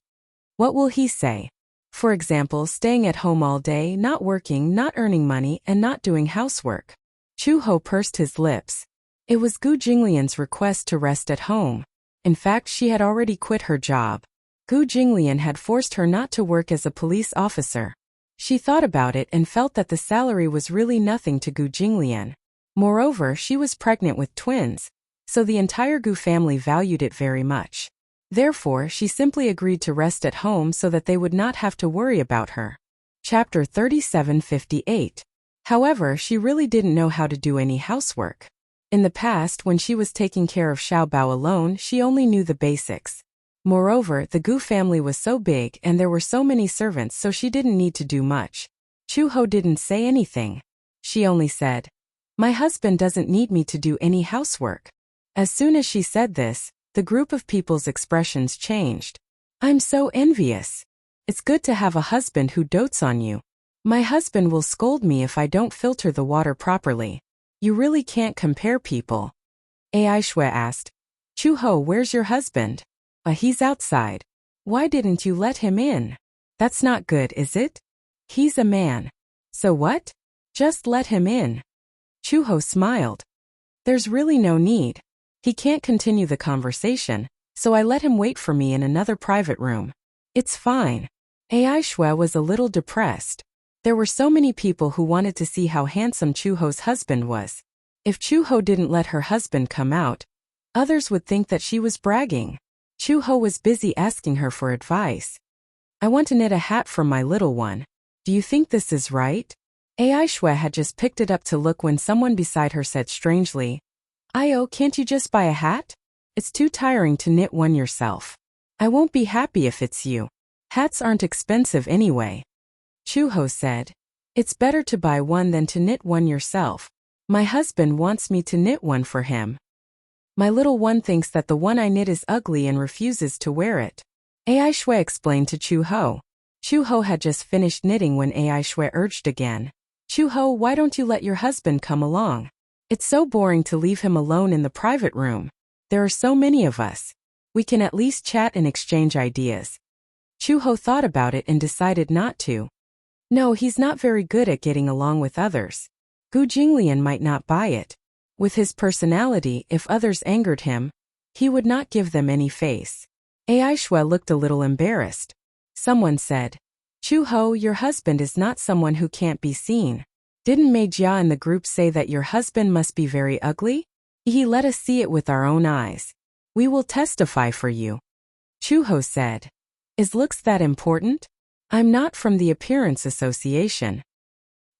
What will he say? For example, staying at home all day, not working, not earning money, and not doing housework. Chu-ho pursed his lips. It was Gu Jinglian's request to rest at home. In fact, she had already quit her job. Gu Jinglian had forced her not to work as a police officer. She thought about it and felt that the salary was really nothing to Gu Jinglian. Moreover, she was pregnant with twins, so the entire Gu family valued it very much. Therefore, she simply agreed to rest at home so that they would not have to worry about her. Chapter 3758. However, she really didn't know how to do any housework. In the past, when she was taking care of Xiaobao alone, she only knew the basics. Moreover, the Gu family was so big and there were so many servants, so she didn't need to do much. Chu-ho didn't say anything. She only said, "My husband doesn't need me to do any housework." As soon as she said this, the group of people's expressions changed. I'm so envious. It's good to have a husband who dotes on you. My husband will scold me if I don't filter the water properly. You really can't compare people. Ai Shui asked, Chu-ho, where's your husband? He's outside. Why didn't you let him in? That's not good, is it? He's a man. So what? Just let him in. Chu-ho smiled. There's really no need. He can't continue the conversation, so I let him wait for me in another private room. It's fine. Ai Shui was a little depressed. There were so many people who wanted to see how handsome Chu-ho's husband was. If Chu-ho didn't let her husband come out, others would think that she was bragging. Chu-ho was busy asking her for advice. I want to knit a hat for my little one. Do you think this is right? Ai Shui had just picked it up to look when someone beside her said strangely, Io, can't you just buy a hat? It's too tiring to knit one yourself. I won't be happy if it's you. Hats aren't expensive anyway. Chu-ho said, it's better to buy one than to knit one yourself. My husband wants me to knit one for him. My little one thinks that the one I knit is ugly and refuses to wear it. Ai Shui explained to Chu-ho. Chu-ho had just finished knitting when Ai Shui urged again. Chu-ho, why don't you let your husband come along? It's so boring to leave him alone in the private room. There are so many of us. We can at least chat and exchange ideas. Chu-ho thought about it and decided not to. No, he's not very good at getting along with others. Gu Jinglian might not buy it. With his personality, if others angered him, he would not give them any face. Ai Shui looked a little embarrassed. Someone said, Chu-ho, your husband is not someone who can't be seen. Didn't Mei Jia in the group say that your husband must be very ugly? He let us see it with our own eyes. We will testify for you. Chu-ho said, is looks that important? I'm not from the Appearance Association.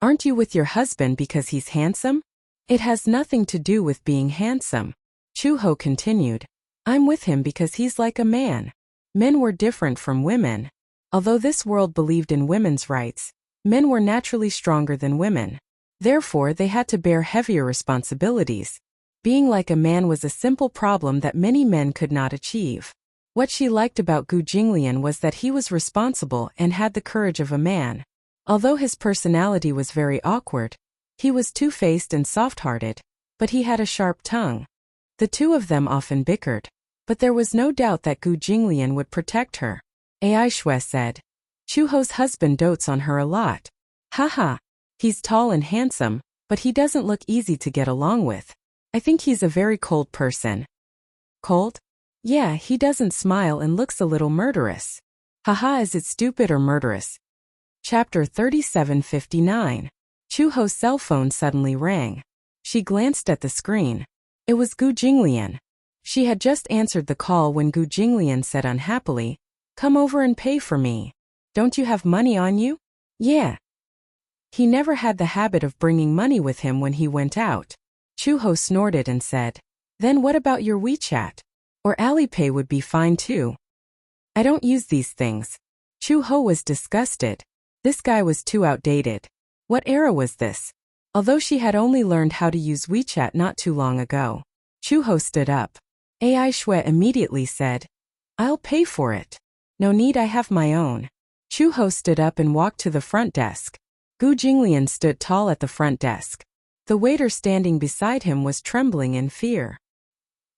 Aren't you with your husband because he's handsome? It has nothing to do with being handsome. Chu-ho continued, I'm with him because he's like a man. Men were different from women. Although this world believed in women's rights, men were naturally stronger than women. Therefore, they had to bear heavier responsibilities. Being like a man was a simple problem that many men could not achieve. What she liked about Gu Jinglian was that he was responsible and had the courage of a man. Although his personality was very awkward, he was two-faced and soft-hearted, but he had a sharp tongue. The two of them often bickered, but there was no doubt that Gu Jinglian would protect her. Ai Shui said, Chu-ho's husband dotes on her a lot. Haha. He's tall and handsome, but he doesn't look easy to get along with. I think he's a very cold person. Cold? Yeah, he doesn't smile and looks a little murderous. Haha, is it stupid or murderous? Chapter 3759. Chu-ho's cell phone suddenly rang. She glanced at the screen. It was Gu Jinglian. She had just answered the call when Gu Jinglian said unhappily, Come over and pay for me. Don't you have money on you? Yeah. He never had the habit of bringing money with him when he went out. Chu-ho snorted and said, Then what about your WeChat? Or Alipay would be fine too. I don't use these things. Chu-ho was disgusted. This guy was too outdated. What era was this? Although she had only learned how to use WeChat not too long ago. Chu-ho stood up. Ai Shui immediately said, I'll pay for it. No need, I have my own. Chu Ho stood up and walked to the front desk. Gu Jinglian stood tall at the front desk. The waiter standing beside him was trembling in fear.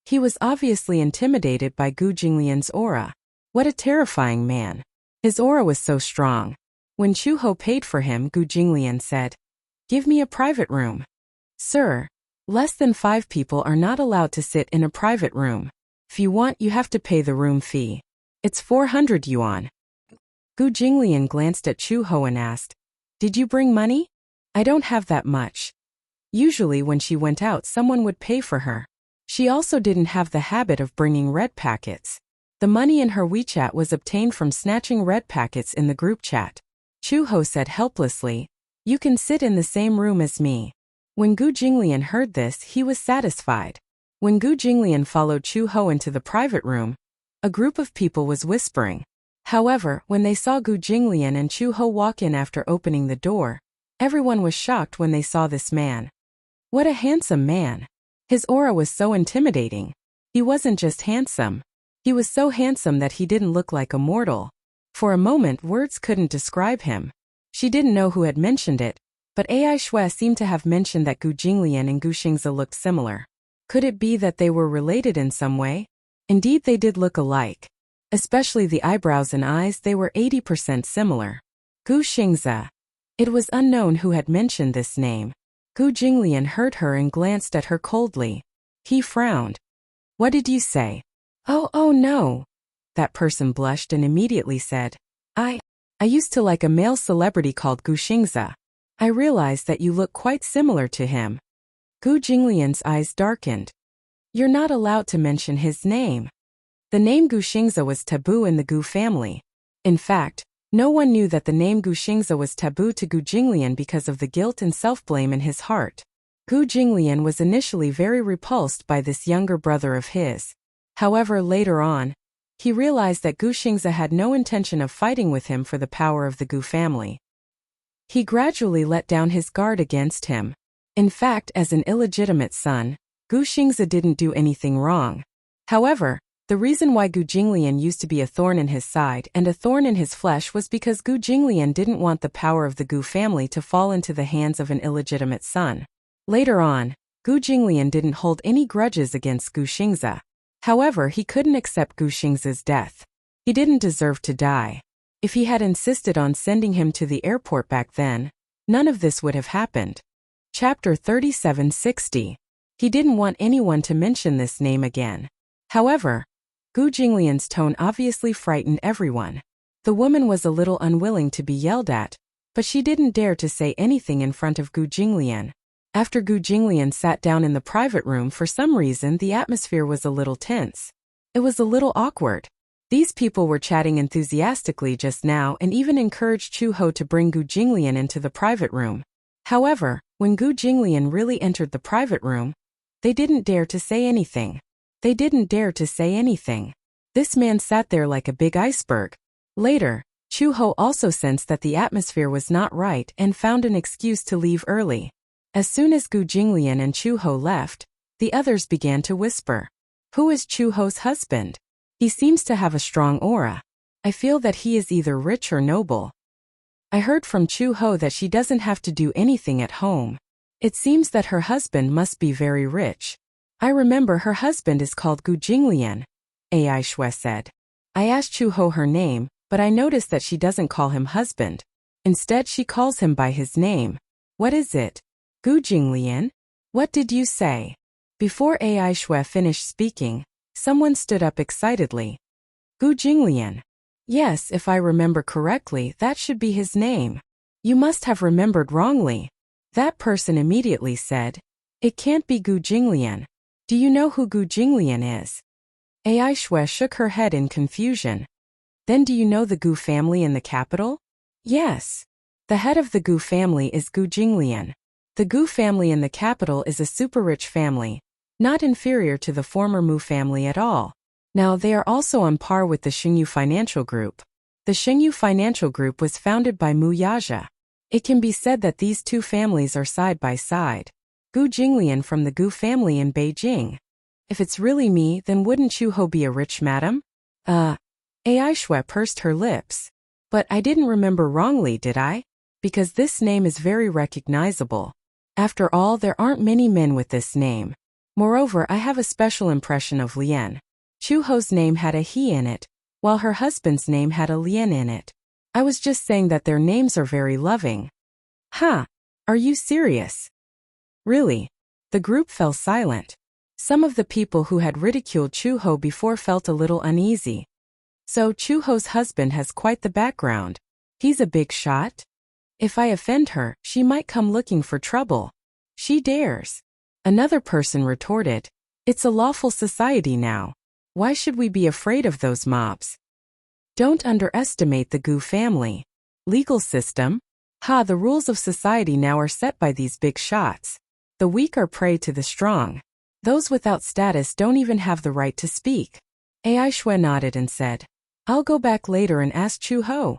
He was obviously intimidated by Gu Jinglian's aura. What a terrifying man. His aura was so strong. When Chu Ho paid for him, Gu Jinglian said, "Give me a private room." "Sir, less than 5 people are not allowed to sit in a private room. If you want, you have to pay the room fee. It's 400 yuan. Gu Jinglian glanced at Chu Ho and asked, "Did you bring money?" "I don't have that much." Usually when she went out, someone would pay for her. She also didn't have the habit of bringing red packets. The money in her WeChat was obtained from snatching red packets in the group chat. Chu Ho said helplessly, "You can sit in the same room as me." When Gu Jinglian heard this, he was satisfied. When Gu Jinglian followed Chu Ho into the private room, a group of people was whispering. However, when they saw Gu Jinglian and Chu Ho walk in after opening the door, everyone was shocked when they saw this man. What a handsome man. His aura was so intimidating. He wasn't just handsome. He was so handsome that he didn't look like a mortal. For a moment, words couldn't describe him. She didn't know who had mentioned it, but Ai Shui seemed to have mentioned that Gu Jinglian and Gu Xingzi looked similar. Could it be that they were related in some way? Indeed, they did look alike. Especially the eyebrows and eyes, they were 80% similar. Gu Xingzi. It was unknown who had mentioned this name. Gu Jinglian heard her and glanced at her coldly. He frowned. "What did you say?" Oh no." That person blushed and immediately said, I used to like a male celebrity called Gu Xingzi. I realized that you look quite similar to him." Gu Jinglian's eyes darkened. "You're not allowed to mention his name." The name Gu Xingzi was taboo in the Gu family. In fact, no one knew that the name Gu Xingzi was taboo to Gu Jinglian because of the guilt and self-blame in his heart. Gu Jinglian was initially very repulsed by this younger brother of his. However, later on, he realized that Gu Xingzi had no intention of fighting with him for the power of the Gu family. He gradually let down his guard against him. In fact, as an illegitimate son, Gu Xingzi didn't do anything wrong. However, the reason why Gu Jinglian used to be a thorn in his side and a thorn in his flesh was because Gu Jinglian didn't want the power of the Gu family to fall into the hands of an illegitimate son. Later on, Gu Jinglian didn't hold any grudges against Gu Xingzi. However, he couldn't accept Gu Xingzi's death. He didn't deserve to die. If he had insisted on sending him to the airport back then, none of this would have happened. Chapter 3760. He didn't want anyone to mention this name again. However, Gu Jinglian's tone obviously frightened everyone. The woman was a little unwilling to be yelled at, but she didn't dare to say anything in front of Gu Jinglian. After Gu Jinglian sat down in the private room, for some reason the atmosphere was a little tense. It was a little awkward. These people were chatting enthusiastically just now and even encouraged Chu Ho to bring Gu Jinglian into the private room. However, when Gu Jinglian really entered the private room, they didn't dare to say anything. They didn't dare to say anything. This man sat there like a big iceberg. Later, Chu Ho also sensed that the atmosphere was not right and found an excuse to leave early. As soon as Gu Jinglian and Chu Ho left, the others began to whisper. "Who is Chu Ho's husband? He seems to have a strong aura. I feel that he is either rich or noble. I heard from Chu Ho that she doesn't have to do anything at home. It seems that her husband must be very rich. I remember her husband is called Gu Jinglian," Ai Shui said. "I asked Chu Ho her name, but I noticed that she doesn't call him husband. Instead, she calls him by his name. What is it? Gu Jinglian? What did you say?" Before Ai Shui finished speaking, someone stood up excitedly. "Gu Jinglian. Yes, if I remember correctly, that should be his name. You must have remembered wrongly." That person immediately said, "It can't be Gu Jinglian. Do you know who Gu Jinglian is?" Ai Shui shook her head in confusion. "Then do you know the Gu family in the capital?" "Yes. The head of the Gu family is Gu Jinglian. The Gu family in the capital is a super-rich family, not inferior to the former Mu family at all. Now they are also on par with the Xingyu Financial Group. The Xingyu Financial Group was founded by Mu Yaja. It can be said that these two families are side by side. Gu Jinglian from the Gu family in Beijing. If it's really me, then wouldn't Chu Ho be a rich madam?" Ai Shui pursed her lips. But I didn't remember wrongly, did I? Because this name is very recognizable. After all, there aren't many men with this name. Moreover, I have a special impression of Lien. Chuho's name had a he in it, while her husband's name had a Lien in it. I was just saying that their names are very loving. Huh? Are you serious? Really? The group fell silent. Some of the people who had ridiculed Chuho before felt a little uneasy. So Chuho's husband has quite the background. He's a big shot? If I offend her, she might come looking for trouble. She dares. Another person retorted, "It's a lawful society now. Why should we be afraid of those mobs?" Don't underestimate the Gu family. Legal system? The rules of society now are set by these big shots. The weak are prey to the strong. Those without status don't even have the right to speak. Ai Shui nodded and said, "I'll go back later and ask Chuho."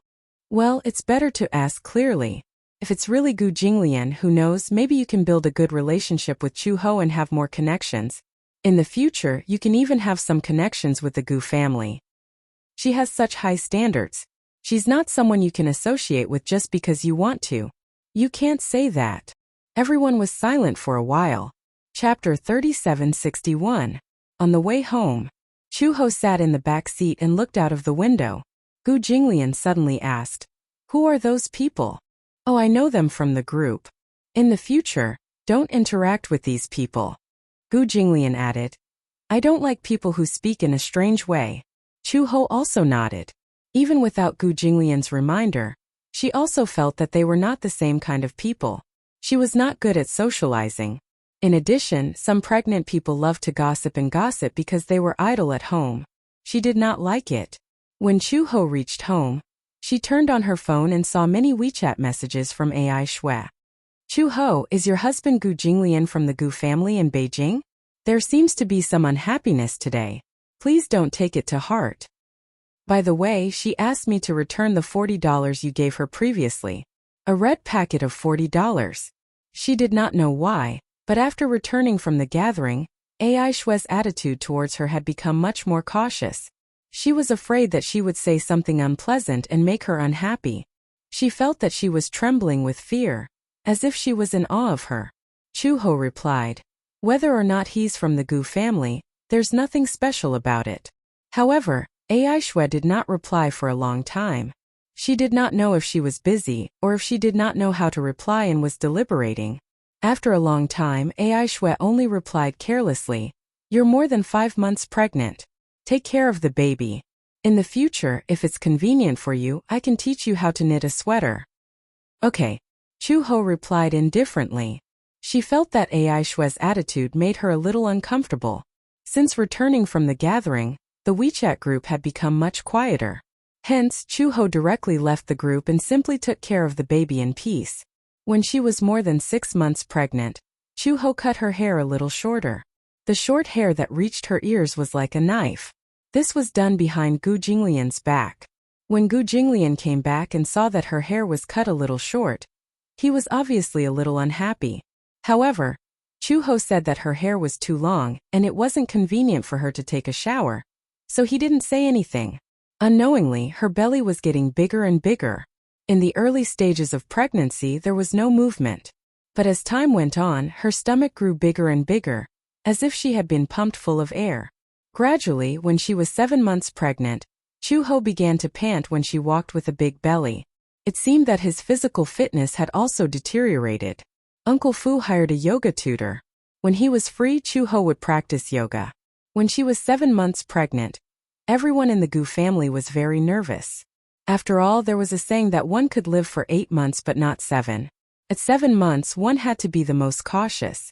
Well, it's better to ask clearly. If it's really Gu Jinglian, who knows, maybe you can build a good relationship with Chuho and have more connections. In the future, you can even have some connections with the Gu family. She has such high standards. She's not someone you can associate with just because you want to. You can't say that. Everyone was silent for a while. Chapter 3761. On the way home, Chuho sat in the back seat and looked out of the window. Gu Jinglian suddenly asked, "Who are those people?" "Oh, I know them from the group. In the future, don't interact with these people." Gu Jinglian added, "I don't like people who speak in a strange way." Chuho also nodded. Even without Gu Jinglian's reminder, she also felt that they were not the same kind of people. She was not good at socializing. In addition, some pregnant people loved to gossip because they were idle at home. She did not like it. When Chuho reached home, she turned on her phone and saw many WeChat messages from Ai Shui. "Chuho, is your husband Gu Jinglian from the Gu family in Beijing? There seems to be some unhappiness today. Please don't take it to heart. By the way, she asked me to return the $40 you gave her previously. A red packet of $40. She did not know why, but after returning from the gathering, Ai Shui's attitude towards her had become much more cautious. She was afraid that she would say something unpleasant and make her unhappy. She felt that she was trembling with fear, as if she was in awe of her. Chuho replied, "Whether or not he's from the Gu family, there's nothing special about it." However, Ai Shui did not reply for a long time. She did not know if she was busy or if she did not know how to reply and was deliberating. After a long time, Ai Shui only replied carelessly, "You're more than 5 months pregnant. Take care of the baby. In the future, if it's convenient for you, I can teach you how to knit a sweater." "Okay." Chuho replied indifferently. She felt that Ai Shui's attitude made her a little uncomfortable. Since returning from the gathering, the WeChat group had become much quieter. Hence, Chuho directly left the group and simply took care of the baby in peace. When she was more than 6 months pregnant, Chuho cut her hair a little shorter. The short hair that reached her ears was like a knife. This was done behind Gu Jinglian's back. When Gu Jinglian came back and saw that her hair was cut a little short, he was obviously a little unhappy. However, Chuho said that her hair was too long and it wasn't convenient for her to take a shower, so he didn't say anything. Unknowingly, her belly was getting bigger and bigger. In the early stages of pregnancy, there was no movement. But as time went on, her stomach grew bigger and bigger, as if she had been pumped full of air. Gradually, when she was 7 months pregnant, Chuho began to pant when she walked with a big belly. It seemed that his physical fitness had also deteriorated. Uncle Fu hired a yoga tutor. When he was free, Chuho would practice yoga. When she was 7 months pregnant, everyone in the Gu family was very nervous. After all, there was a saying that one could live for 8 months but not 7. At 7 months, one had to be the most cautious.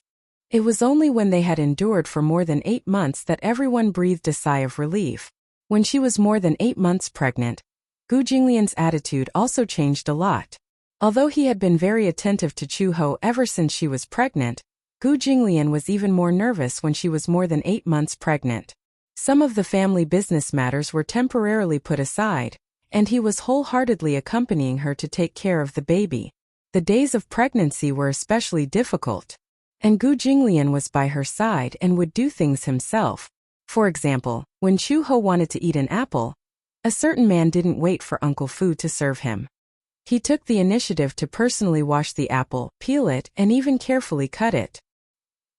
It was only when they had endured for more than 8 months that everyone breathed a sigh of relief. When she was more than 8 months pregnant, Gu Jinglian's attitude also changed a lot. Although he had been very attentive to Chuho ever since she was pregnant, Gu Jinglian was even more nervous when she was more than 8 months pregnant. Some of the family business matters were temporarily put aside, and he was wholeheartedly accompanying her to take care of the baby. The days of pregnancy were especially difficult, and Gu Jinglian was by her side and would do things himself. For example, when Chuho wanted to eat an apple, A certain man didn't wait for Uncle Fu to serve him. He took the initiative to personally wash the apple, peel it, and even carefully cut it.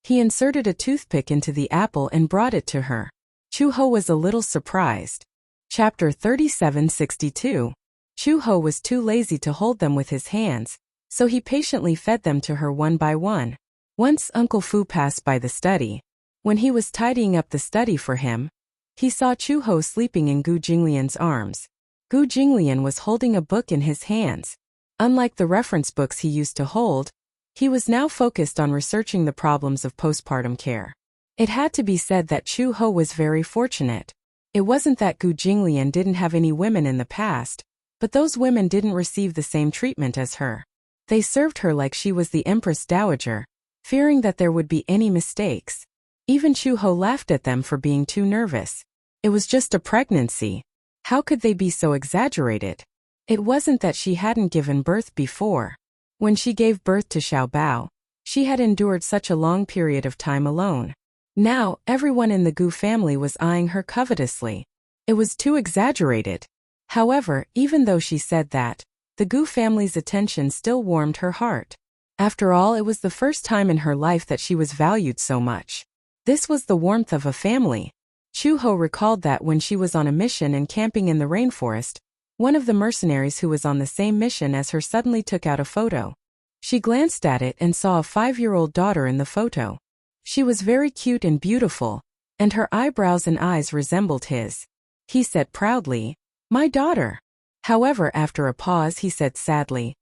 He inserted a toothpick into the apple and brought it to her. Chu-ho was a little surprised. Chapter 3762. Chu-ho was too lazy to hold them with his hands, so he patiently fed them to her one by one. Once Uncle Fu passed by the study. When he was tidying up the study for him, he saw Chu-ho sleeping in Gu Jinglian's arms. Gu Jinglian was holding a book in his hands. Unlike the reference books he used to hold, he was now focused on researching the problems of postpartum care. It had to be said that Chu-ho was very fortunate. It wasn't that Gu Jinglian didn't have any women in the past, but those women didn't receive the same treatment as her. They served her like she was the Empress Dowager, fearing that there would be any mistakes. Even Chu-ho laughed at them for being too nervous. It was just a pregnancy. How could they be so exaggerated? It wasn't that she hadn't given birth before. When she gave birth to Xiaobao, she had endured such a long period of time alone. Now, everyone in the Gu family was eyeing her covetously. It was too exaggerated. However, even though she said that, the Gu family's attention still warmed her heart. After all, it was the first time in her life that she was valued so much. This was the warmth of a family. Chu-ho recalled that when she was on a mission and camping in the rainforest, one of the mercenaries who was on the same mission as her suddenly took out a photo. She glanced at it and saw a 5-year-old daughter in the photo. She was very cute and beautiful, and her eyebrows and eyes resembled his. He said proudly, "My daughter." However, after a pause he said sadly,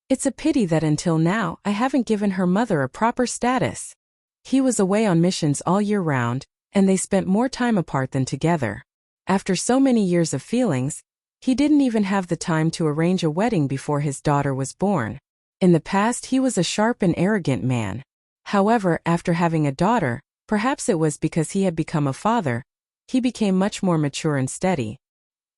"It's a pity that until now I haven't given her mother a proper status." He was away on missions all year round, and they spent more time apart than together. After so many years of feelings, he didn't even have the time to arrange a wedding before his daughter was born. In the past he was a sharp and arrogant man. However, after having a daughter, perhaps it was because he had become a father, he became much more mature and steady.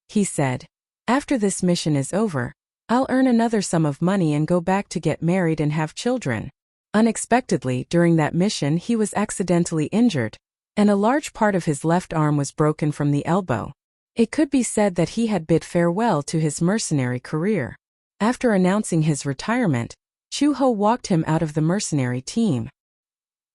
He said, "After this mission is over, I'll earn another sum of money and go back to get married and have children." Unexpectedly, during that mission he was accidentally injured, and a large part of his left arm was broken from the elbow. It could be said that he had bid farewell to his mercenary career. After announcing his retirement, Chu-ho walked him out of the mercenary team.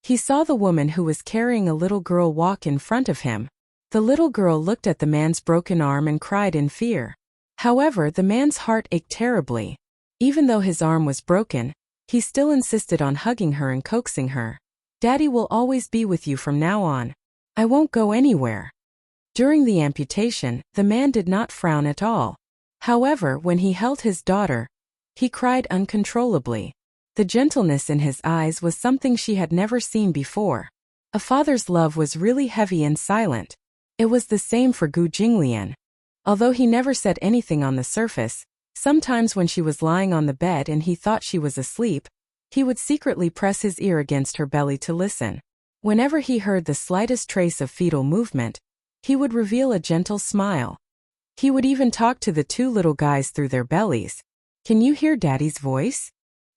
He saw the woman who was carrying a little girl walk in front of him. The little girl looked at the man's broken arm and cried in fear. However, the man's heart ached terribly. Even though his arm was broken, he still insisted on hugging her and coaxing her. "Daddy will always be with you from now on. I won't go anywhere." During the amputation, the man did not frown at all. However, when he held his daughter, he cried uncontrollably. The gentleness in his eyes was something she had never seen before. A father's love was really heavy and silent. It was the same for Gu Jinglian. Although he never said anything on the surface, sometimes when she was lying on the bed and he thought she was asleep, he would secretly press his ear against her belly to listen. Whenever he heard the slightest trace of fetal movement, he would reveal a gentle smile. He would even talk to the two little guys through their bellies. "Can you hear Daddy's voice?"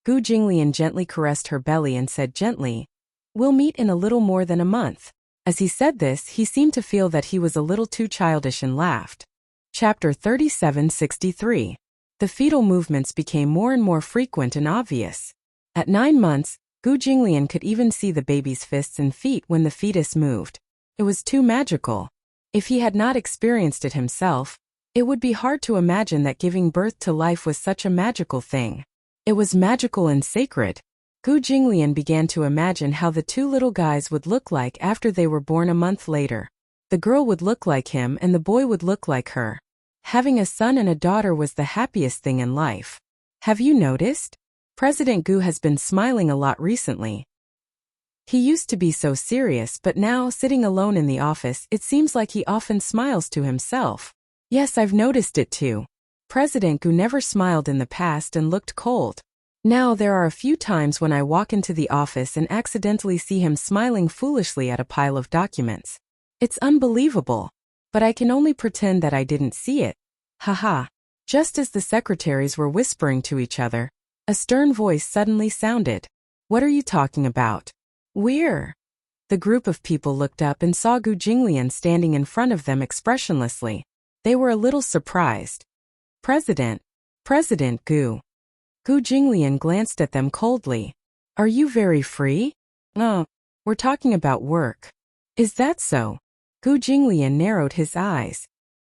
Gu Jinglian gently caressed her belly and said gently, "We'll meet in a little more than a month." As he said this, he seemed to feel that he was a little too childish and laughed. Chapter 3763. The fetal movements became more and more frequent and obvious. At 9 months, Gu Jinglian could even see the baby's fists and feet when the fetus moved. It was too magical. If he had not experienced it himself, it would be hard to imagine that giving birth to life was such a magical thing. It was magical and sacred. Gu Jinglian began to imagine how the two little guys would look like after they were born a month later. The girl would look like him and the boy would look like her. Having a son and a daughter was the happiest thing in life. Have you noticed? President Gu has been smiling a lot recently. He used to be so serious, but now, sitting alone in the office, it seems like he often smiles to himself. Yes, I've noticed it too. President Gu never smiled in the past and looked cold. Now there are a few times when I walk into the office and accidentally see him smiling foolishly at a pile of documents. It's unbelievable. But I can only pretend that I didn't see it. Haha. Just as the secretaries were whispering to each other, a stern voice suddenly sounded. "What are you talking about?" "We're." The group of people looked up and saw Gu Jinglian standing in front of them expressionlessly. They were a little surprised. President Gu. Gu Jinglian glanced at them coldly. Are you very free? No, we're talking about work. Is that so? Gu Jinglian narrowed his eyes.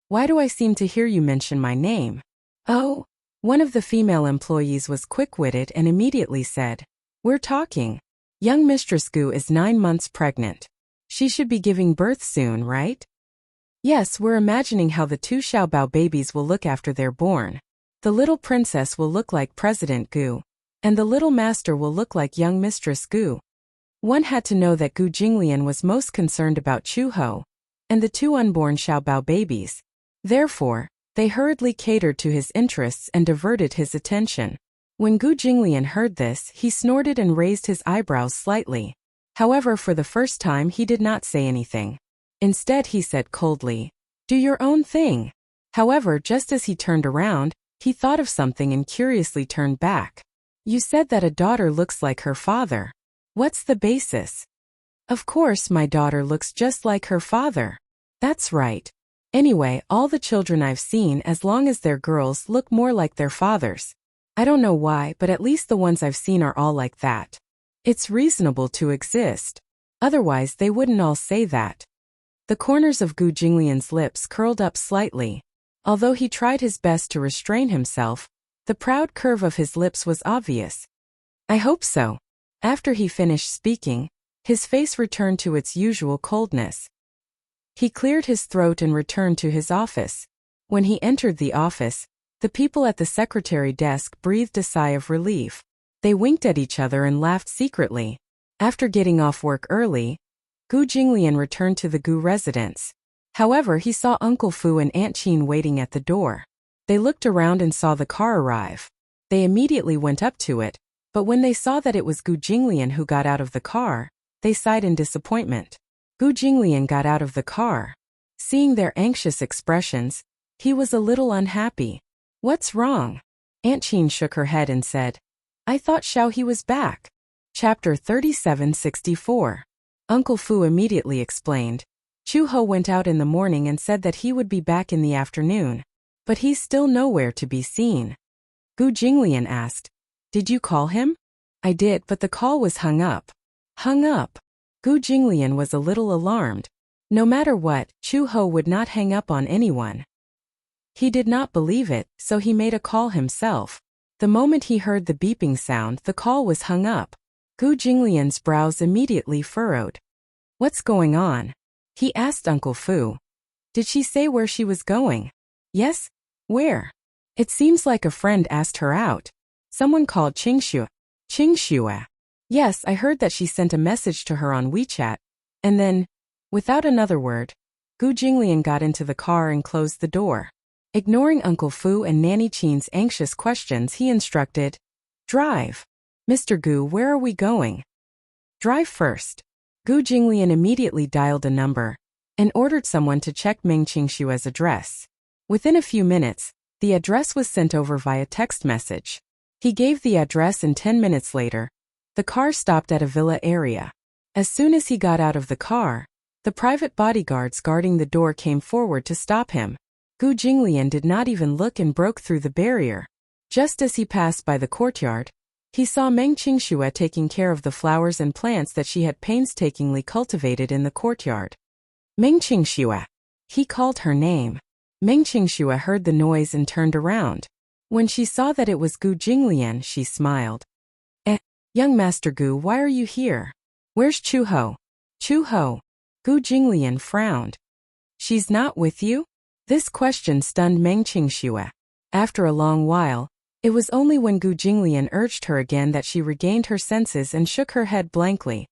Why do I seem to hear you mention my name? Oh, one of the female employees was quick-witted and immediately said, we're talking. Young Mistress Gu is 9 months pregnant. She should be giving birth soon, right? Yes, we're imagining how the 2 Xiaobao babies will look after they're born. The little princess will look like President Gu, and the little master will look like young Mistress Gu. One had to know that Gu Jinglian was most concerned about Chu Ho and the 2 unborn Xiaobao babies. Therefore, they hurriedly catered to his interests and diverted his attention. When Gu Jinglian heard this, he snorted and raised his eyebrows slightly. However, for the first time he did not say anything. Instead, he said coldly, do your own thing. However, just as he turned around, he thought of something and curiously turned back. You said that a daughter looks like her father. What's the basis? Of course, my daughter looks just like her father. That's right. Anyway, all the children I've seen, as long as they're girls, look more like their fathers. I don't know why, but at least the ones I've seen are all like that. It's reasonable to exist. Otherwise, they wouldn't all say that. The corners of Gu Jinglian's lips curled up slightly. Although he tried his best to restrain himself, the proud curve of his lips was obvious. I hope so. After he finished speaking, his face returned to its usual coldness. He cleared his throat and returned to his office. When he entered the office, the people at the secretary desk breathed a sigh of relief. They winked at each other and laughed secretly. After getting off work early, Gu Jinglian returned to the Gu residence. However, he saw Uncle Fu and Aunt Qin waiting at the door. They looked around and saw the car arrive. They immediately went up to it, but when they saw that it was Gu Jinglian who got out of the car, they sighed in disappointment. Gu Jinglian got out of the car. Seeing their anxious expressions, he was a little unhappy. What's wrong? Aunt Qin shook her head and said, I thought Xiao He was back. Chapter 3764. Uncle Fu immediately explained. Chu Ho went out in the morning and said that he would be back in the afternoon. But he's still nowhere to be seen. Gu Jinglian asked, did you call him? I did, but the call was hung up. Hung up? Gu Jinglian was a little alarmed. No matter what, Chu Ho would not hang up on anyone. He did not believe it, so he made a call himself. The moment he heard the beeping sound, the call was hung up. Gu Jinglian's brows immediately furrowed. What's going on? He asked Uncle Fu. Did she say where she was going? Yes? Where? It seems like a friend asked her out. Someone called Qingxue. Qingxue. Yes, I heard that she sent a message to her on WeChat. And then, without another word, Gu Jinglian got into the car and closed the door. Ignoring Uncle Fu and Nanny Qin's anxious questions, he instructed, drive. Mr. Gu, where are we going? Drive first. Gu Jinglian immediately dialed a number and ordered someone to check Meng Qingshue's address. Within a few minutes, the address was sent over via text message. He gave the address and 10 minutes later, the car stopped at a villa area. As soon as he got out of the car, the private bodyguards guarding the door came forward to stop him. Gu Jinglian did not even look and broke through the barrier. Just as he passed by the courtyard, he saw Meng Qingxue taking care of the flowers and plants that she had painstakingly cultivated in the courtyard. Meng Qingxue. He called her name. Meng Qingxue heard the noise and turned around. When she saw that it was Gu Jinglian, she smiled. Young Master Gu, why are you here? Where's Chu Ho? Chu Ho. Gu Jinglian frowned. She's not with you? This question stunned Meng Qingxue. After a long while, it was only when Gu Jinglian urged her again that she regained her senses and shook her head blankly.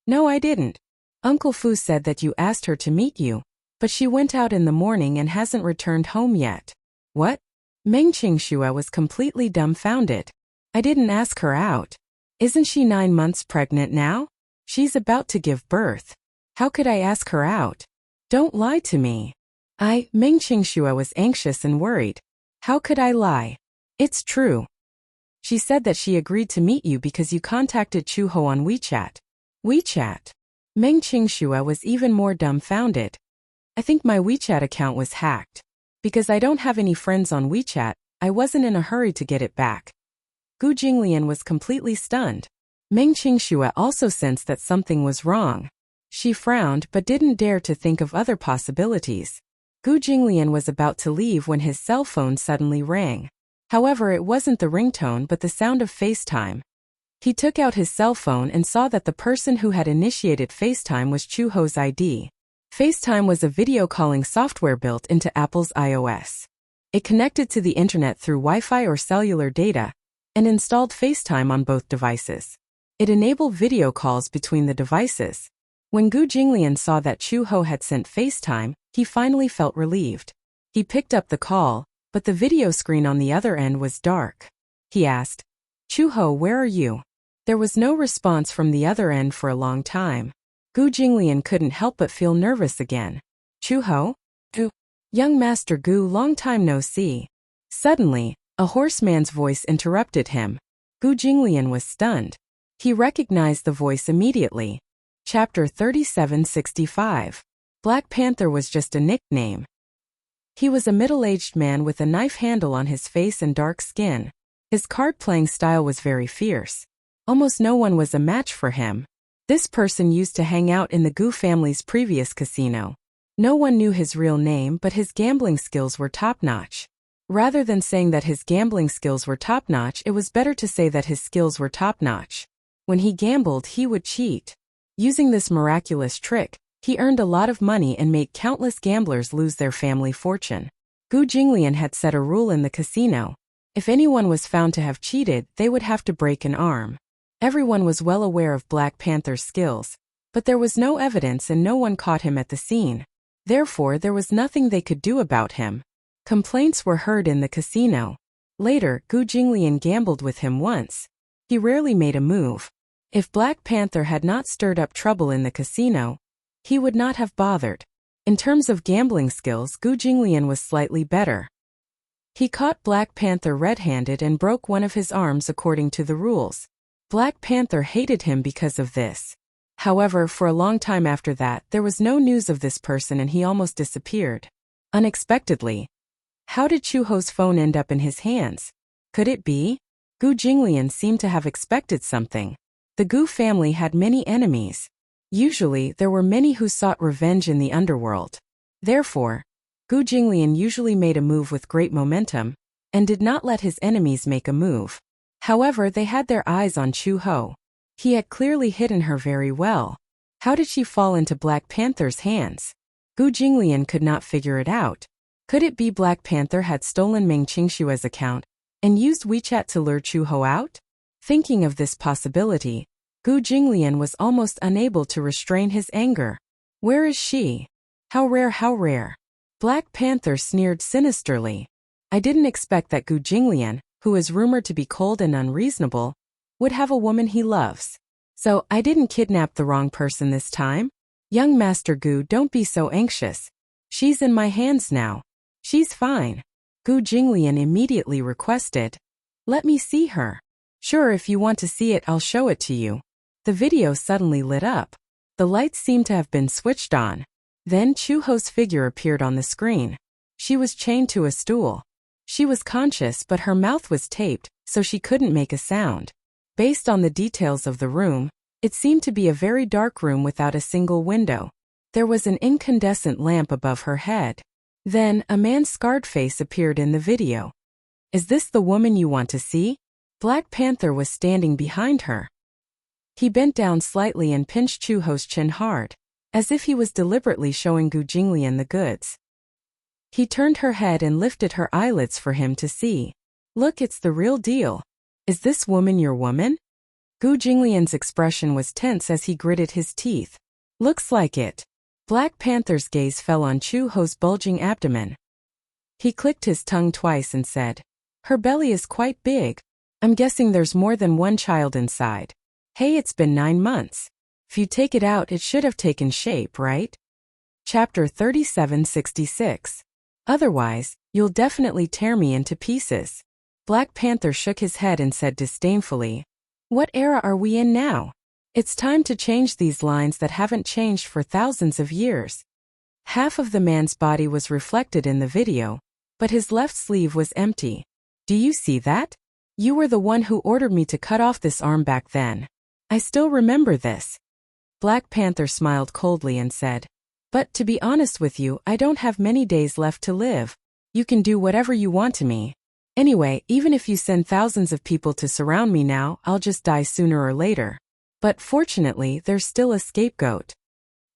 No, I didn't. Uncle Fu said that you asked her to meet you, but she went out in the morning and hasn't returned home yet. What? Meng Qingxue was completely dumbfounded. I didn't ask her out. Isn't she 9 months pregnant now? She's about to give birth. How could I ask her out? Don't lie to me. Meng Qingxue was anxious and worried. How could I lie? It's true. She said that she agreed to meet you because you contacted Chu Ho on WeChat. WeChat? Meng Qingxue was even more dumbfounded. I think my WeChat account was hacked. Because I don't have any friends on WeChat, I wasn't in a hurry to get it back. Gu Jinglian was completely stunned. Meng Qingxue also sensed that something was wrong. She frowned but didn't dare to think of other possibilities. Gu Jinglian was about to leave when his cell phone suddenly rang. However, it wasn't the ringtone but the sound of FaceTime. He took out his cell phone and saw that the person who had initiated FaceTime was Chu Ho's ID. FaceTime was a video calling software built into Apple's iOS. It connected to the internet through Wi-Fi or cellular data, and installed FaceTime on both devices. It enabled video calls between the devices. When Gu Jinglian saw that Chu Ho had sent FaceTime, he finally felt relieved. He picked up the call, but the video screen on the other end was dark. He asked, "Chu Ho, where are you?" There was no response from the other end for a long time. Gu Jinglian couldn't help but feel nervous again. "Chu Ho? Gu? Young Master Gu, long time no see." Suddenly, a horseman's voice interrupted him. Gu Jinglian was stunned. He recognized the voice immediately. Chapter 3765. Black Panther was just a nickname. He was a middle-aged man with a knife handle on his face and dark skin. His card-playing style was very fierce. Almost no one was a match for him. This person used to hang out in the Gu family's previous casino. No one knew his real name, but his gambling skills were top-notch. Rather than saying that his gambling skills were top-notch, it was better to say that his skills were top-notch. When he gambled, he would cheat. Using this miraculous trick, he earned a lot of money and made countless gamblers lose their family fortune. Gu Jinglian had set a rule in the casino. If anyone was found to have cheated, they would have to break an arm. Everyone was well aware of Black Panther's skills, but there was no evidence and no one caught him at the scene. Therefore, there was nothing they could do about him. Complaints were heard in the casino. Later, Gu Jinglian gambled with him once. He rarely made a move. If Black Panther had not stirred up trouble in the casino, he would not have bothered. In terms of gambling skills, Gu Jinglian was slightly better. He caught Black Panther red-handed and broke one of his arms according to the rules. Black Panther hated him because of this. However, for a long time after that, there was no news of this person and he almost disappeared. Unexpectedly. How did Chu Ho's phone end up in his hands? Could it be? Gu Jinglian seemed to have expected something. The Gu family had many enemies. Usually, there were many who sought revenge in the underworld. Therefore, Gu Jinglian usually made a move with great momentum, and did not let his enemies make a move. However, they had their eyes on Chu Ho. He had clearly hidden her very well. How did she fall into Black Panther's hands? Gu Jinglian could not figure it out. Could it be Black Panther had stolen Meng Qingxue's account, and used WeChat to lure Chu Ho out? Thinking of this possibility, Gu Jinglian was almost unable to restrain his anger. Where is she? How rare, how rare. Black Panther sneered sinisterly. I didn't expect that Gu Jinglian, who is rumored to be cold and unreasonable, would have a woman he loves. So, I didn't kidnap the wrong person this time? Young Master Gu, don't be so anxious. She's in my hands now. She's fine. Gu Jinglian immediately requested. Let me see her. Sure, if you want to see it, I'll show it to you. The video suddenly lit up. The lights seemed to have been switched on. Then Chu Ho's figure appeared on the screen. She was chained to a stool. She was conscious but her mouth was taped, so she couldn't make a sound. Based on the details of the room, it seemed to be a very dark room without a single window. There was an incandescent lamp above her head. Then, a man's scarred face appeared in the video. Is this the woman you want to see? Black Panther was standing behind her. He bent down slightly and pinched Chu Ho's chin hard, as if he was deliberately showing Gu Jinglian the goods. He turned her head and lifted her eyelids for him to see. Look, it's the real deal. Is this woman your woman? Gu Jinglian's expression was tense as he gritted his teeth. Looks like it. Black Panther's gaze fell on Chu Ho's bulging abdomen. He clicked his tongue twice and said, Her belly is quite big. I'm guessing there's more than one child inside. Hey, it's been 9 months. If you take it out, it should have taken shape, right? Chapter 3766. Otherwise, you'll definitely tear me into pieces. Black Panther shook his head and said disdainfully, What era are we in now? It's time to change these lines that haven't changed for thousands of years. Half of the man's body was reflected in the video, but his left sleeve was empty. Do you see that? You were the one who ordered me to cut off this arm back then. I still remember this. Black Panther smiled coldly and said, but to be honest with you, I don't have many days left to live. You can do whatever you want to me. Anyway, even if you send thousands of people to surround me now, I'll just die sooner or later. But fortunately, there's still a scapegoat.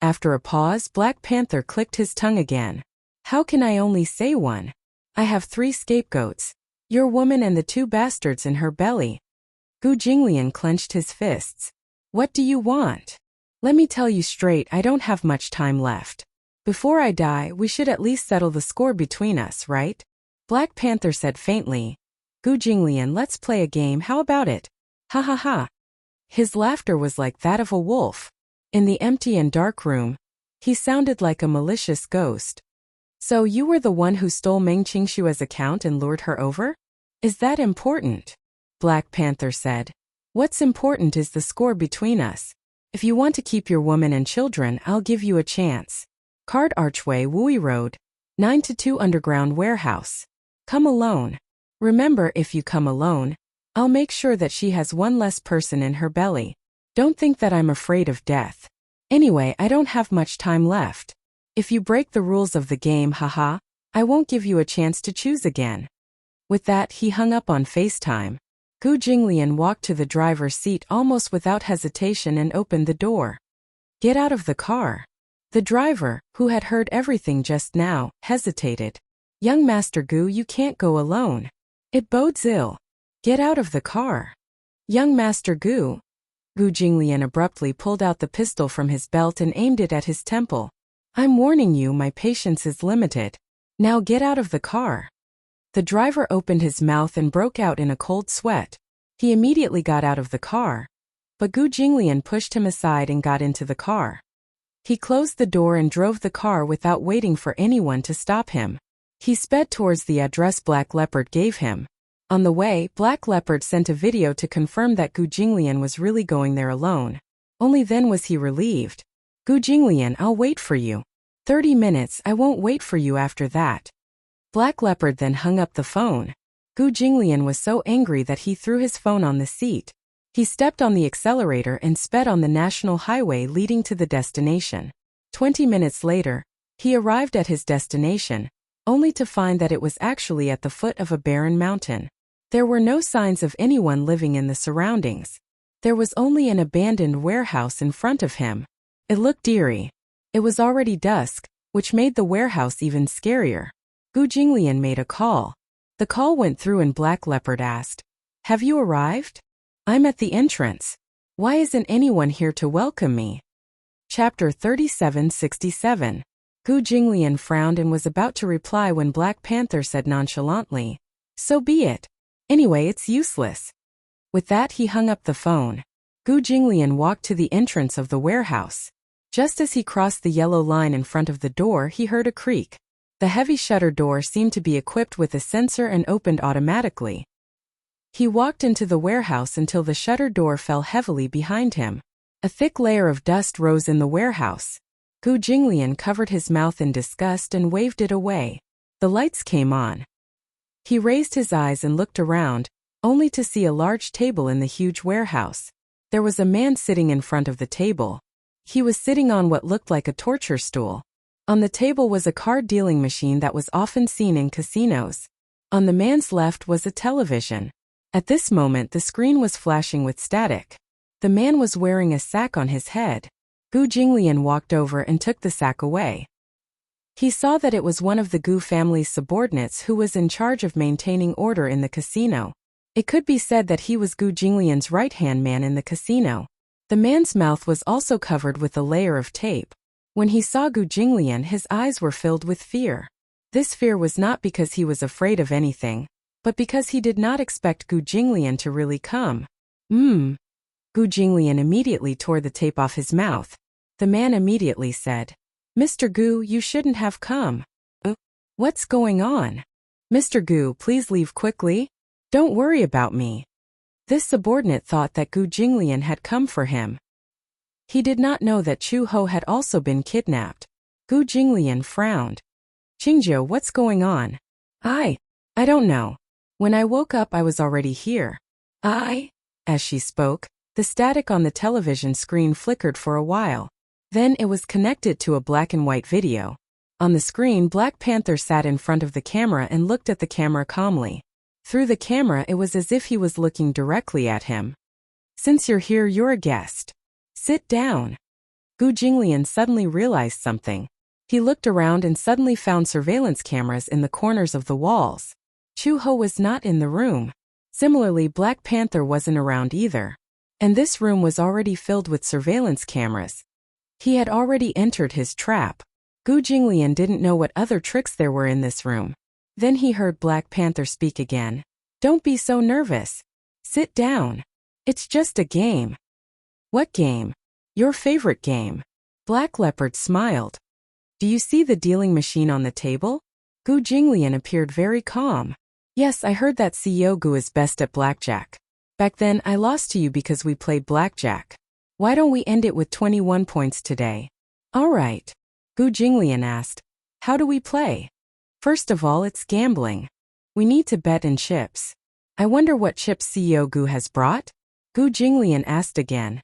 After a pause, Black Panther clicked his tongue again. How can I only say one? I have 3 scapegoats. Your woman and the 2 bastards in her belly. Gu Jinglian clenched his fists. What do you want? Let me tell you straight, I don't have much time left. Before I die, we should at least settle the score between us, right? Black Panther said faintly. Gu Jinglian, let's play a game, how about it? Ha ha ha. His laughter was like that of a wolf. In the empty and dark room, he sounded like a malicious ghost. So you were the one who stole Meng Qingshua's account and lured her over? Is that important? Black Panther said. What's important is the score between us. If you want to keep your woman and children, I'll give you a chance. Card Archway, Wui Road, 9-2 Underground Warehouse. Come alone. Remember, if you come alone, I'll make sure that she has one less person in her belly. Don't think that I'm afraid of death. Anyway, I don't have much time left. If you break the rules of the game, haha, I won't give you a chance to choose again. With that, he hung up on FaceTime. Gu Jinglian walked to the driver's seat almost without hesitation and opened the door. Get out of the car. The driver, who had heard everything just now, hesitated. Young Master Gu, you can't go alone. It bodes ill. Get out of the car. Young Master Gu. Gu Jinglian abruptly pulled out the pistol from his belt and aimed it at his temple. I'm warning you, my patience is limited. Now get out of the car. The driver opened his mouth and broke out in a cold sweat. He immediately got out of the car. But Gu Jinglian pushed him aside and got into the car. He closed the door and drove the car without waiting for anyone to stop him. He sped towards the address Black Leopard gave him. On the way, Black Leopard sent a video to confirm that Gu Jinglian was really going there alone. Only then was he relieved. Gu Jinglian, I'll wait for you. 30 minutes, I won't wait for you after that. Black Leopard then hung up the phone. Gu Jinglian was so angry that he threw his phone on the seat. He stepped on the accelerator and sped on the national highway leading to the destination. 20 minutes later, he arrived at his destination, only to find that it was actually at the foot of a barren mountain. There were no signs of anyone living in the surroundings. There was only an abandoned warehouse in front of him. It looked eerie. It was already dusk, which made the warehouse even scarier. Gu Jinglian made a call. The call went through and Black Leopard asked, Have you arrived? I'm at the entrance. Why isn't anyone here to welcome me? Chapter 3767. Gu Jinglian frowned and was about to reply when Black Panther said nonchalantly, So be it. Anyway, it's useless. With that, he hung up the phone. Gu Jinglian walked to the entrance of the warehouse. Just as he crossed the yellow line in front of the door, he heard a creak. The heavy shutter door seemed to be equipped with a sensor and opened automatically. He walked into the warehouse until the shutter door fell heavily behind him. A thick layer of dust rose in the warehouse. Gu Jinglian covered his mouth in disgust and waved it away. The lights came on. He raised his eyes and looked around, only to see a large table in the huge warehouse. There was a man sitting in front of the table. He was sitting on what looked like a torture stool. On the table was a card dealing machine that was often seen in casinos. On the man's left was a television. At this moment, the screen was flashing with static. The man was wearing a sack on his head. Gu Jinglian walked over and took the sack away. He saw that it was one of the Gu family's subordinates who was in charge of maintaining order in the casino. It could be said that he was Gu Jinglian's right-hand man in the casino. The man's mouth was also covered with a layer of tape. When he saw Gu Jinglian, his eyes were filled with fear. This fear was not because he was afraid of anything, but because he did not expect Gu Jinglian to really come. Gu Jinglian immediately tore the tape off his mouth. The man immediately said, Mr. Gu, you shouldn't have come. What's going on? Mr. Gu, please leave quickly. Don't worry about me. This subordinate thought that Gu Jinglian had come for him. He did not know that Chu Ho had also been kidnapped. Gu Jinglian frowned. Qingjiu, what's going on? I don't know. When I woke up, I was already here. As she spoke, the static on the television screen flickered for a while. Then it was connected to a black and white video. On the screen, Black Panther sat in front of the camera and looked at the camera calmly. Through the camera, it was as if he was looking directly at him. Since you're here, you're a guest. Sit down. Gu Jinglian suddenly realized something. He looked around and suddenly found surveillance cameras in the corners of the walls. Chu Ho was not in the room. Similarly, Black Panther wasn't around either. And this room was already filled with surveillance cameras. He had already entered his trap. Gu Jinglian didn't know what other tricks there were in this room. Then he heard Black Panther speak again. Don't be so nervous. Sit down. It's just a game. What game? Your favorite game. Black Leopard smiled. Do you see the dealing machine on the table? Gu Jinglian appeared very calm. Yes, I heard that CEO Gu is best at blackjack. Back then, I lost to you because we played blackjack. Why don't we end it with 21 points today? All right. Gu Jinglian asked. How do we play? First of all, it's gambling. We need to bet in chips. I wonder what chips CEO Gu has brought? Gu Jinglian asked again.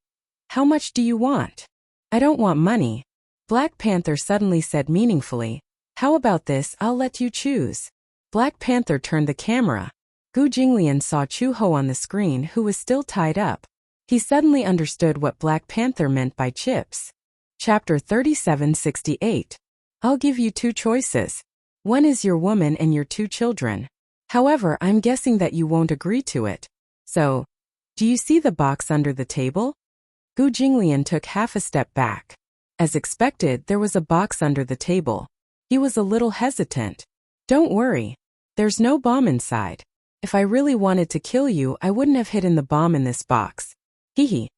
How much do you want? I don't want money. Black Panther suddenly said meaningfully. How about this? I'll let you choose. Black Panther turned the camera. Gu Jinglian saw Chu Ho on the screen, who was still tied up. He suddenly understood what Black Panther meant by chips. Chapter 3768. I'll give you two choices. One is your woman and your two children. However, I'm guessing that you won't agree to it. So, do you see the box under the table? Gu Jinglian took half a step back. As expected, there was a box under the table. He was a little hesitant. Don't worry. There's no bomb inside. If I really wanted to kill you, I wouldn't have hidden the bomb in this box. Hee.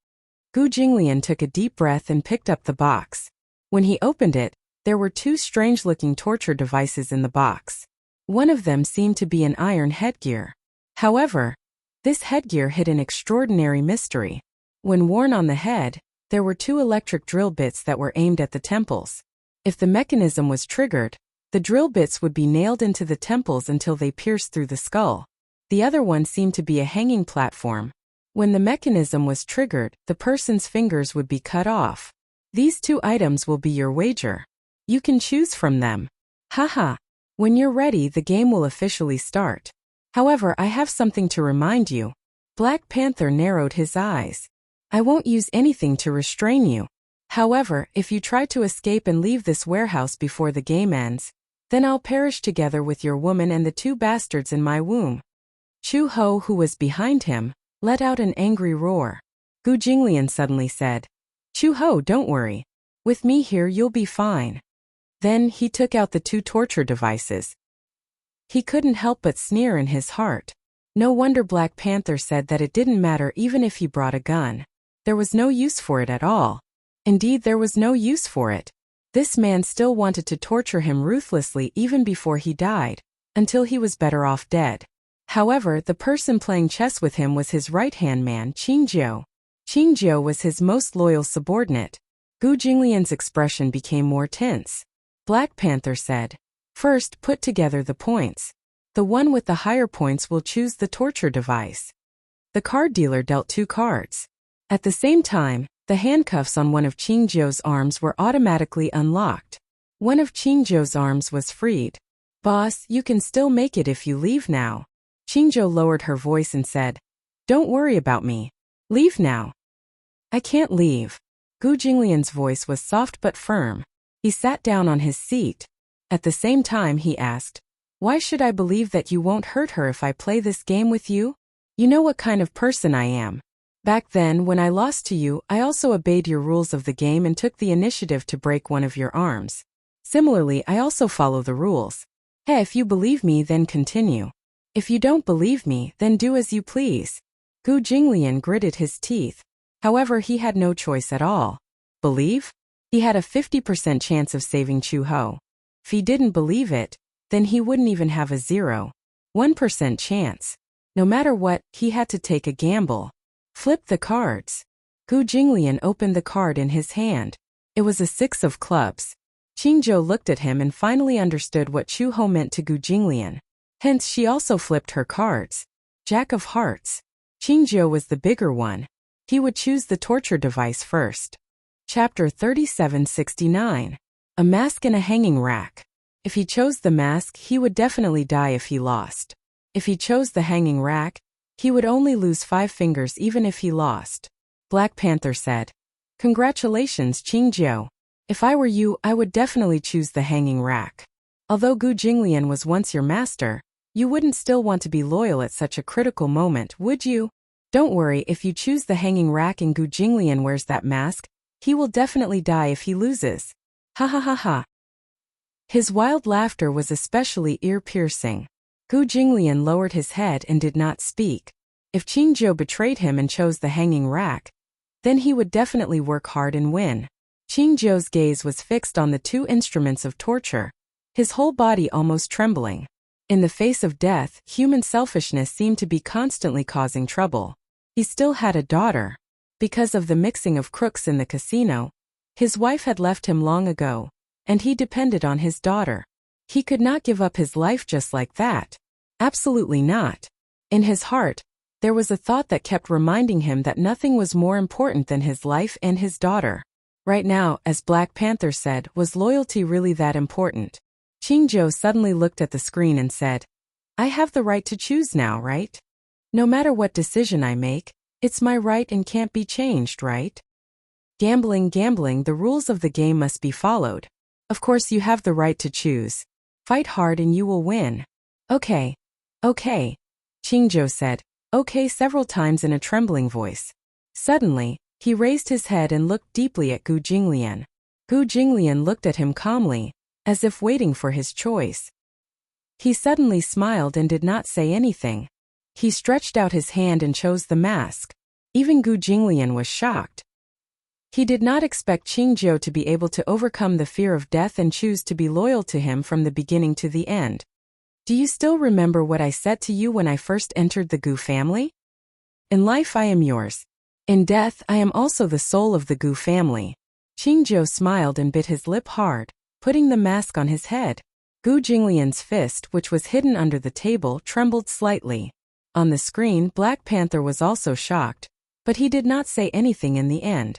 Gu Jinglian took a deep breath and picked up the box. When he opened it, there were two strange-looking torture devices in the box. One of them seemed to be an iron headgear. However, this headgear hid an extraordinary mystery. When worn on the head, there were two electric drill bits that were aimed at the temples. If the mechanism was triggered, the drill bits would be nailed into the temples until they pierced through the skull. The other one seemed to be a hanging platform. When the mechanism was triggered, the person's fingers would be cut off. These two items will be your wager. You can choose from them. Haha. When you're ready, the game will officially start. However, I have something to remind you. Black Panther narrowed his eyes. I won't use anything to restrain you. However, if you try to escape and leave this warehouse before the game ends, then I'll perish together with your woman and the two bastards in my womb. Chu Ho, who was behind him, let out an angry roar. Gu Jinglian suddenly said, Chu Ho, don't worry. With me here, you'll be fine. Then he took out the two torture devices. He couldn't help but sneer in his heart. No wonder Black Panther said that it didn't matter even if he brought a gun. There was no use for it at all. Indeed, there was no use for it. This man still wanted to torture him ruthlessly even before he died, until he was better off dead. However, the person playing chess with him was his right-hand man, Qingjiu. Qingjiu was his most loyal subordinate. Gu Jinglian's expression became more tense. Black Panther said, First, put together the points. The one with the higher points will choose the torture device. The card dealer dealt two cards. At the same time, the handcuffs on one of Qingjiu's arms were automatically unlocked. One of Qingjiu's arms was freed. Boss, you can still make it if you leave now. Qingjiu lowered her voice and said, Don't worry about me. Leave now. I can't leave. Gu Jinglian's voice was soft but firm. He sat down on his seat. At the same time, he asked, Why should I believe that you won't hurt her if I play this game with you? You know what kind of person I am. Back then, when I lost to you, I also obeyed your rules of the game and took the initiative to break one of your arms. Similarly, I also follow the rules. Hey, if you believe me, then continue. If you don't believe me, then do as you please. Gu Jinglian gritted his teeth. However, he had no choice at all. Believe? He had a 50% chance of saving Chu Ho. If he didn't believe it, then he wouldn't even have a 0.1% chance. No matter what, he had to take a gamble. Flip the cards. Gu Jinglian opened the card in his hand. It was a 6 of clubs. Qingjiu looked at him and finally understood what Chu Ho meant to Gu Jinglian. Hence she also flipped her cards. Jack of Hearts. Qingjiu was the bigger one. He would choose the torture device first. Chapter 3769. A mask and a hanging rack. If he chose the mask, he would definitely die if he lost. If he chose the hanging rack, he would only lose 5 fingers even if he lost. Black Panther said, "Congratulations, Qingjiu. If I were you, I would definitely choose the hanging rack. Although Gu Jinglian was once your master, you wouldn't still want to be loyal at such a critical moment, would you? Don't worry, if you choose the hanging rack and Gu Jinglian wears that mask, he will definitely die if he loses. Ha ha ha ha." His wild laughter was especially ear-piercing. Gu Jinglian lowered his head and did not speak. If Qingjiu betrayed him and chose the hanging rack, then he would definitely work hard and win. Qingjiu's gaze was fixed on the 2 instruments of torture, his whole body almost trembling. In the face of death, human selfishness seemed to be constantly causing trouble. He still had a daughter. Because of the mixing of crooks in the casino, his wife had left him long ago, and he depended on his daughter. He could not give up his life just like that. Absolutely not. In his heart, there was a thought that kept reminding him that nothing was more important than his life and his daughter. Right now, as Black Panther said, was loyalty really that important? Qingjiu suddenly looked at the screen and said, "I have the right to choose now, right? No matter what decision I make, it's my right and can't be changed, right? Gambling, the rules of the game must be followed. Of course you have the right to choose. Fight hard and you will win." Okay. Qingjiu said, "Okay" several times in a trembling voice. Suddenly, he raised his head and looked deeply at Gu Jinglian. Gu Jinglian looked at him calmly, as if waiting for his choice. He suddenly smiled and did not say anything. He stretched out his hand and chose the mask. Even Gu Jinglian was shocked. He did not expect Qingjiu to be able to overcome the fear of death and choose to be loyal to him from the beginning to the end. "Do you still remember what I said to you when I first entered the Gu family? In life I am yours. In death I am also the soul of the Gu family." Qingjiu smiled and bit his lip hard, putting the mask on his head. Gu Jinglian's fist, which was hidden under the table, trembled slightly. On the screen, Black Panther was also shocked, but he did not say anything in the end.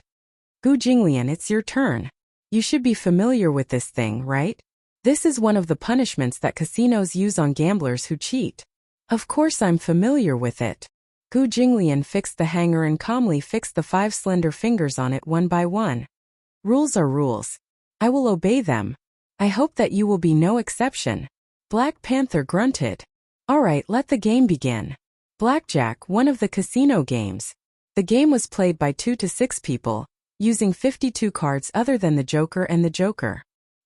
"Gu Jinglian, it's your turn. You should be familiar with this thing, right? This is one of the punishments that casinos use on gamblers who cheat." "Of course I'm familiar with it." Gu Jinglian fixed the hanger and calmly fixed the 5 slender fingers on it one by one. "Rules are rules. I will obey them. I hope that you will be no exception." Black Panther grunted. "All right, let the game begin." Blackjack, one of the casino games. The game was played by 2 to 6 people, using 52 cards other than the Joker and the Joker.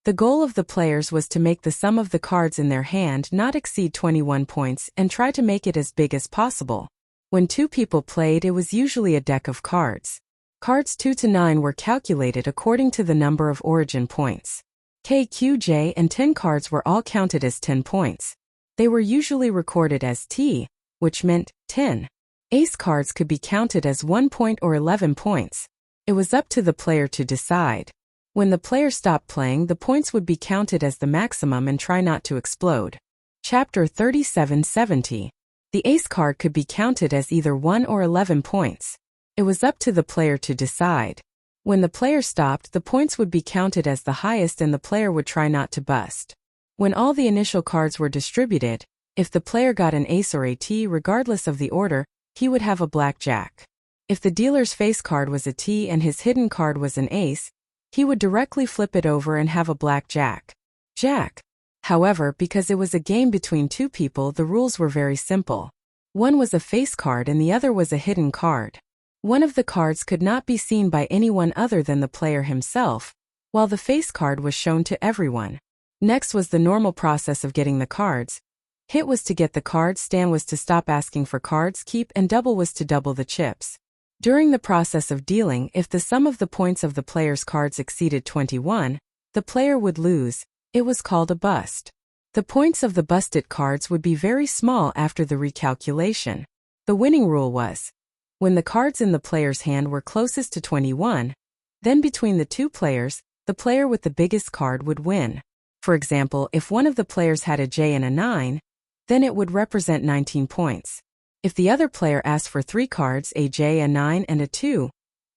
The goal of the players was to make the sum of the cards in their hand not exceed 21 points and try to make it as big as possible. When 2 people played, it was usually a deck of cards. Cards 2 to 9 were calculated according to the number of origin points. K, Q, J, and 10 cards were all counted as 10 points. They were usually recorded as T, which meant 10. Ace cards could be counted as 1 point or 11 points. It was up to the player to decide. When the player stopped playing, the points would be counted as the maximum and try not to explode. Chapter 3770. The ace card could be counted as either 1 or 11 points. It was up to the player to decide. When the player stopped, the points would be counted as the highest and the player would try not to bust. When all the initial cards were distributed, if the player got an ace or a T regardless of the order, he would have a blackjack. If the dealer's face card was a T and his hidden card was an ace, he would directly flip it over and have a blackjack. Jack. However, because it was a game between 2 people, the rules were very simple. One was a face card and the other was a hidden card. One of the cards could not be seen by anyone other than the player himself, while the face card was shown to everyone. Next was the normal process of getting the cards. Hit was to get the cards, stand was to stop asking for cards, keep, and double was to double the chips. During the process of dealing, if the sum of the points of the player's cards exceeded 21, the player would lose. It was called a bust. The points of the busted cards would be very small after the recalculation. The winning rule was, when the cards in the player's hand were closest to 21, then between the 2 players, the player with the biggest card would win. For example, if one of the players had a J and a 9, then it would represent 19 points. If the other player asked for 3 cards, a J, a 9, and a 2,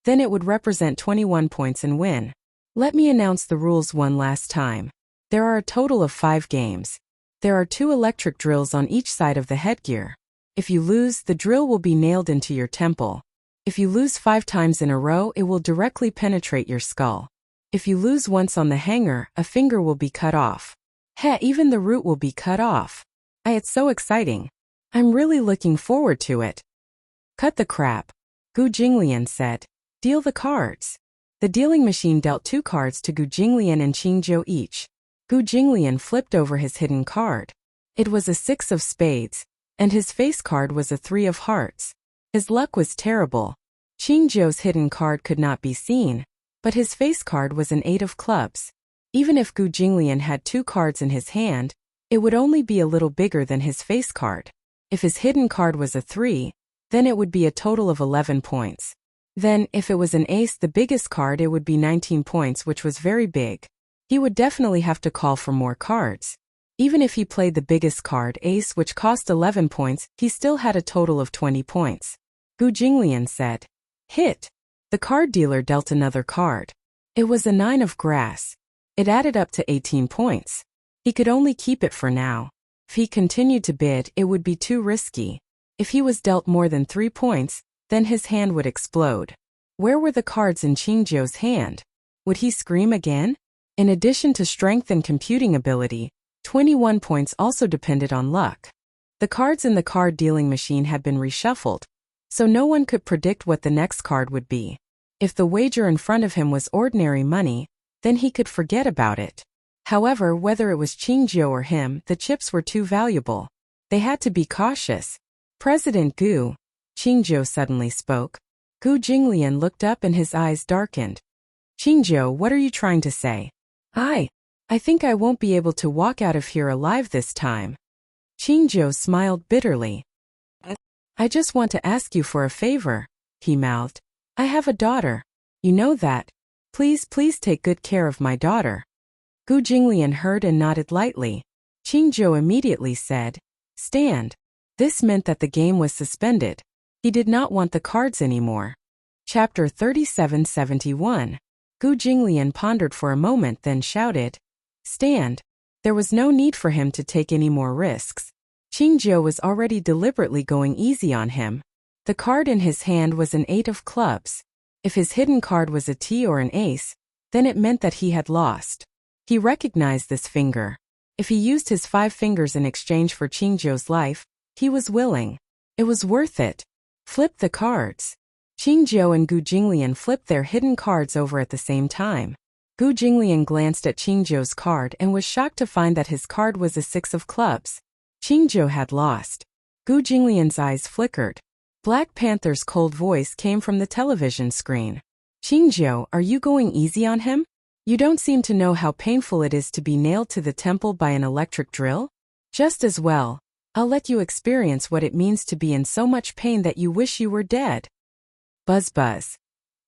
then it would represent 21 points and win. Let me announce the rules one last time. There are a total of 5 games. There are 2 electric drills on each side of the headgear. If you lose, the drill will be nailed into your temple. If you lose 5 times in a row, it will directly penetrate your skull. If you lose once on the hanger, a finger will be cut off. Even the root will be cut off. It's so exciting. I'm really looking forward to it. Cut the crap, Gu Jinglian said. Deal the cards. The dealing machine dealt 2 cards to Gu Jinglian and Qingzhou each. Gu Jinglian flipped over his hidden card. It was a 6 of spades, and his face card was a 3 of hearts. His luck was terrible. Qingzhou's hidden card could not be seen, but his face card was an 8 of clubs. Even if Gu Jinglian had 2 cards in his hand, it would only be a little bigger than his face card. If his hidden card was a 3, then it would be a total of 11 points. Then, if it was an ace, the biggest card, it would be 19 points, which was very big. He would definitely have to call for more cards. Even if he played the biggest card, ace, which cost 11 points, he still had a total of 20 points. Gu Jinglian said, "Hit." The card dealer dealt another card. It was a 9 of grass. It added up to 18 points. He could only keep it for now. If he continued to bid, it would be too risky. If he was dealt more than 3 points, then his hand would explode. Where were the cards in Qingzhou's hand? Would he scream again? In addition to strength and computing ability, 21 points also depended on luck. The cards in the card dealing machine had been reshuffled, so no one could predict what the next card would be. If the wager in front of him was ordinary money, then he could forget about it. However, whether it was Qingzhou or him, the chips were too valuable. They had to be cautious. President Gu, Qingzhou suddenly spoke. Gu Jinglian looked up and his eyes darkened. Qingzhou, what are you trying to say? I think I won't be able to walk out of here alive this time. Qingzhou smiled bitterly. I just want to ask you for a favor, he mouthed. I have a daughter. You know that. Please take good care of my daughter. Gu Jinglian heard and nodded lightly. Qingzhou immediately said, Stand. This meant that the game was suspended. He did not want the cards anymore. Chapter 3771. Gu Jinglian pondered for a moment, then shouted, Stand. There was no need for him to take any more risks. Qingzhou was already deliberately going easy on him. The card in his hand was an 8 of clubs. If his hidden card was a T or an ace, then it meant that he had lost. He recognized this finger. If he used his 5 fingers in exchange for Qingzhou's life, he was willing. It was worth it. Flip the cards. Qingzhou and Gu Jinglian flipped their hidden cards over at the same time. Gu Jinglian glanced at Qingzhou's card and was shocked to find that his card was a 6 of clubs. Qingzhou had lost. Gu Jinglian's eyes flickered. Black Panther's cold voice came from the television screen. Qingzhou, are you going easy on him? You don't seem to know how painful it is to be nailed to the temple by an electric drill? Just as well, I'll let you experience what it means to be in so much pain that you wish you were dead. Buzz buzz.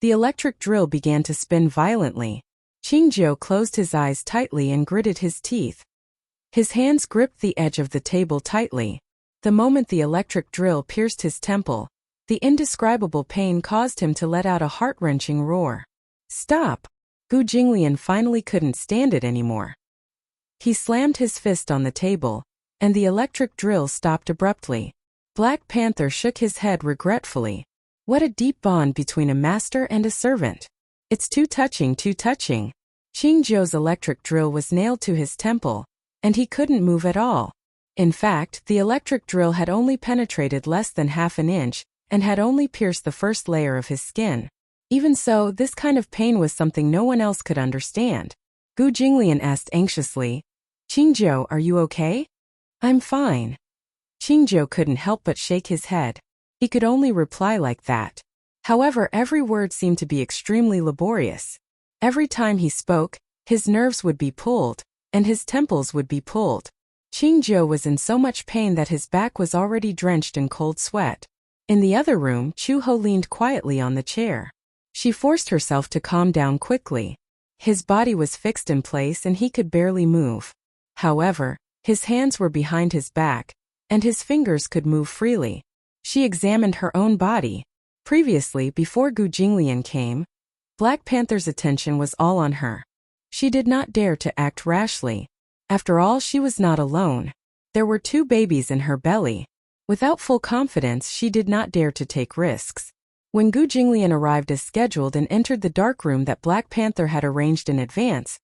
The electric drill began to spin violently. Qingzhou closed his eyes tightly and gritted his teeth. His hands gripped the edge of the table tightly. The moment the electric drill pierced his temple, the indescribable pain caused him to let out a heart-wrenching roar. Stop! Gu Jinglian finally couldn't stand it anymore. He slammed his fist on the table, and the electric drill stopped abruptly. Black Panther shook his head regretfully. What a deep bond between a master and a servant. It's too touching, too touching. Qingzhou's electric drill was nailed to his temple, and he couldn't move at all. In fact, the electric drill had only penetrated less than half an inch, and had only pierced the first layer of his skin. Even so, this kind of pain was something no one else could understand. Gu Jinglian asked anxiously, Qingzhou, are you okay? I'm fine. Qingzhou couldn't help but shake his head. He could only reply like that. However, every word seemed to be extremely laborious. Every time he spoke, his nerves would be pulled, and his temples would be pulled. Qingzhou was in so much pain that his back was already drenched in cold sweat. In the other room, Chuho leaned quietly on the chair. She forced herself to calm down quickly. His body was fixed in place and he could barely move. However, his hands were behind his back, and his fingers could move freely. She examined her own body. Previously, before Gu Jinglian came, Black Panther's attention was all on her. She did not dare to act rashly. After all, she was not alone. There were 2 babies in her belly. Without full confidence, she did not dare to take risks. When Gu Jinglian arrived as scheduled and entered the dark room that Black Panther had arranged in advance,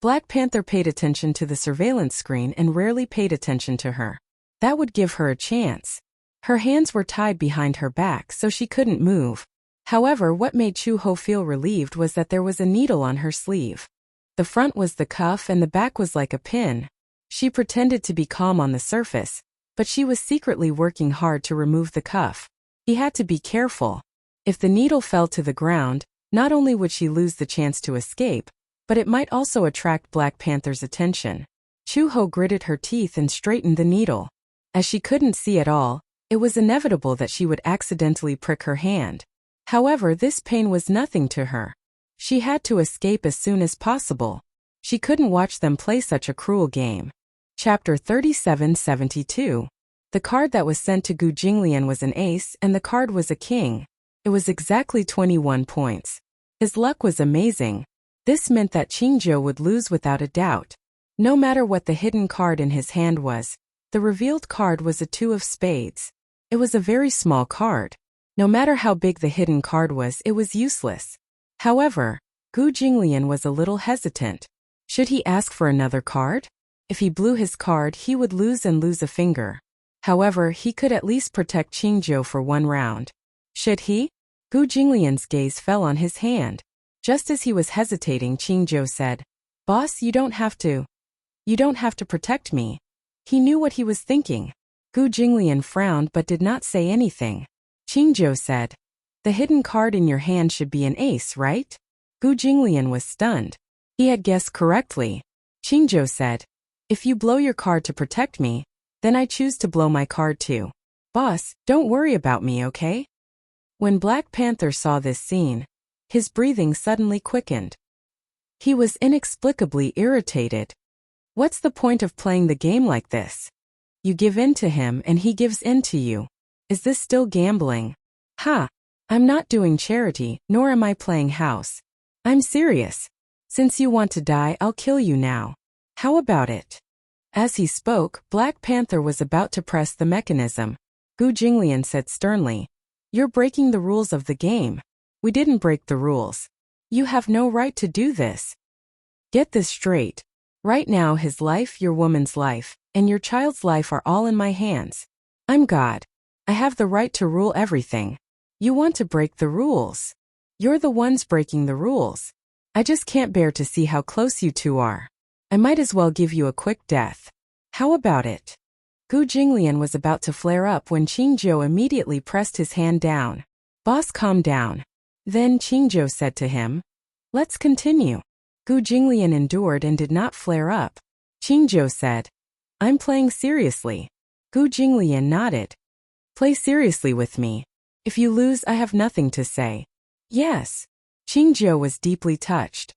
Black Panther paid attention to the surveillance screen and rarely paid attention to her. That would give her a chance. Her hands were tied behind her back so she couldn't move. However, what made Chu-Ho feel relieved was that there was a needle on her sleeve. The front was the cuff and the back was like a pin. She pretended to be calm on the surface, but she was secretly working hard to remove the cuff. He had to be careful. If the needle fell to the ground, not only would she lose the chance to escape, but it might also attract Black Panther's attention. Chu-Ho gritted her teeth and straightened the needle. As she couldn't see at all, it was inevitable that she would accidentally prick her hand. However, this pain was nothing to her. She had to escape as soon as possible. She couldn't watch them play such a cruel game. Chapter 3772. The card that was sent to Gu Jinglian was an ace and the card was a king. It was exactly 21 points. His luck was amazing. This meant that Qingzhou would lose without a doubt. No matter what the hidden card in his hand was, the revealed card was a 2 of spades. It was a very small card. No matter how big the hidden card was, it was useless. However, Gu Jinglian was a little hesitant. Should he ask for another card? If he blew his card, he would lose and lose a finger. However, he could at least protect Qingzhou for 1 round. Should he? Gu Jinglian's gaze fell on his hand. Just as he was hesitating, Qingzhou said, "Boss, you don't have to. You don't have to protect me." He knew what he was thinking. Gu Jinglian frowned but did not say anything. Qingzhou said, "The hidden card in your hand should be an ace, right?" Gu Jinglian was stunned. He had guessed correctly. Qingzhou said, "If you blow your card to protect me, then I choose to blow my card too. Boss, don't worry about me, okay?" When Black Panther saw this scene, his breathing suddenly quickened. He was inexplicably irritated. What's the point of playing the game like this? You give in to him and he gives in to you. Is this still gambling? Ha! I'm not doing charity, nor am I playing house. I'm serious. Since you want to die, I'll kill you now. How about it? As he spoke, Black Panther was about to press the mechanism. Gu Jinglian said sternly, "You're breaking the rules of the game." "We didn't break the rules. You have no right to do this." Get this straight. Right now his life, your woman's life, and your child's life are all in my hands. I'm God. I have the right to rule everything. You want to break the rules. You're the ones breaking the rules. I just can't bear to see how close you 2 are. I might as well give you a quick death. How about it? Gu Jinglian was about to flare up when Qingzhou immediately pressed his hand down. "Boss, calm down." Then Qingzhou said to him, "Let's continue." Gu Jinglian endured and did not flare up. Qingzhou said, "I'm playing seriously." Gu Jinglian nodded. "Play seriously with me. If you lose, I have nothing to say." "Yes." Qingzhou was deeply touched.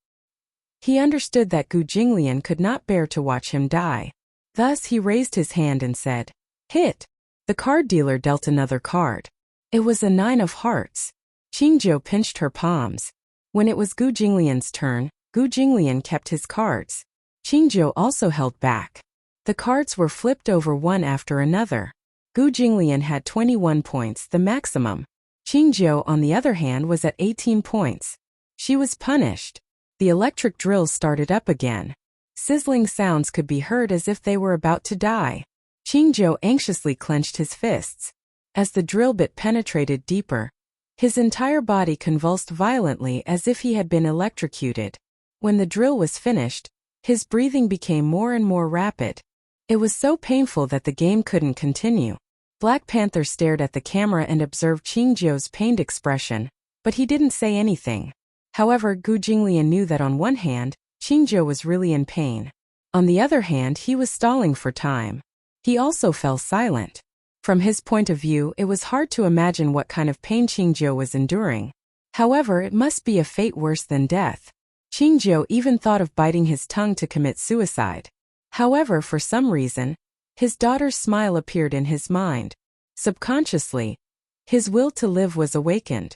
He understood that Gu Jinglian could not bear to watch him die. Thus he raised his hand and said, "Hit." The card dealer dealt another card. It was a 9 of hearts. Qingzhou pinched her palms. When it was Gu Jinglian's turn, Gu Jinglian kept his cards. Qingzhou also held back. The cards were flipped over one after another. Gu Jinglian had 21 points, the maximum. Qingzhou, on the other hand, was at 18 points. She was punished. The electric drills started up again. Sizzling sounds could be heard as if they were about to die. Qingzhou anxiously clenched his fists. As the drill bit penetrated deeper, his entire body convulsed violently as if he had been electrocuted. When the drill was finished, his breathing became more and more rapid. It was so painful that the game couldn't continue. Black Panther stared at the camera and observed Qingzhou's pained expression, but he didn't say anything. However, Gu Jinglian knew that on one hand, Qingzhou was really in pain. On the other hand, he was stalling for time. He also fell silent. From his point of view, it was hard to imagine what kind of pain Qingzhou was enduring. However, it must be a fate worse than death. Qingzhou even thought of biting his tongue to commit suicide. However, for some reason, His daughter's smile appeared in his mind. Subconsciously, his will to live was awakened.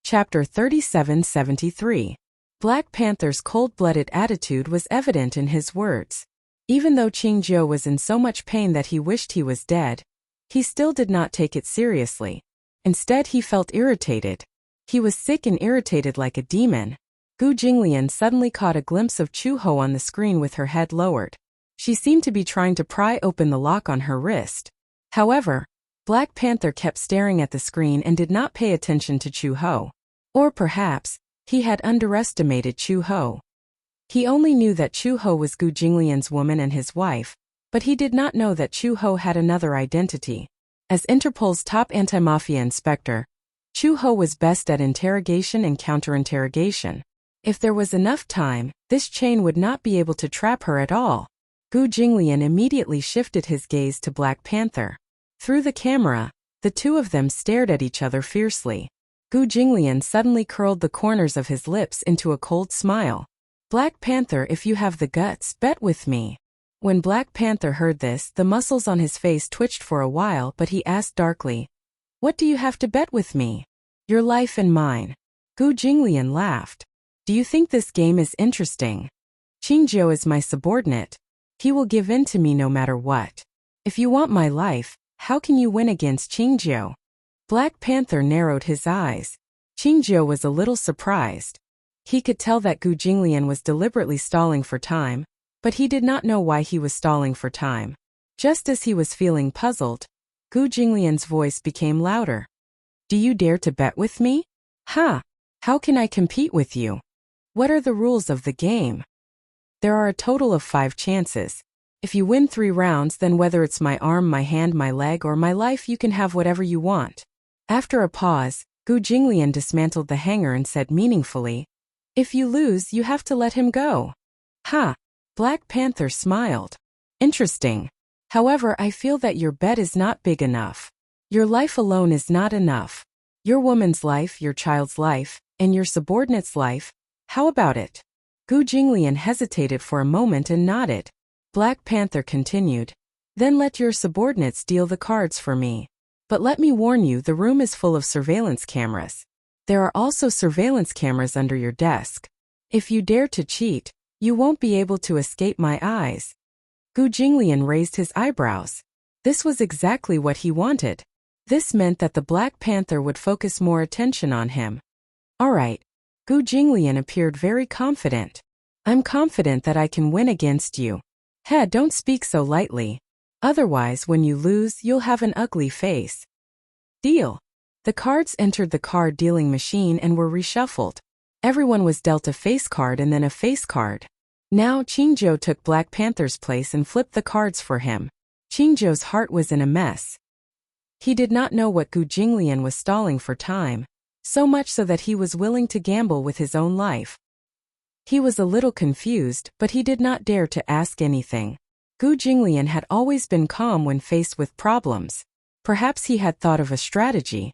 Chapter 3773. Black Panther's cold-blooded attitude was evident in his words. Even though Qingzhou was in so much pain that he wished he was dead, he still did not take it seriously. Instead, he felt irritated. He was sick and irritated like a demon. Gu Jinglian suddenly caught a glimpse of Chu Ho on the screen with her head lowered. She seemed to be trying to pry open the lock on her wrist. However, Black Panther kept staring at the screen and did not pay attention to Chu Ho. Or perhaps, he had underestimated Chu Ho. He only knew that Chu Ho was Gu Jinglian's woman and his wife, but he did not know that Chu Ho had another identity. As Interpol's top anti-mafia inspector, Chu Ho was best at interrogation and counterinterrogation. If there was enough time, this chain would not be able to trap her at all. Gu Jinglian immediately shifted his gaze to Black Panther. Through the camera, the two of them stared at each other fiercely. Gu Jinglian suddenly curled the corners of his lips into a cold smile. Black Panther, if you have the guts, bet with me. When Black Panther heard this, the muscles on his face twitched for a while, but he asked darkly, "What do you have to bet with me?" "Your life and mine." Gu Jinglian laughed. "Do you think this game is interesting? Qingzhou is my subordinate. He will give in to me no matter what. If you want my life, how can you win against Qingzhou?" Black Panther narrowed his eyes. Qingzhou was a little surprised. He could tell that Gu Jinglian was deliberately stalling for time, but he did not know why he was stalling for time. Just as he was feeling puzzled, Gu Jinglian's voice became louder. "Do you dare to bet with me? Ha! How can I compete with you? What are the rules of the game? There are a total of 5 chances. If you win 3 rounds, then whether it's my arm, my hand, my leg, or my life, you can have whatever you want." After a pause, Gu Jinglian dismantled the hanger and said meaningfully, "If you lose, you have to let him go." "Ha!" Black Panther smiled. "Interesting. However, I feel that your bet is not big enough. Your life alone is not enough. Your woman's life, your child's life, and your subordinate's life, how about it?" Gu Jinglian hesitated for a moment and nodded. Black Panther continued, "Then let your subordinates deal the cards for me. But let me warn you, the room is full of surveillance cameras. There are also surveillance cameras under your desk. If you dare to cheat, you won't be able to escape my eyes." Gu Jinglian raised his eyebrows. This was exactly what he wanted. This meant that the Black Panther would focus more attention on him. "All right." Gu Jinglian appeared very confident. "I'm confident that I can win against you. Don't speak so lightly. Otherwise, when you lose, you'll have an ugly face." "Deal." The cards entered the card dealing machine and were reshuffled. Everyone was dealt a face card and then a face card. Now Qingzhou took Black Panther's place and flipped the cards for him. Qingzhou's heart was in a mess. He did not know what Gu Jinglian was stalling for time, so much so that he was willing to gamble with his own life. He was a little confused, but he did not dare to ask anything. Gu Jinglian had always been calm when faced with problems. Perhaps he had thought of a strategy.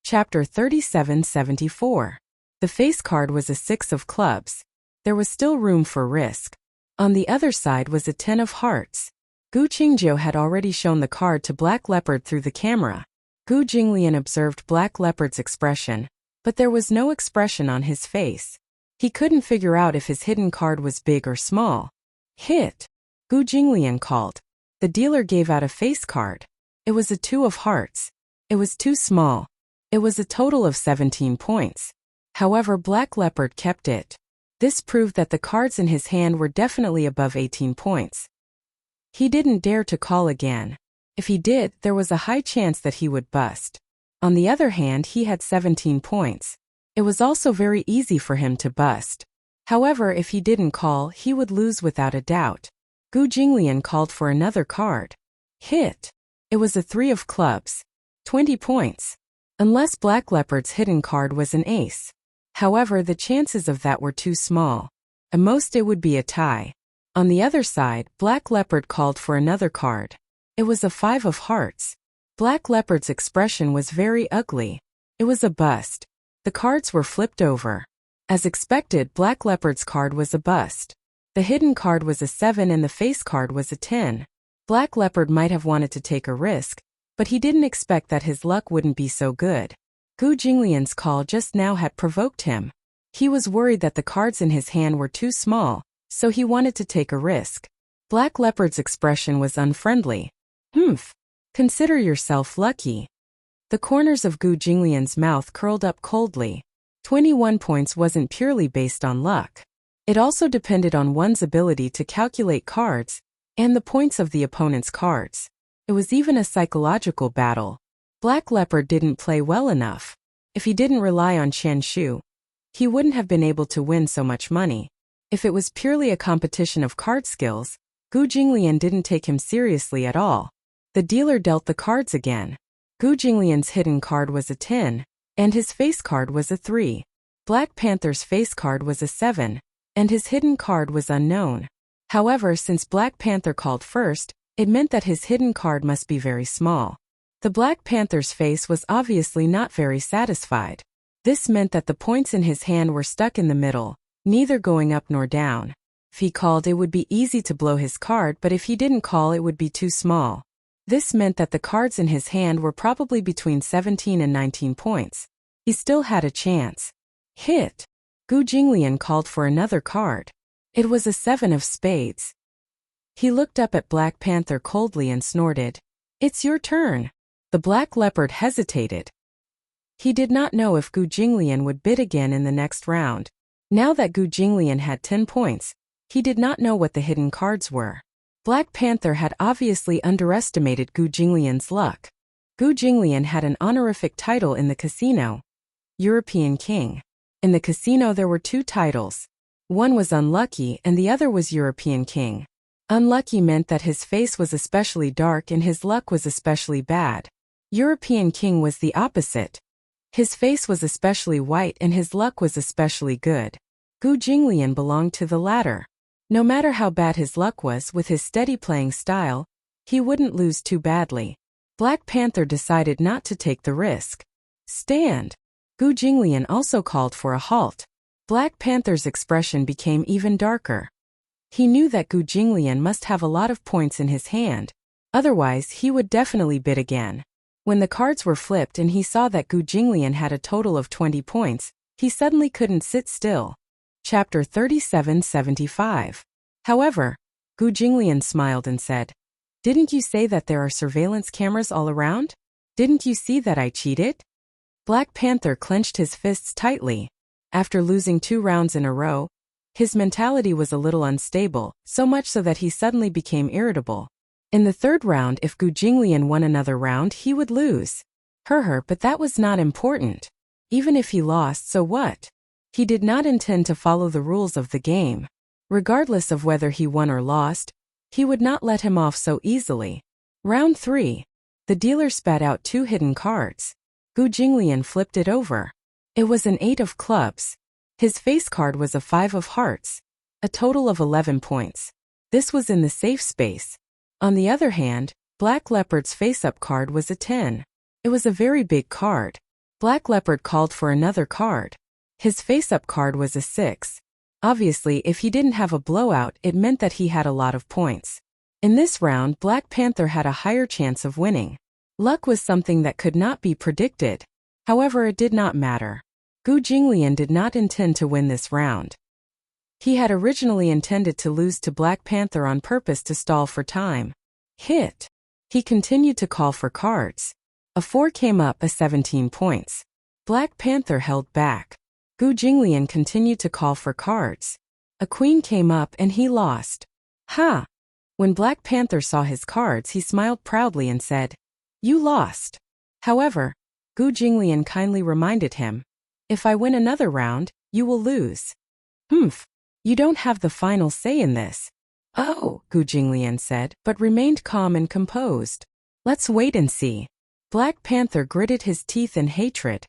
Chapter 3774. The face card was a 6 of clubs. There was still room for risk. On the other side was a 10 of hearts. Gu Qingzhou had already shown the card to Black Leopard through the camera. Gu Jinglian observed Black Leopard's expression, but there was no expression on his face. He couldn't figure out if his hidden card was big or small. "Hit!" Gu Jinglian called. The dealer gave out a face card. It was a 2 of hearts. It was too small. It was a total of 17 points. However, Black Leopard kept it. This proved that the cards in his hand were definitely above 18 points. He didn't dare to call again. If he did, there was a high chance that he would bust. On the other hand, he had 17 points. It was also very easy for him to bust. However, if he didn't call, he would lose without a doubt. Gu Jinglian called for another card. Hit! It was a 3 of clubs. 20 points. Unless Black Leopard's hidden card was an ace. However, the chances of that were too small. At most it would be a tie. On the other side, Black Leopard called for another card. It was a 5 of hearts. Black Leopard's expression was very ugly. It was a bust. The cards were flipped over. As expected, Black Leopard's card was a bust. The hidden card was a 7 and the face card was a 10. Black Leopard might have wanted to take a risk, but he didn't expect that his luck wouldn't be so good. Gu Jinglian's call just now had provoked him. He was worried that the cards in his hand were too small, so he wanted to take a risk. Black Leopard's expression was unfriendly. Consider yourself lucky. The corners of Gu Jinglian's mouth curled up coldly. 21 points wasn't purely based on luck. It also depended on one's ability to calculate cards and the points of the opponent's cards. It was even a psychological battle. Black Leopard didn't play well enough. If he didn't rely on Chen Shu, he wouldn't have been able to win so much money. If it was purely a competition of card skills, Gu Jinglian didn't take him seriously at all. The dealer dealt the cards again. Gu Jinglian's hidden card was a 10, and his face card was a 3. Black Panther's face card was a 7, and his hidden card was unknown. However, since Black Panther called first, it meant that his hidden card must be very small. The Black Panther's face was obviously not very satisfied. This meant that the points in his hand were stuck in the middle, neither going up nor down. If he called, it would be easy to blow his card, but if he didn't call, it would be too small. This meant that the cards in his hand were probably between 17 and 19 points. He still had a chance. Hit. Gu Jinglian called for another card. It was a 7 of spades. He looked up at Black Panther coldly and snorted. "It's your turn." The Black Leopard hesitated. He did not know if Gu Jinglian would bid again in the next round. Now that Gu Jinglian had 10 points, he did not know what the hidden cards were. Black Panther had obviously underestimated Gu Jinglian's luck. Gu Jinglian had an honorific title in the casino, European King. In the casino there were 2 titles. One was Unlucky and the other was European King. Unlucky meant that his face was especially dark and his luck was especially bad. European King was the opposite. His face was especially white and his luck was especially good. Gu Jinglian belonged to the latter. No matter how bad his luck was, with his steady playing style, he wouldn't lose too badly. Black Panther decided not to take the risk. Stand. Gu Jinglian also called for a halt. Black Panther's expression became even darker. He knew that Gu Jinglian must have a lot of points in his hand, otherwise he would definitely bid again. When the cards were flipped and he saw that Gu Jinglian had a total of 20 points, he suddenly couldn't sit still. Chapter 3775. However, Gu Jinglian smiled and said, "Didn't you say that there are surveillance cameras all around? Didn't you see that I cheated?" Black Panther clenched his fists tightly. After losing 2 rounds in a row, his mentality was a little unstable, so much so that he suddenly became irritable. In the 3rd round, if Gu Jinglian won another round, he would lose. But that was not important. Even if he lost, so what? He did not intend to follow the rules of the game. Regardless of whether he won or lost, he would not let him off so easily. Round 3. The dealer spat out 2 hidden cards. Gu Jinglian flipped it over. It was an 8 of clubs. His face card was a 5 of hearts. A total of 11 points. This was in the safe space. On the other hand, Black Leopard's face-up card was a 10. It was a very big card. Black Leopard called for another card. His face-up card was a 6. Obviously, if he didn't have a blowout, it meant that he had a lot of points. In this round, Black Panther had a higher chance of winning. Luck was something that could not be predicted. However, it did not matter. Gu Jinglian did not intend to win this round. He had originally intended to lose to Black Panther on purpose to stall for time. Hit. He continued to call for cards. A 4 came up, a 17 points. Black Panther held back. Gu Jinglian continued to call for cards. A queen came up and he lost. Ha! When Black Panther saw his cards, he smiled proudly and said, "You lost." However, Gu Jinglian kindly reminded him, "If I win another round, you will lose." You don't have the final say in this." "Oh," Gu Jinglian said, but remained calm and composed. "Let's wait and see." Black Panther gritted his teeth in hatred.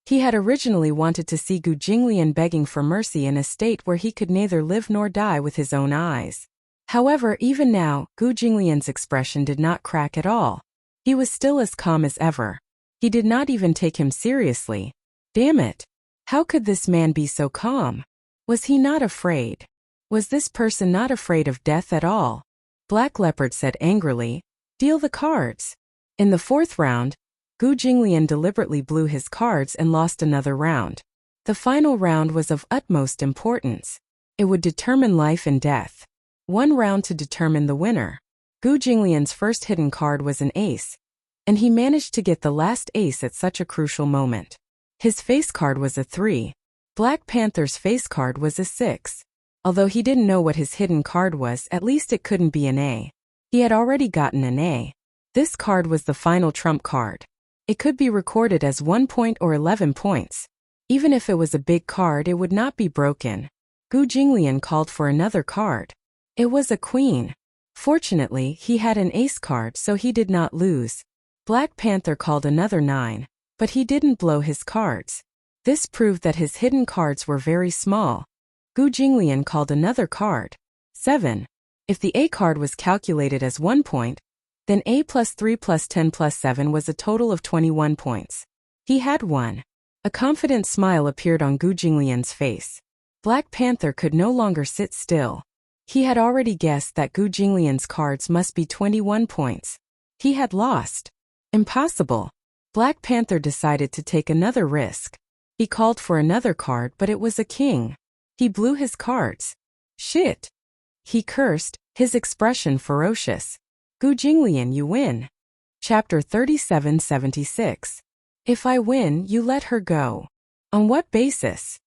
He had originally wanted to see Gu Jinglian begging for mercy in a state where he could neither live nor die with his own eyes. However, even now, Gu Jinglian's expression did not crack at all. He was still as calm as ever. He did not even take him seriously. Damn it! How could this man be so calm? Was he not afraid? Was this person not afraid of death at all? Black Leopard said angrily. Deal the cards. In the fourth round, Gu Jinglian deliberately blew his cards and lost another round. The final round was of utmost importance. It would determine life and death. One round to determine the winner. Gu Jinglian's first hidden card was an ace, and he managed to get the last ace at such a crucial moment. His face card was a 3. Black Panther's face card was a 6. Although he didn't know what his hidden card was, at least it couldn't be an A. He had already gotten an A. This card was the final trump card. It could be recorded as 1 point or 11 points. Even if it was a big card, it would not be broken. Gu Jinglian called for another card. It was a queen. Fortunately, he had an ace card, so he did not lose. Black Panther called another 9, but he didn't blow his cards. This proved that his hidden cards were very small. Gu Jinglian called another card. 7. If the A card was calculated as 1 point, then A plus 3 plus 10 plus 7 was a total of 21 points. He had won. A confident smile appeared on Gu Jinglian's face. Black Panther could no longer sit still. He had already guessed that Gu Jinglian's cards must be 21 points. He had lost. Impossible. Black Panther decided to take another risk. He called for another card, but it was a king. He blew his cards. Shit. He cursed, his expression ferocious. Gu Jinglian, you win. Chapter 3776. If I win, you let her go. On what basis?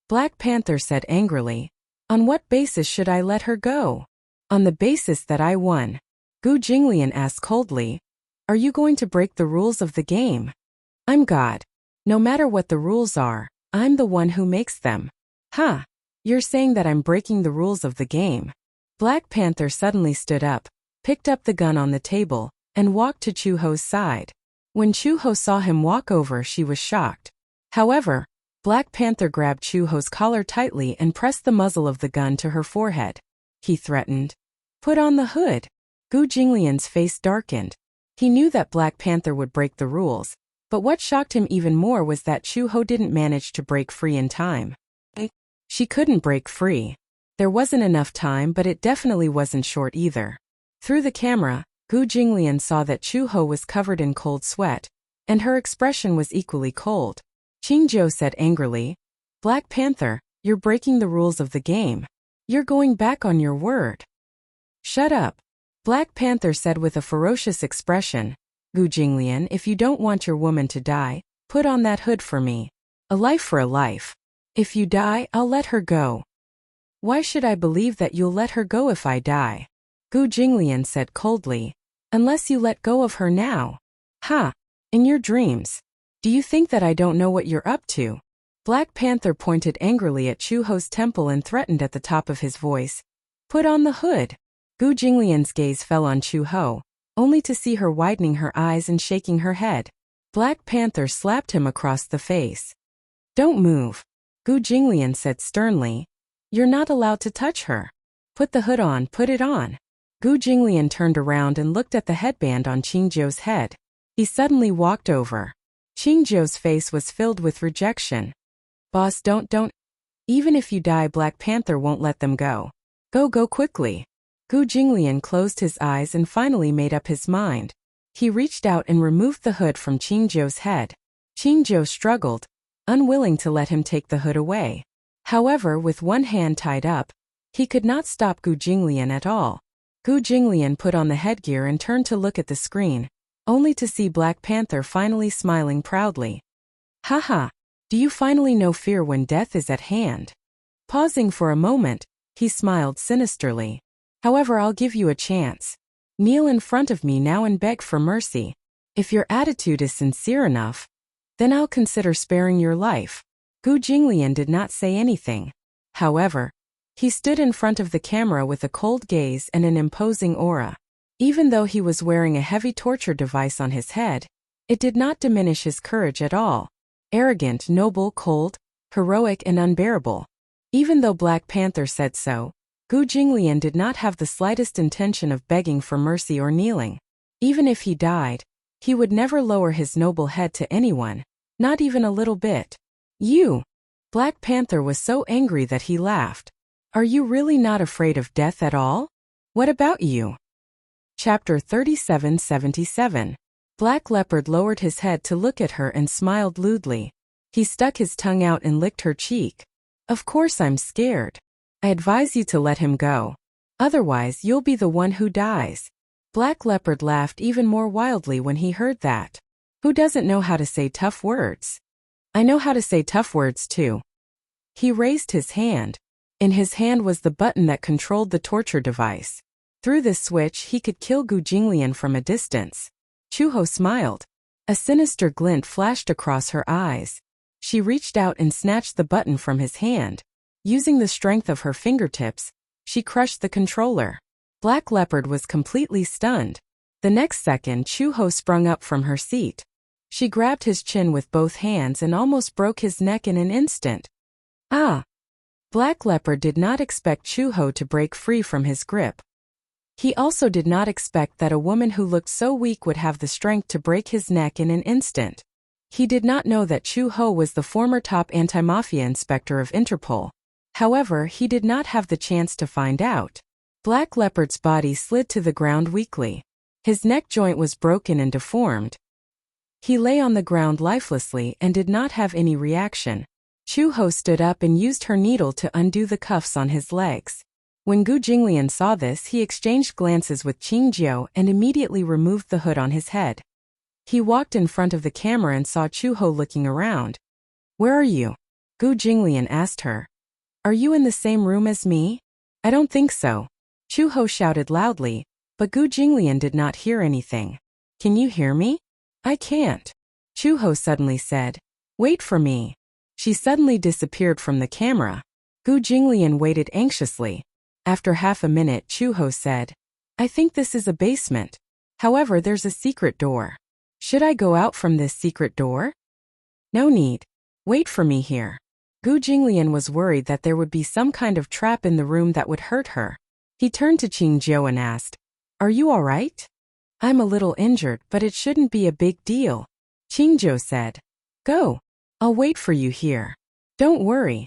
Black Panther said angrily. On what basis should I let her go? On the basis that I won. Gu Jinglian asked coldly. Are you going to break the rules of the game? I'm God. No matter what the rules are, I'm the one who makes them. Huh. You're saying that I'm breaking the rules of the game. Black Panther suddenly stood up, picked up the gun on the table, and walked to Chu-Ho's side. When Chu-Ho saw him walk over, she was shocked. However, Black Panther grabbed Chu-Ho's collar tightly and pressed the muzzle of the gun to her forehead. He threatened. Put on the hood. Gu Jinglian's face darkened. He knew that Black Panther would break the rules, but what shocked him even more was that Chu-Ho didn't manage to break free in time. She couldn't break free. There wasn't enough time, but it definitely wasn't short either. Through the camera, Gu Jinglian saw that Chu-Ho was covered in cold sweat, and her expression was equally cold. Qingzhou said angrily, Black Panther, you're breaking the rules of the game. You're going back on your word. Shut up. Black Panther said with a ferocious expression, Gu Jinglian, if you don't want your woman to die, put on that hood for me. A life for a life. If you die, I'll let her go. Why should I believe that you'll let her go if I die? Gu Jinglian said coldly. Unless you let go of her now. Ha! In your dreams. Do you think that I don't know what you're up to? Black Panther pointed angrily at Chu-Ho's temple and threatened at the top of his voice. Put on the hood. Gu Jinglian's gaze fell on Chu-Ho, only to see her widening her eyes and shaking her head. Black Panther slapped him across the face. Don't move. Gu Jinglian said sternly. You're not allowed to touch her. Put the hood on, put it on. Gu Jinglian turned around and looked at the headband on Qingzhou's head. He suddenly walked over. Qingzhou's face was filled with rejection. Boss, don't. Even if you die, Black Panther won't let them go. Go quickly. Gu Jinglian closed his eyes and finally made up his mind. He reached out and removed the hood from Qingzhou's head. Qingzhou struggled, unwilling to let him take the hood away. However, with one hand tied up, he could not stop Gu Jinglian at all. Gu Jinglian put on the headgear and turned to look at the screen, only to see Black Panther finally smiling proudly. Haha, do you finally know fear when death is at hand? Pausing for a moment, he smiled sinisterly. However, I'll give you a chance. Kneel in front of me now and beg for mercy. If your attitude is sincere enough, then I'll consider sparing your life. Gu Jinglian did not say anything. However, he stood in front of the camera with a cold gaze and an imposing aura. Even though he was wearing a heavy torture device on his head, it did not diminish his courage at all. Arrogant, noble, cold, heroic, and unbearable. Even though Black Panther said so, Gu Jinglian did not have the slightest intention of begging for mercy or kneeling. Even if he died, he would never lower his noble head to anyone, not even a little bit. You! Black Panther was so angry that he laughed. Are you really not afraid of death at all? What about you? Chapter 3777. Black Leopard lowered his head to look at her and smiled lewdly. He stuck his tongue out and licked her cheek. Of course I'm scared. I advise you to let him go. Otherwise you'll be the one who dies. Black Leopard laughed even more wildly when he heard that. Who doesn't know how to say tough words? I know how to say tough words too. He raised his hand. In his hand was the button that controlled the torture device. Through this switch he could kill Gu Jinglian from a distance. Chuho smiled. A sinister glint flashed across her eyes. She reached out and snatched the button from his hand. Using the strength of her fingertips, she crushed the controller. Black Leopard was completely stunned. The next second, Chuho sprung up from her seat. She grabbed his chin with both hands and almost broke his neck in an instant. Ah! Black Leopard did not expect Chuho to break free from his grip. He also did not expect that a woman who looked so weak would have the strength to break his neck in an instant. He did not know that Chuho was the former top anti-mafia inspector of Interpol. However, he did not have the chance to find out. Black Leopard's body slid to the ground weakly. His neck joint was broken and deformed. He lay on the ground lifelessly and did not have any reaction. Chuho stood up and used her needle to undo the cuffs on his legs. When Gu Jinglian saw this, he exchanged glances with Qingjiu and immediately removed the hood on his head. He walked in front of the camera and saw Chuho looking around. Where are you? Gu Jinglian asked her. Are you in the same room as me? I don't think so. Chuho shouted loudly, but Gu Jinglian did not hear anything. Can you hear me? I can't. Chuho suddenly said. Wait for me. She suddenly disappeared from the camera. Gu Jinglian waited anxiously. After half a minute, Chuho said, I think this is a basement. However, there's a secret door. Should I go out from this secret door? No need. Wait for me here. Gu Jinglian was worried that there would be some kind of trap in the room that would hurt her. He turned to Qingjiu and asked, Are you all right? I'm a little injured, but it shouldn't be a big deal. Qingjiu said, Go. I'll wait for you here. Don't worry.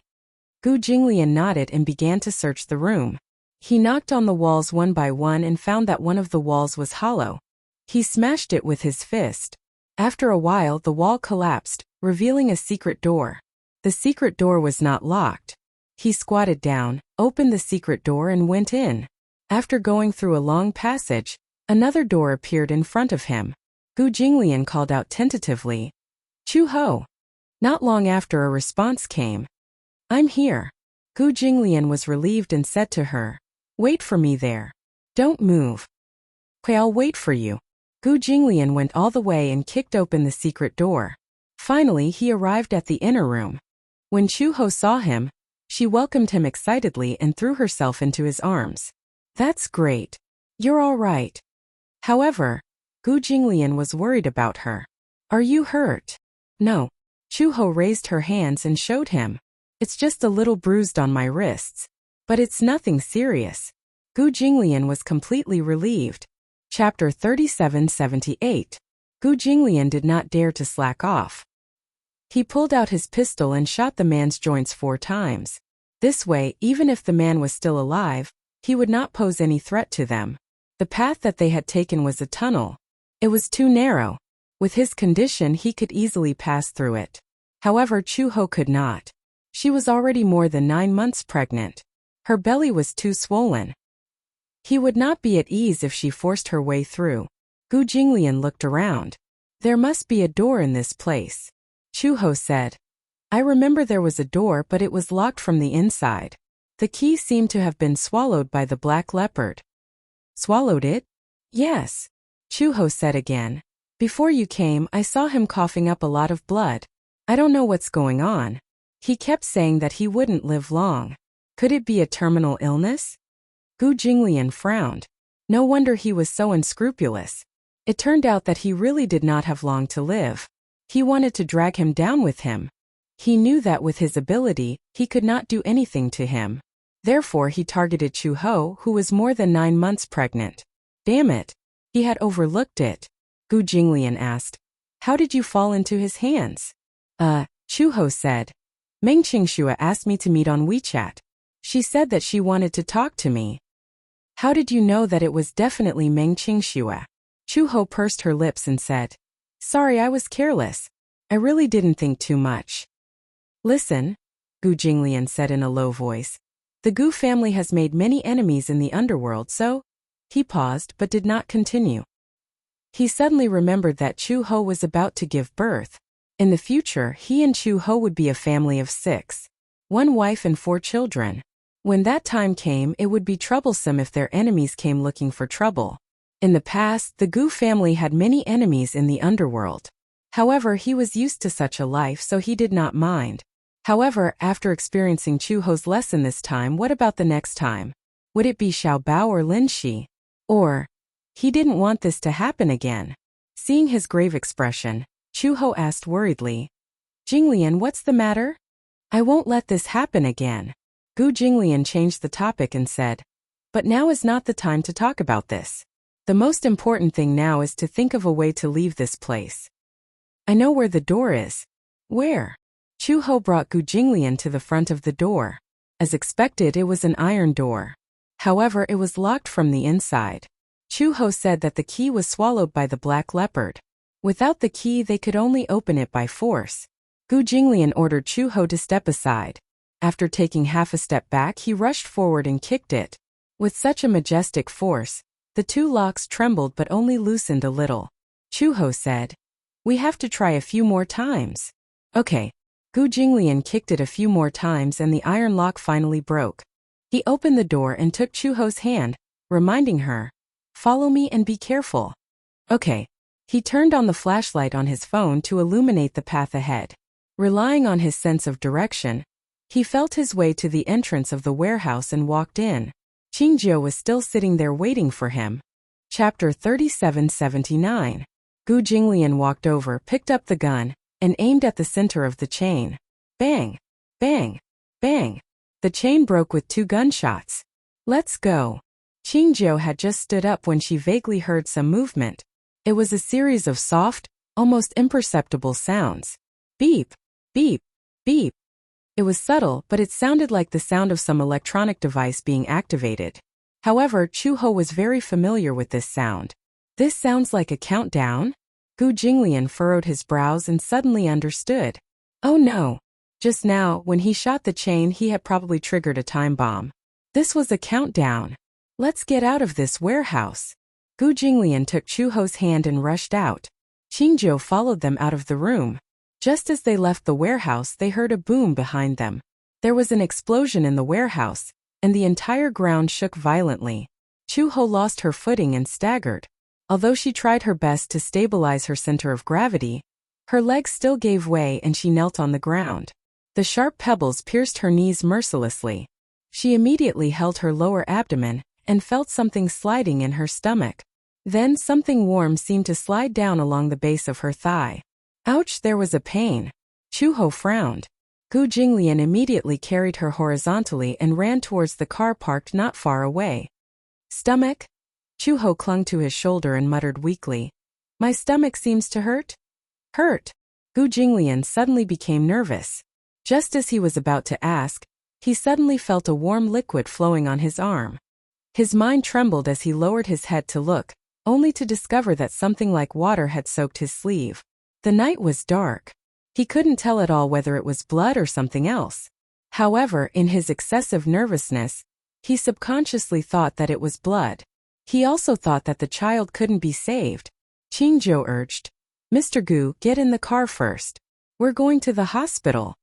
Gu Jinglian nodded and began to search the room. He knocked on the walls one by one and found that one of the walls was hollow. He smashed it with his fist. After a while, the wall collapsed, revealing a secret door. The secret door was not locked. He squatted down, opened the secret door and went in. After going through a long passage, another door appeared in front of him. Gu Jinglian called out tentatively, Chuho. Not long after, a response came. I'm here. Gu Jinglian was relieved and said to her, Wait for me there. Don't move. I'll wait for you. Gu Jinglian went all the way and kicked open the secret door. Finally, he arrived at the inner room. When Chuho saw him, she welcomed him excitedly and threw herself into his arms. That's great. You're all right. However, Gu Jinglian was worried about her. Are you hurt? No. Chuho raised her hands and showed him. It's just a little bruised on my wrists. But it's nothing serious. Gu Jinglian was completely relieved. Chapter 3778. Gu Jinglian did not dare to slack off. He pulled out his pistol and shot the man's joints 4 times. This way, even if the man was still alive, he would not pose any threat to them. The path that they had taken was a tunnel. It was too narrow. With his condition, he could easily pass through it. However, Chuho could not. She was already more than 9 months pregnant. Her belly was too swollen. He would not be at ease if she forced her way through. Gu Jinglian looked around. There must be a door in this place. Chuho said. I remember there was a door, but it was locked from the inside. The key seemed to have been swallowed by the Black Leopard. Swallowed it? Yes. Chuho said again. Before you came, I saw him coughing up a lot of blood. I don't know what's going on. He kept saying that he wouldn't live long. Could it be a terminal illness? Gu Jinglian frowned. No wonder he was so unscrupulous. It turned out that he really did not have long to live. He wanted to drag him down with him. He knew that with his ability, he could not do anything to him. Therefore, he targeted Chuho, who was more than 9 months pregnant. Damn it. He had overlooked it. Gu Jinglian asked. How did you fall into his hands? Chuho said. Meng Qingxue asked me to meet on WeChat. She said that she wanted to talk to me. How did you know that it was definitely Meng Qingxue? Chu-ho pursed her lips and said, Sorry, I was careless. I really didn't think too much. Listen, Gu Jinglian said in a low voice. The Gu family has made many enemies in the underworld, so… He paused but did not continue. He suddenly remembered that Chu-ho was about to give birth. In the future, he and Chu-ho would be a family of 6. 1 wife and 4 children. When that time came, it would be troublesome if their enemies came looking for trouble. In the past, the Gu family had many enemies in the underworld. However, he was used to such a life, so he did not mind. However, after experiencing Chu-ho's lesson this time, what about the next time? Would it be Xiao Bao or Lin Shi? Or… He didn't want this to happen again. Seeing his grave expression, Chu-ho asked worriedly, Jinglian, what's the matter? I won't let this happen again. Gu Jinglian changed the topic and said, But now is not the time to talk about this. The most important thing now is to think of a way to leave this place. I know where the door is. Where? Chu-ho brought Gu Jinglian to the front of the door. As expected, it was an iron door. However, it was locked from the inside. Chu-ho said that the key was swallowed by the black leopard. Without the key, they could only open it by force. Gu Jinglian ordered Chu-ho to step aside. After taking half a step back, he rushed forward and kicked it. With such a majestic force, the 2 locks trembled but only loosened a little. Chu-ho said, We have to try a few more times. Okay. Gu Jinglian kicked it a few more times and the iron lock finally broke. He opened the door and took Chu-ho's hand, reminding her, Follow me and be careful. Okay. He turned on the flashlight on his phone to illuminate the path ahead. Relying on his sense of direction, he felt his way to the entrance of the warehouse and walked in. Qingjiu was still sitting there waiting for him. Chapter 3779. Gu Jinglian walked over, picked up the gun, and aimed at the center of the chain. Bang! Bang! Bang! The chain broke with 2 gunshots. Let's go. Qingjiu had just stood up when she vaguely heard some movement. It was a series of soft, almost imperceptible sounds. Beep! Beep! Beep! It was subtle, but it sounded like the sound of some electronic device being activated. However, Chu-ho was very familiar with this sound. This sounds like a countdown? Gu Jinglian furrowed his brows and suddenly understood. Oh no! Just now, when he shot the chain, he had probably triggered a time bomb. This was a countdown. Let's get out of this warehouse. Gu Jinglian took Chu-ho's hand and rushed out. Qingjiu followed them out of the room. Just as they left the warehouse, they heard a boom behind them. There was an explosion in the warehouse, and the entire ground shook violently. Chu-ho lost her footing and staggered. Although she tried her best to stabilize her center of gravity, her legs still gave way and she knelt on the ground. The sharp pebbles pierced her knees mercilessly. She immediately held her lower abdomen and felt something sliding in her stomach. Then something warm seemed to slide down along the base of her thigh. Ouch, there was a pain. Chu-ho frowned. Gu Jinglian immediately carried her horizontally and ran towards the car parked not far away. Stomach? Chu-ho clung to his shoulder and muttered weakly. My stomach seems to hurt? Hurt? Gu Jinglian suddenly became nervous. Just as he was about to ask, he suddenly felt a warm liquid flowing on his arm. His mind trembled as he lowered his head to look, only to discover that something like water had soaked his sleeve. The night was dark. He couldn't tell at all whether it was blood or something else. However, in his excessive nervousness, he subconsciously thought that it was blood. He also thought that the child couldn't be saved. Qingjiu urged, Mr. Gu, get in the car first. We're going to the hospital.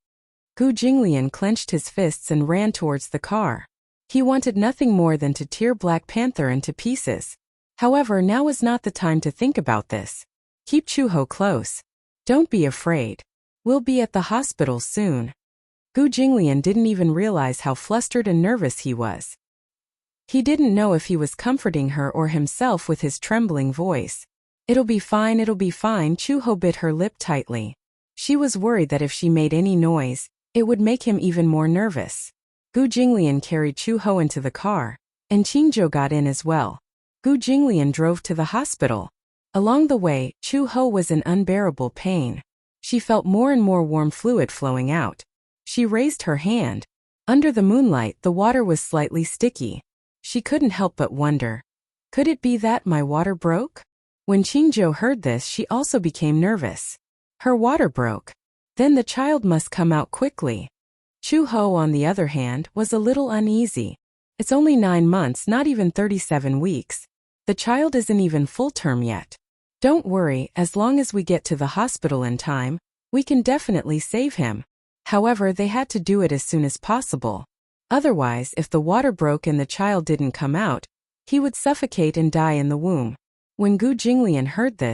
Gu Jinglian clenched his fists and ran towards the car. He wanted nothing more than to tear Black Panther into pieces. However, now was not the time to think about this. Keep Chu-ho close. Don't be afraid. We'll be at the hospital soon. Gu Jinglian didn't even realize how flustered and nervous he was. He didn't know if he was comforting her or himself with his trembling voice. It'll be fine, Chu-ho bit her lip tightly. She was worried that if she made any noise, it would make him even more nervous. Gu Jinglian carried Chu-ho into the car, and Qingjiu got in as well. Gu Jinglian drove to the hospital. Along the way, Chu-ho was in unbearable pain. She felt more and more warm fluid flowing out. She raised her hand. Under the moonlight, the water was slightly sticky. She couldn't help but wonder. Could it be that my water broke? When Qingzhou heard this, she also became nervous. Her water broke. Then the child must come out quickly. Chu Ho, on the other hand, was a little uneasy. It's only 9 months, not even 37 weeks. The child isn't even full term yet. Don't worry, as long as we get to the hospital in time, we can definitely save him. However, they had to do it as soon as possible. Otherwise, if the water broke and the child didn't come out, he would suffocate and die in the womb. When Gu Jinglian heard this,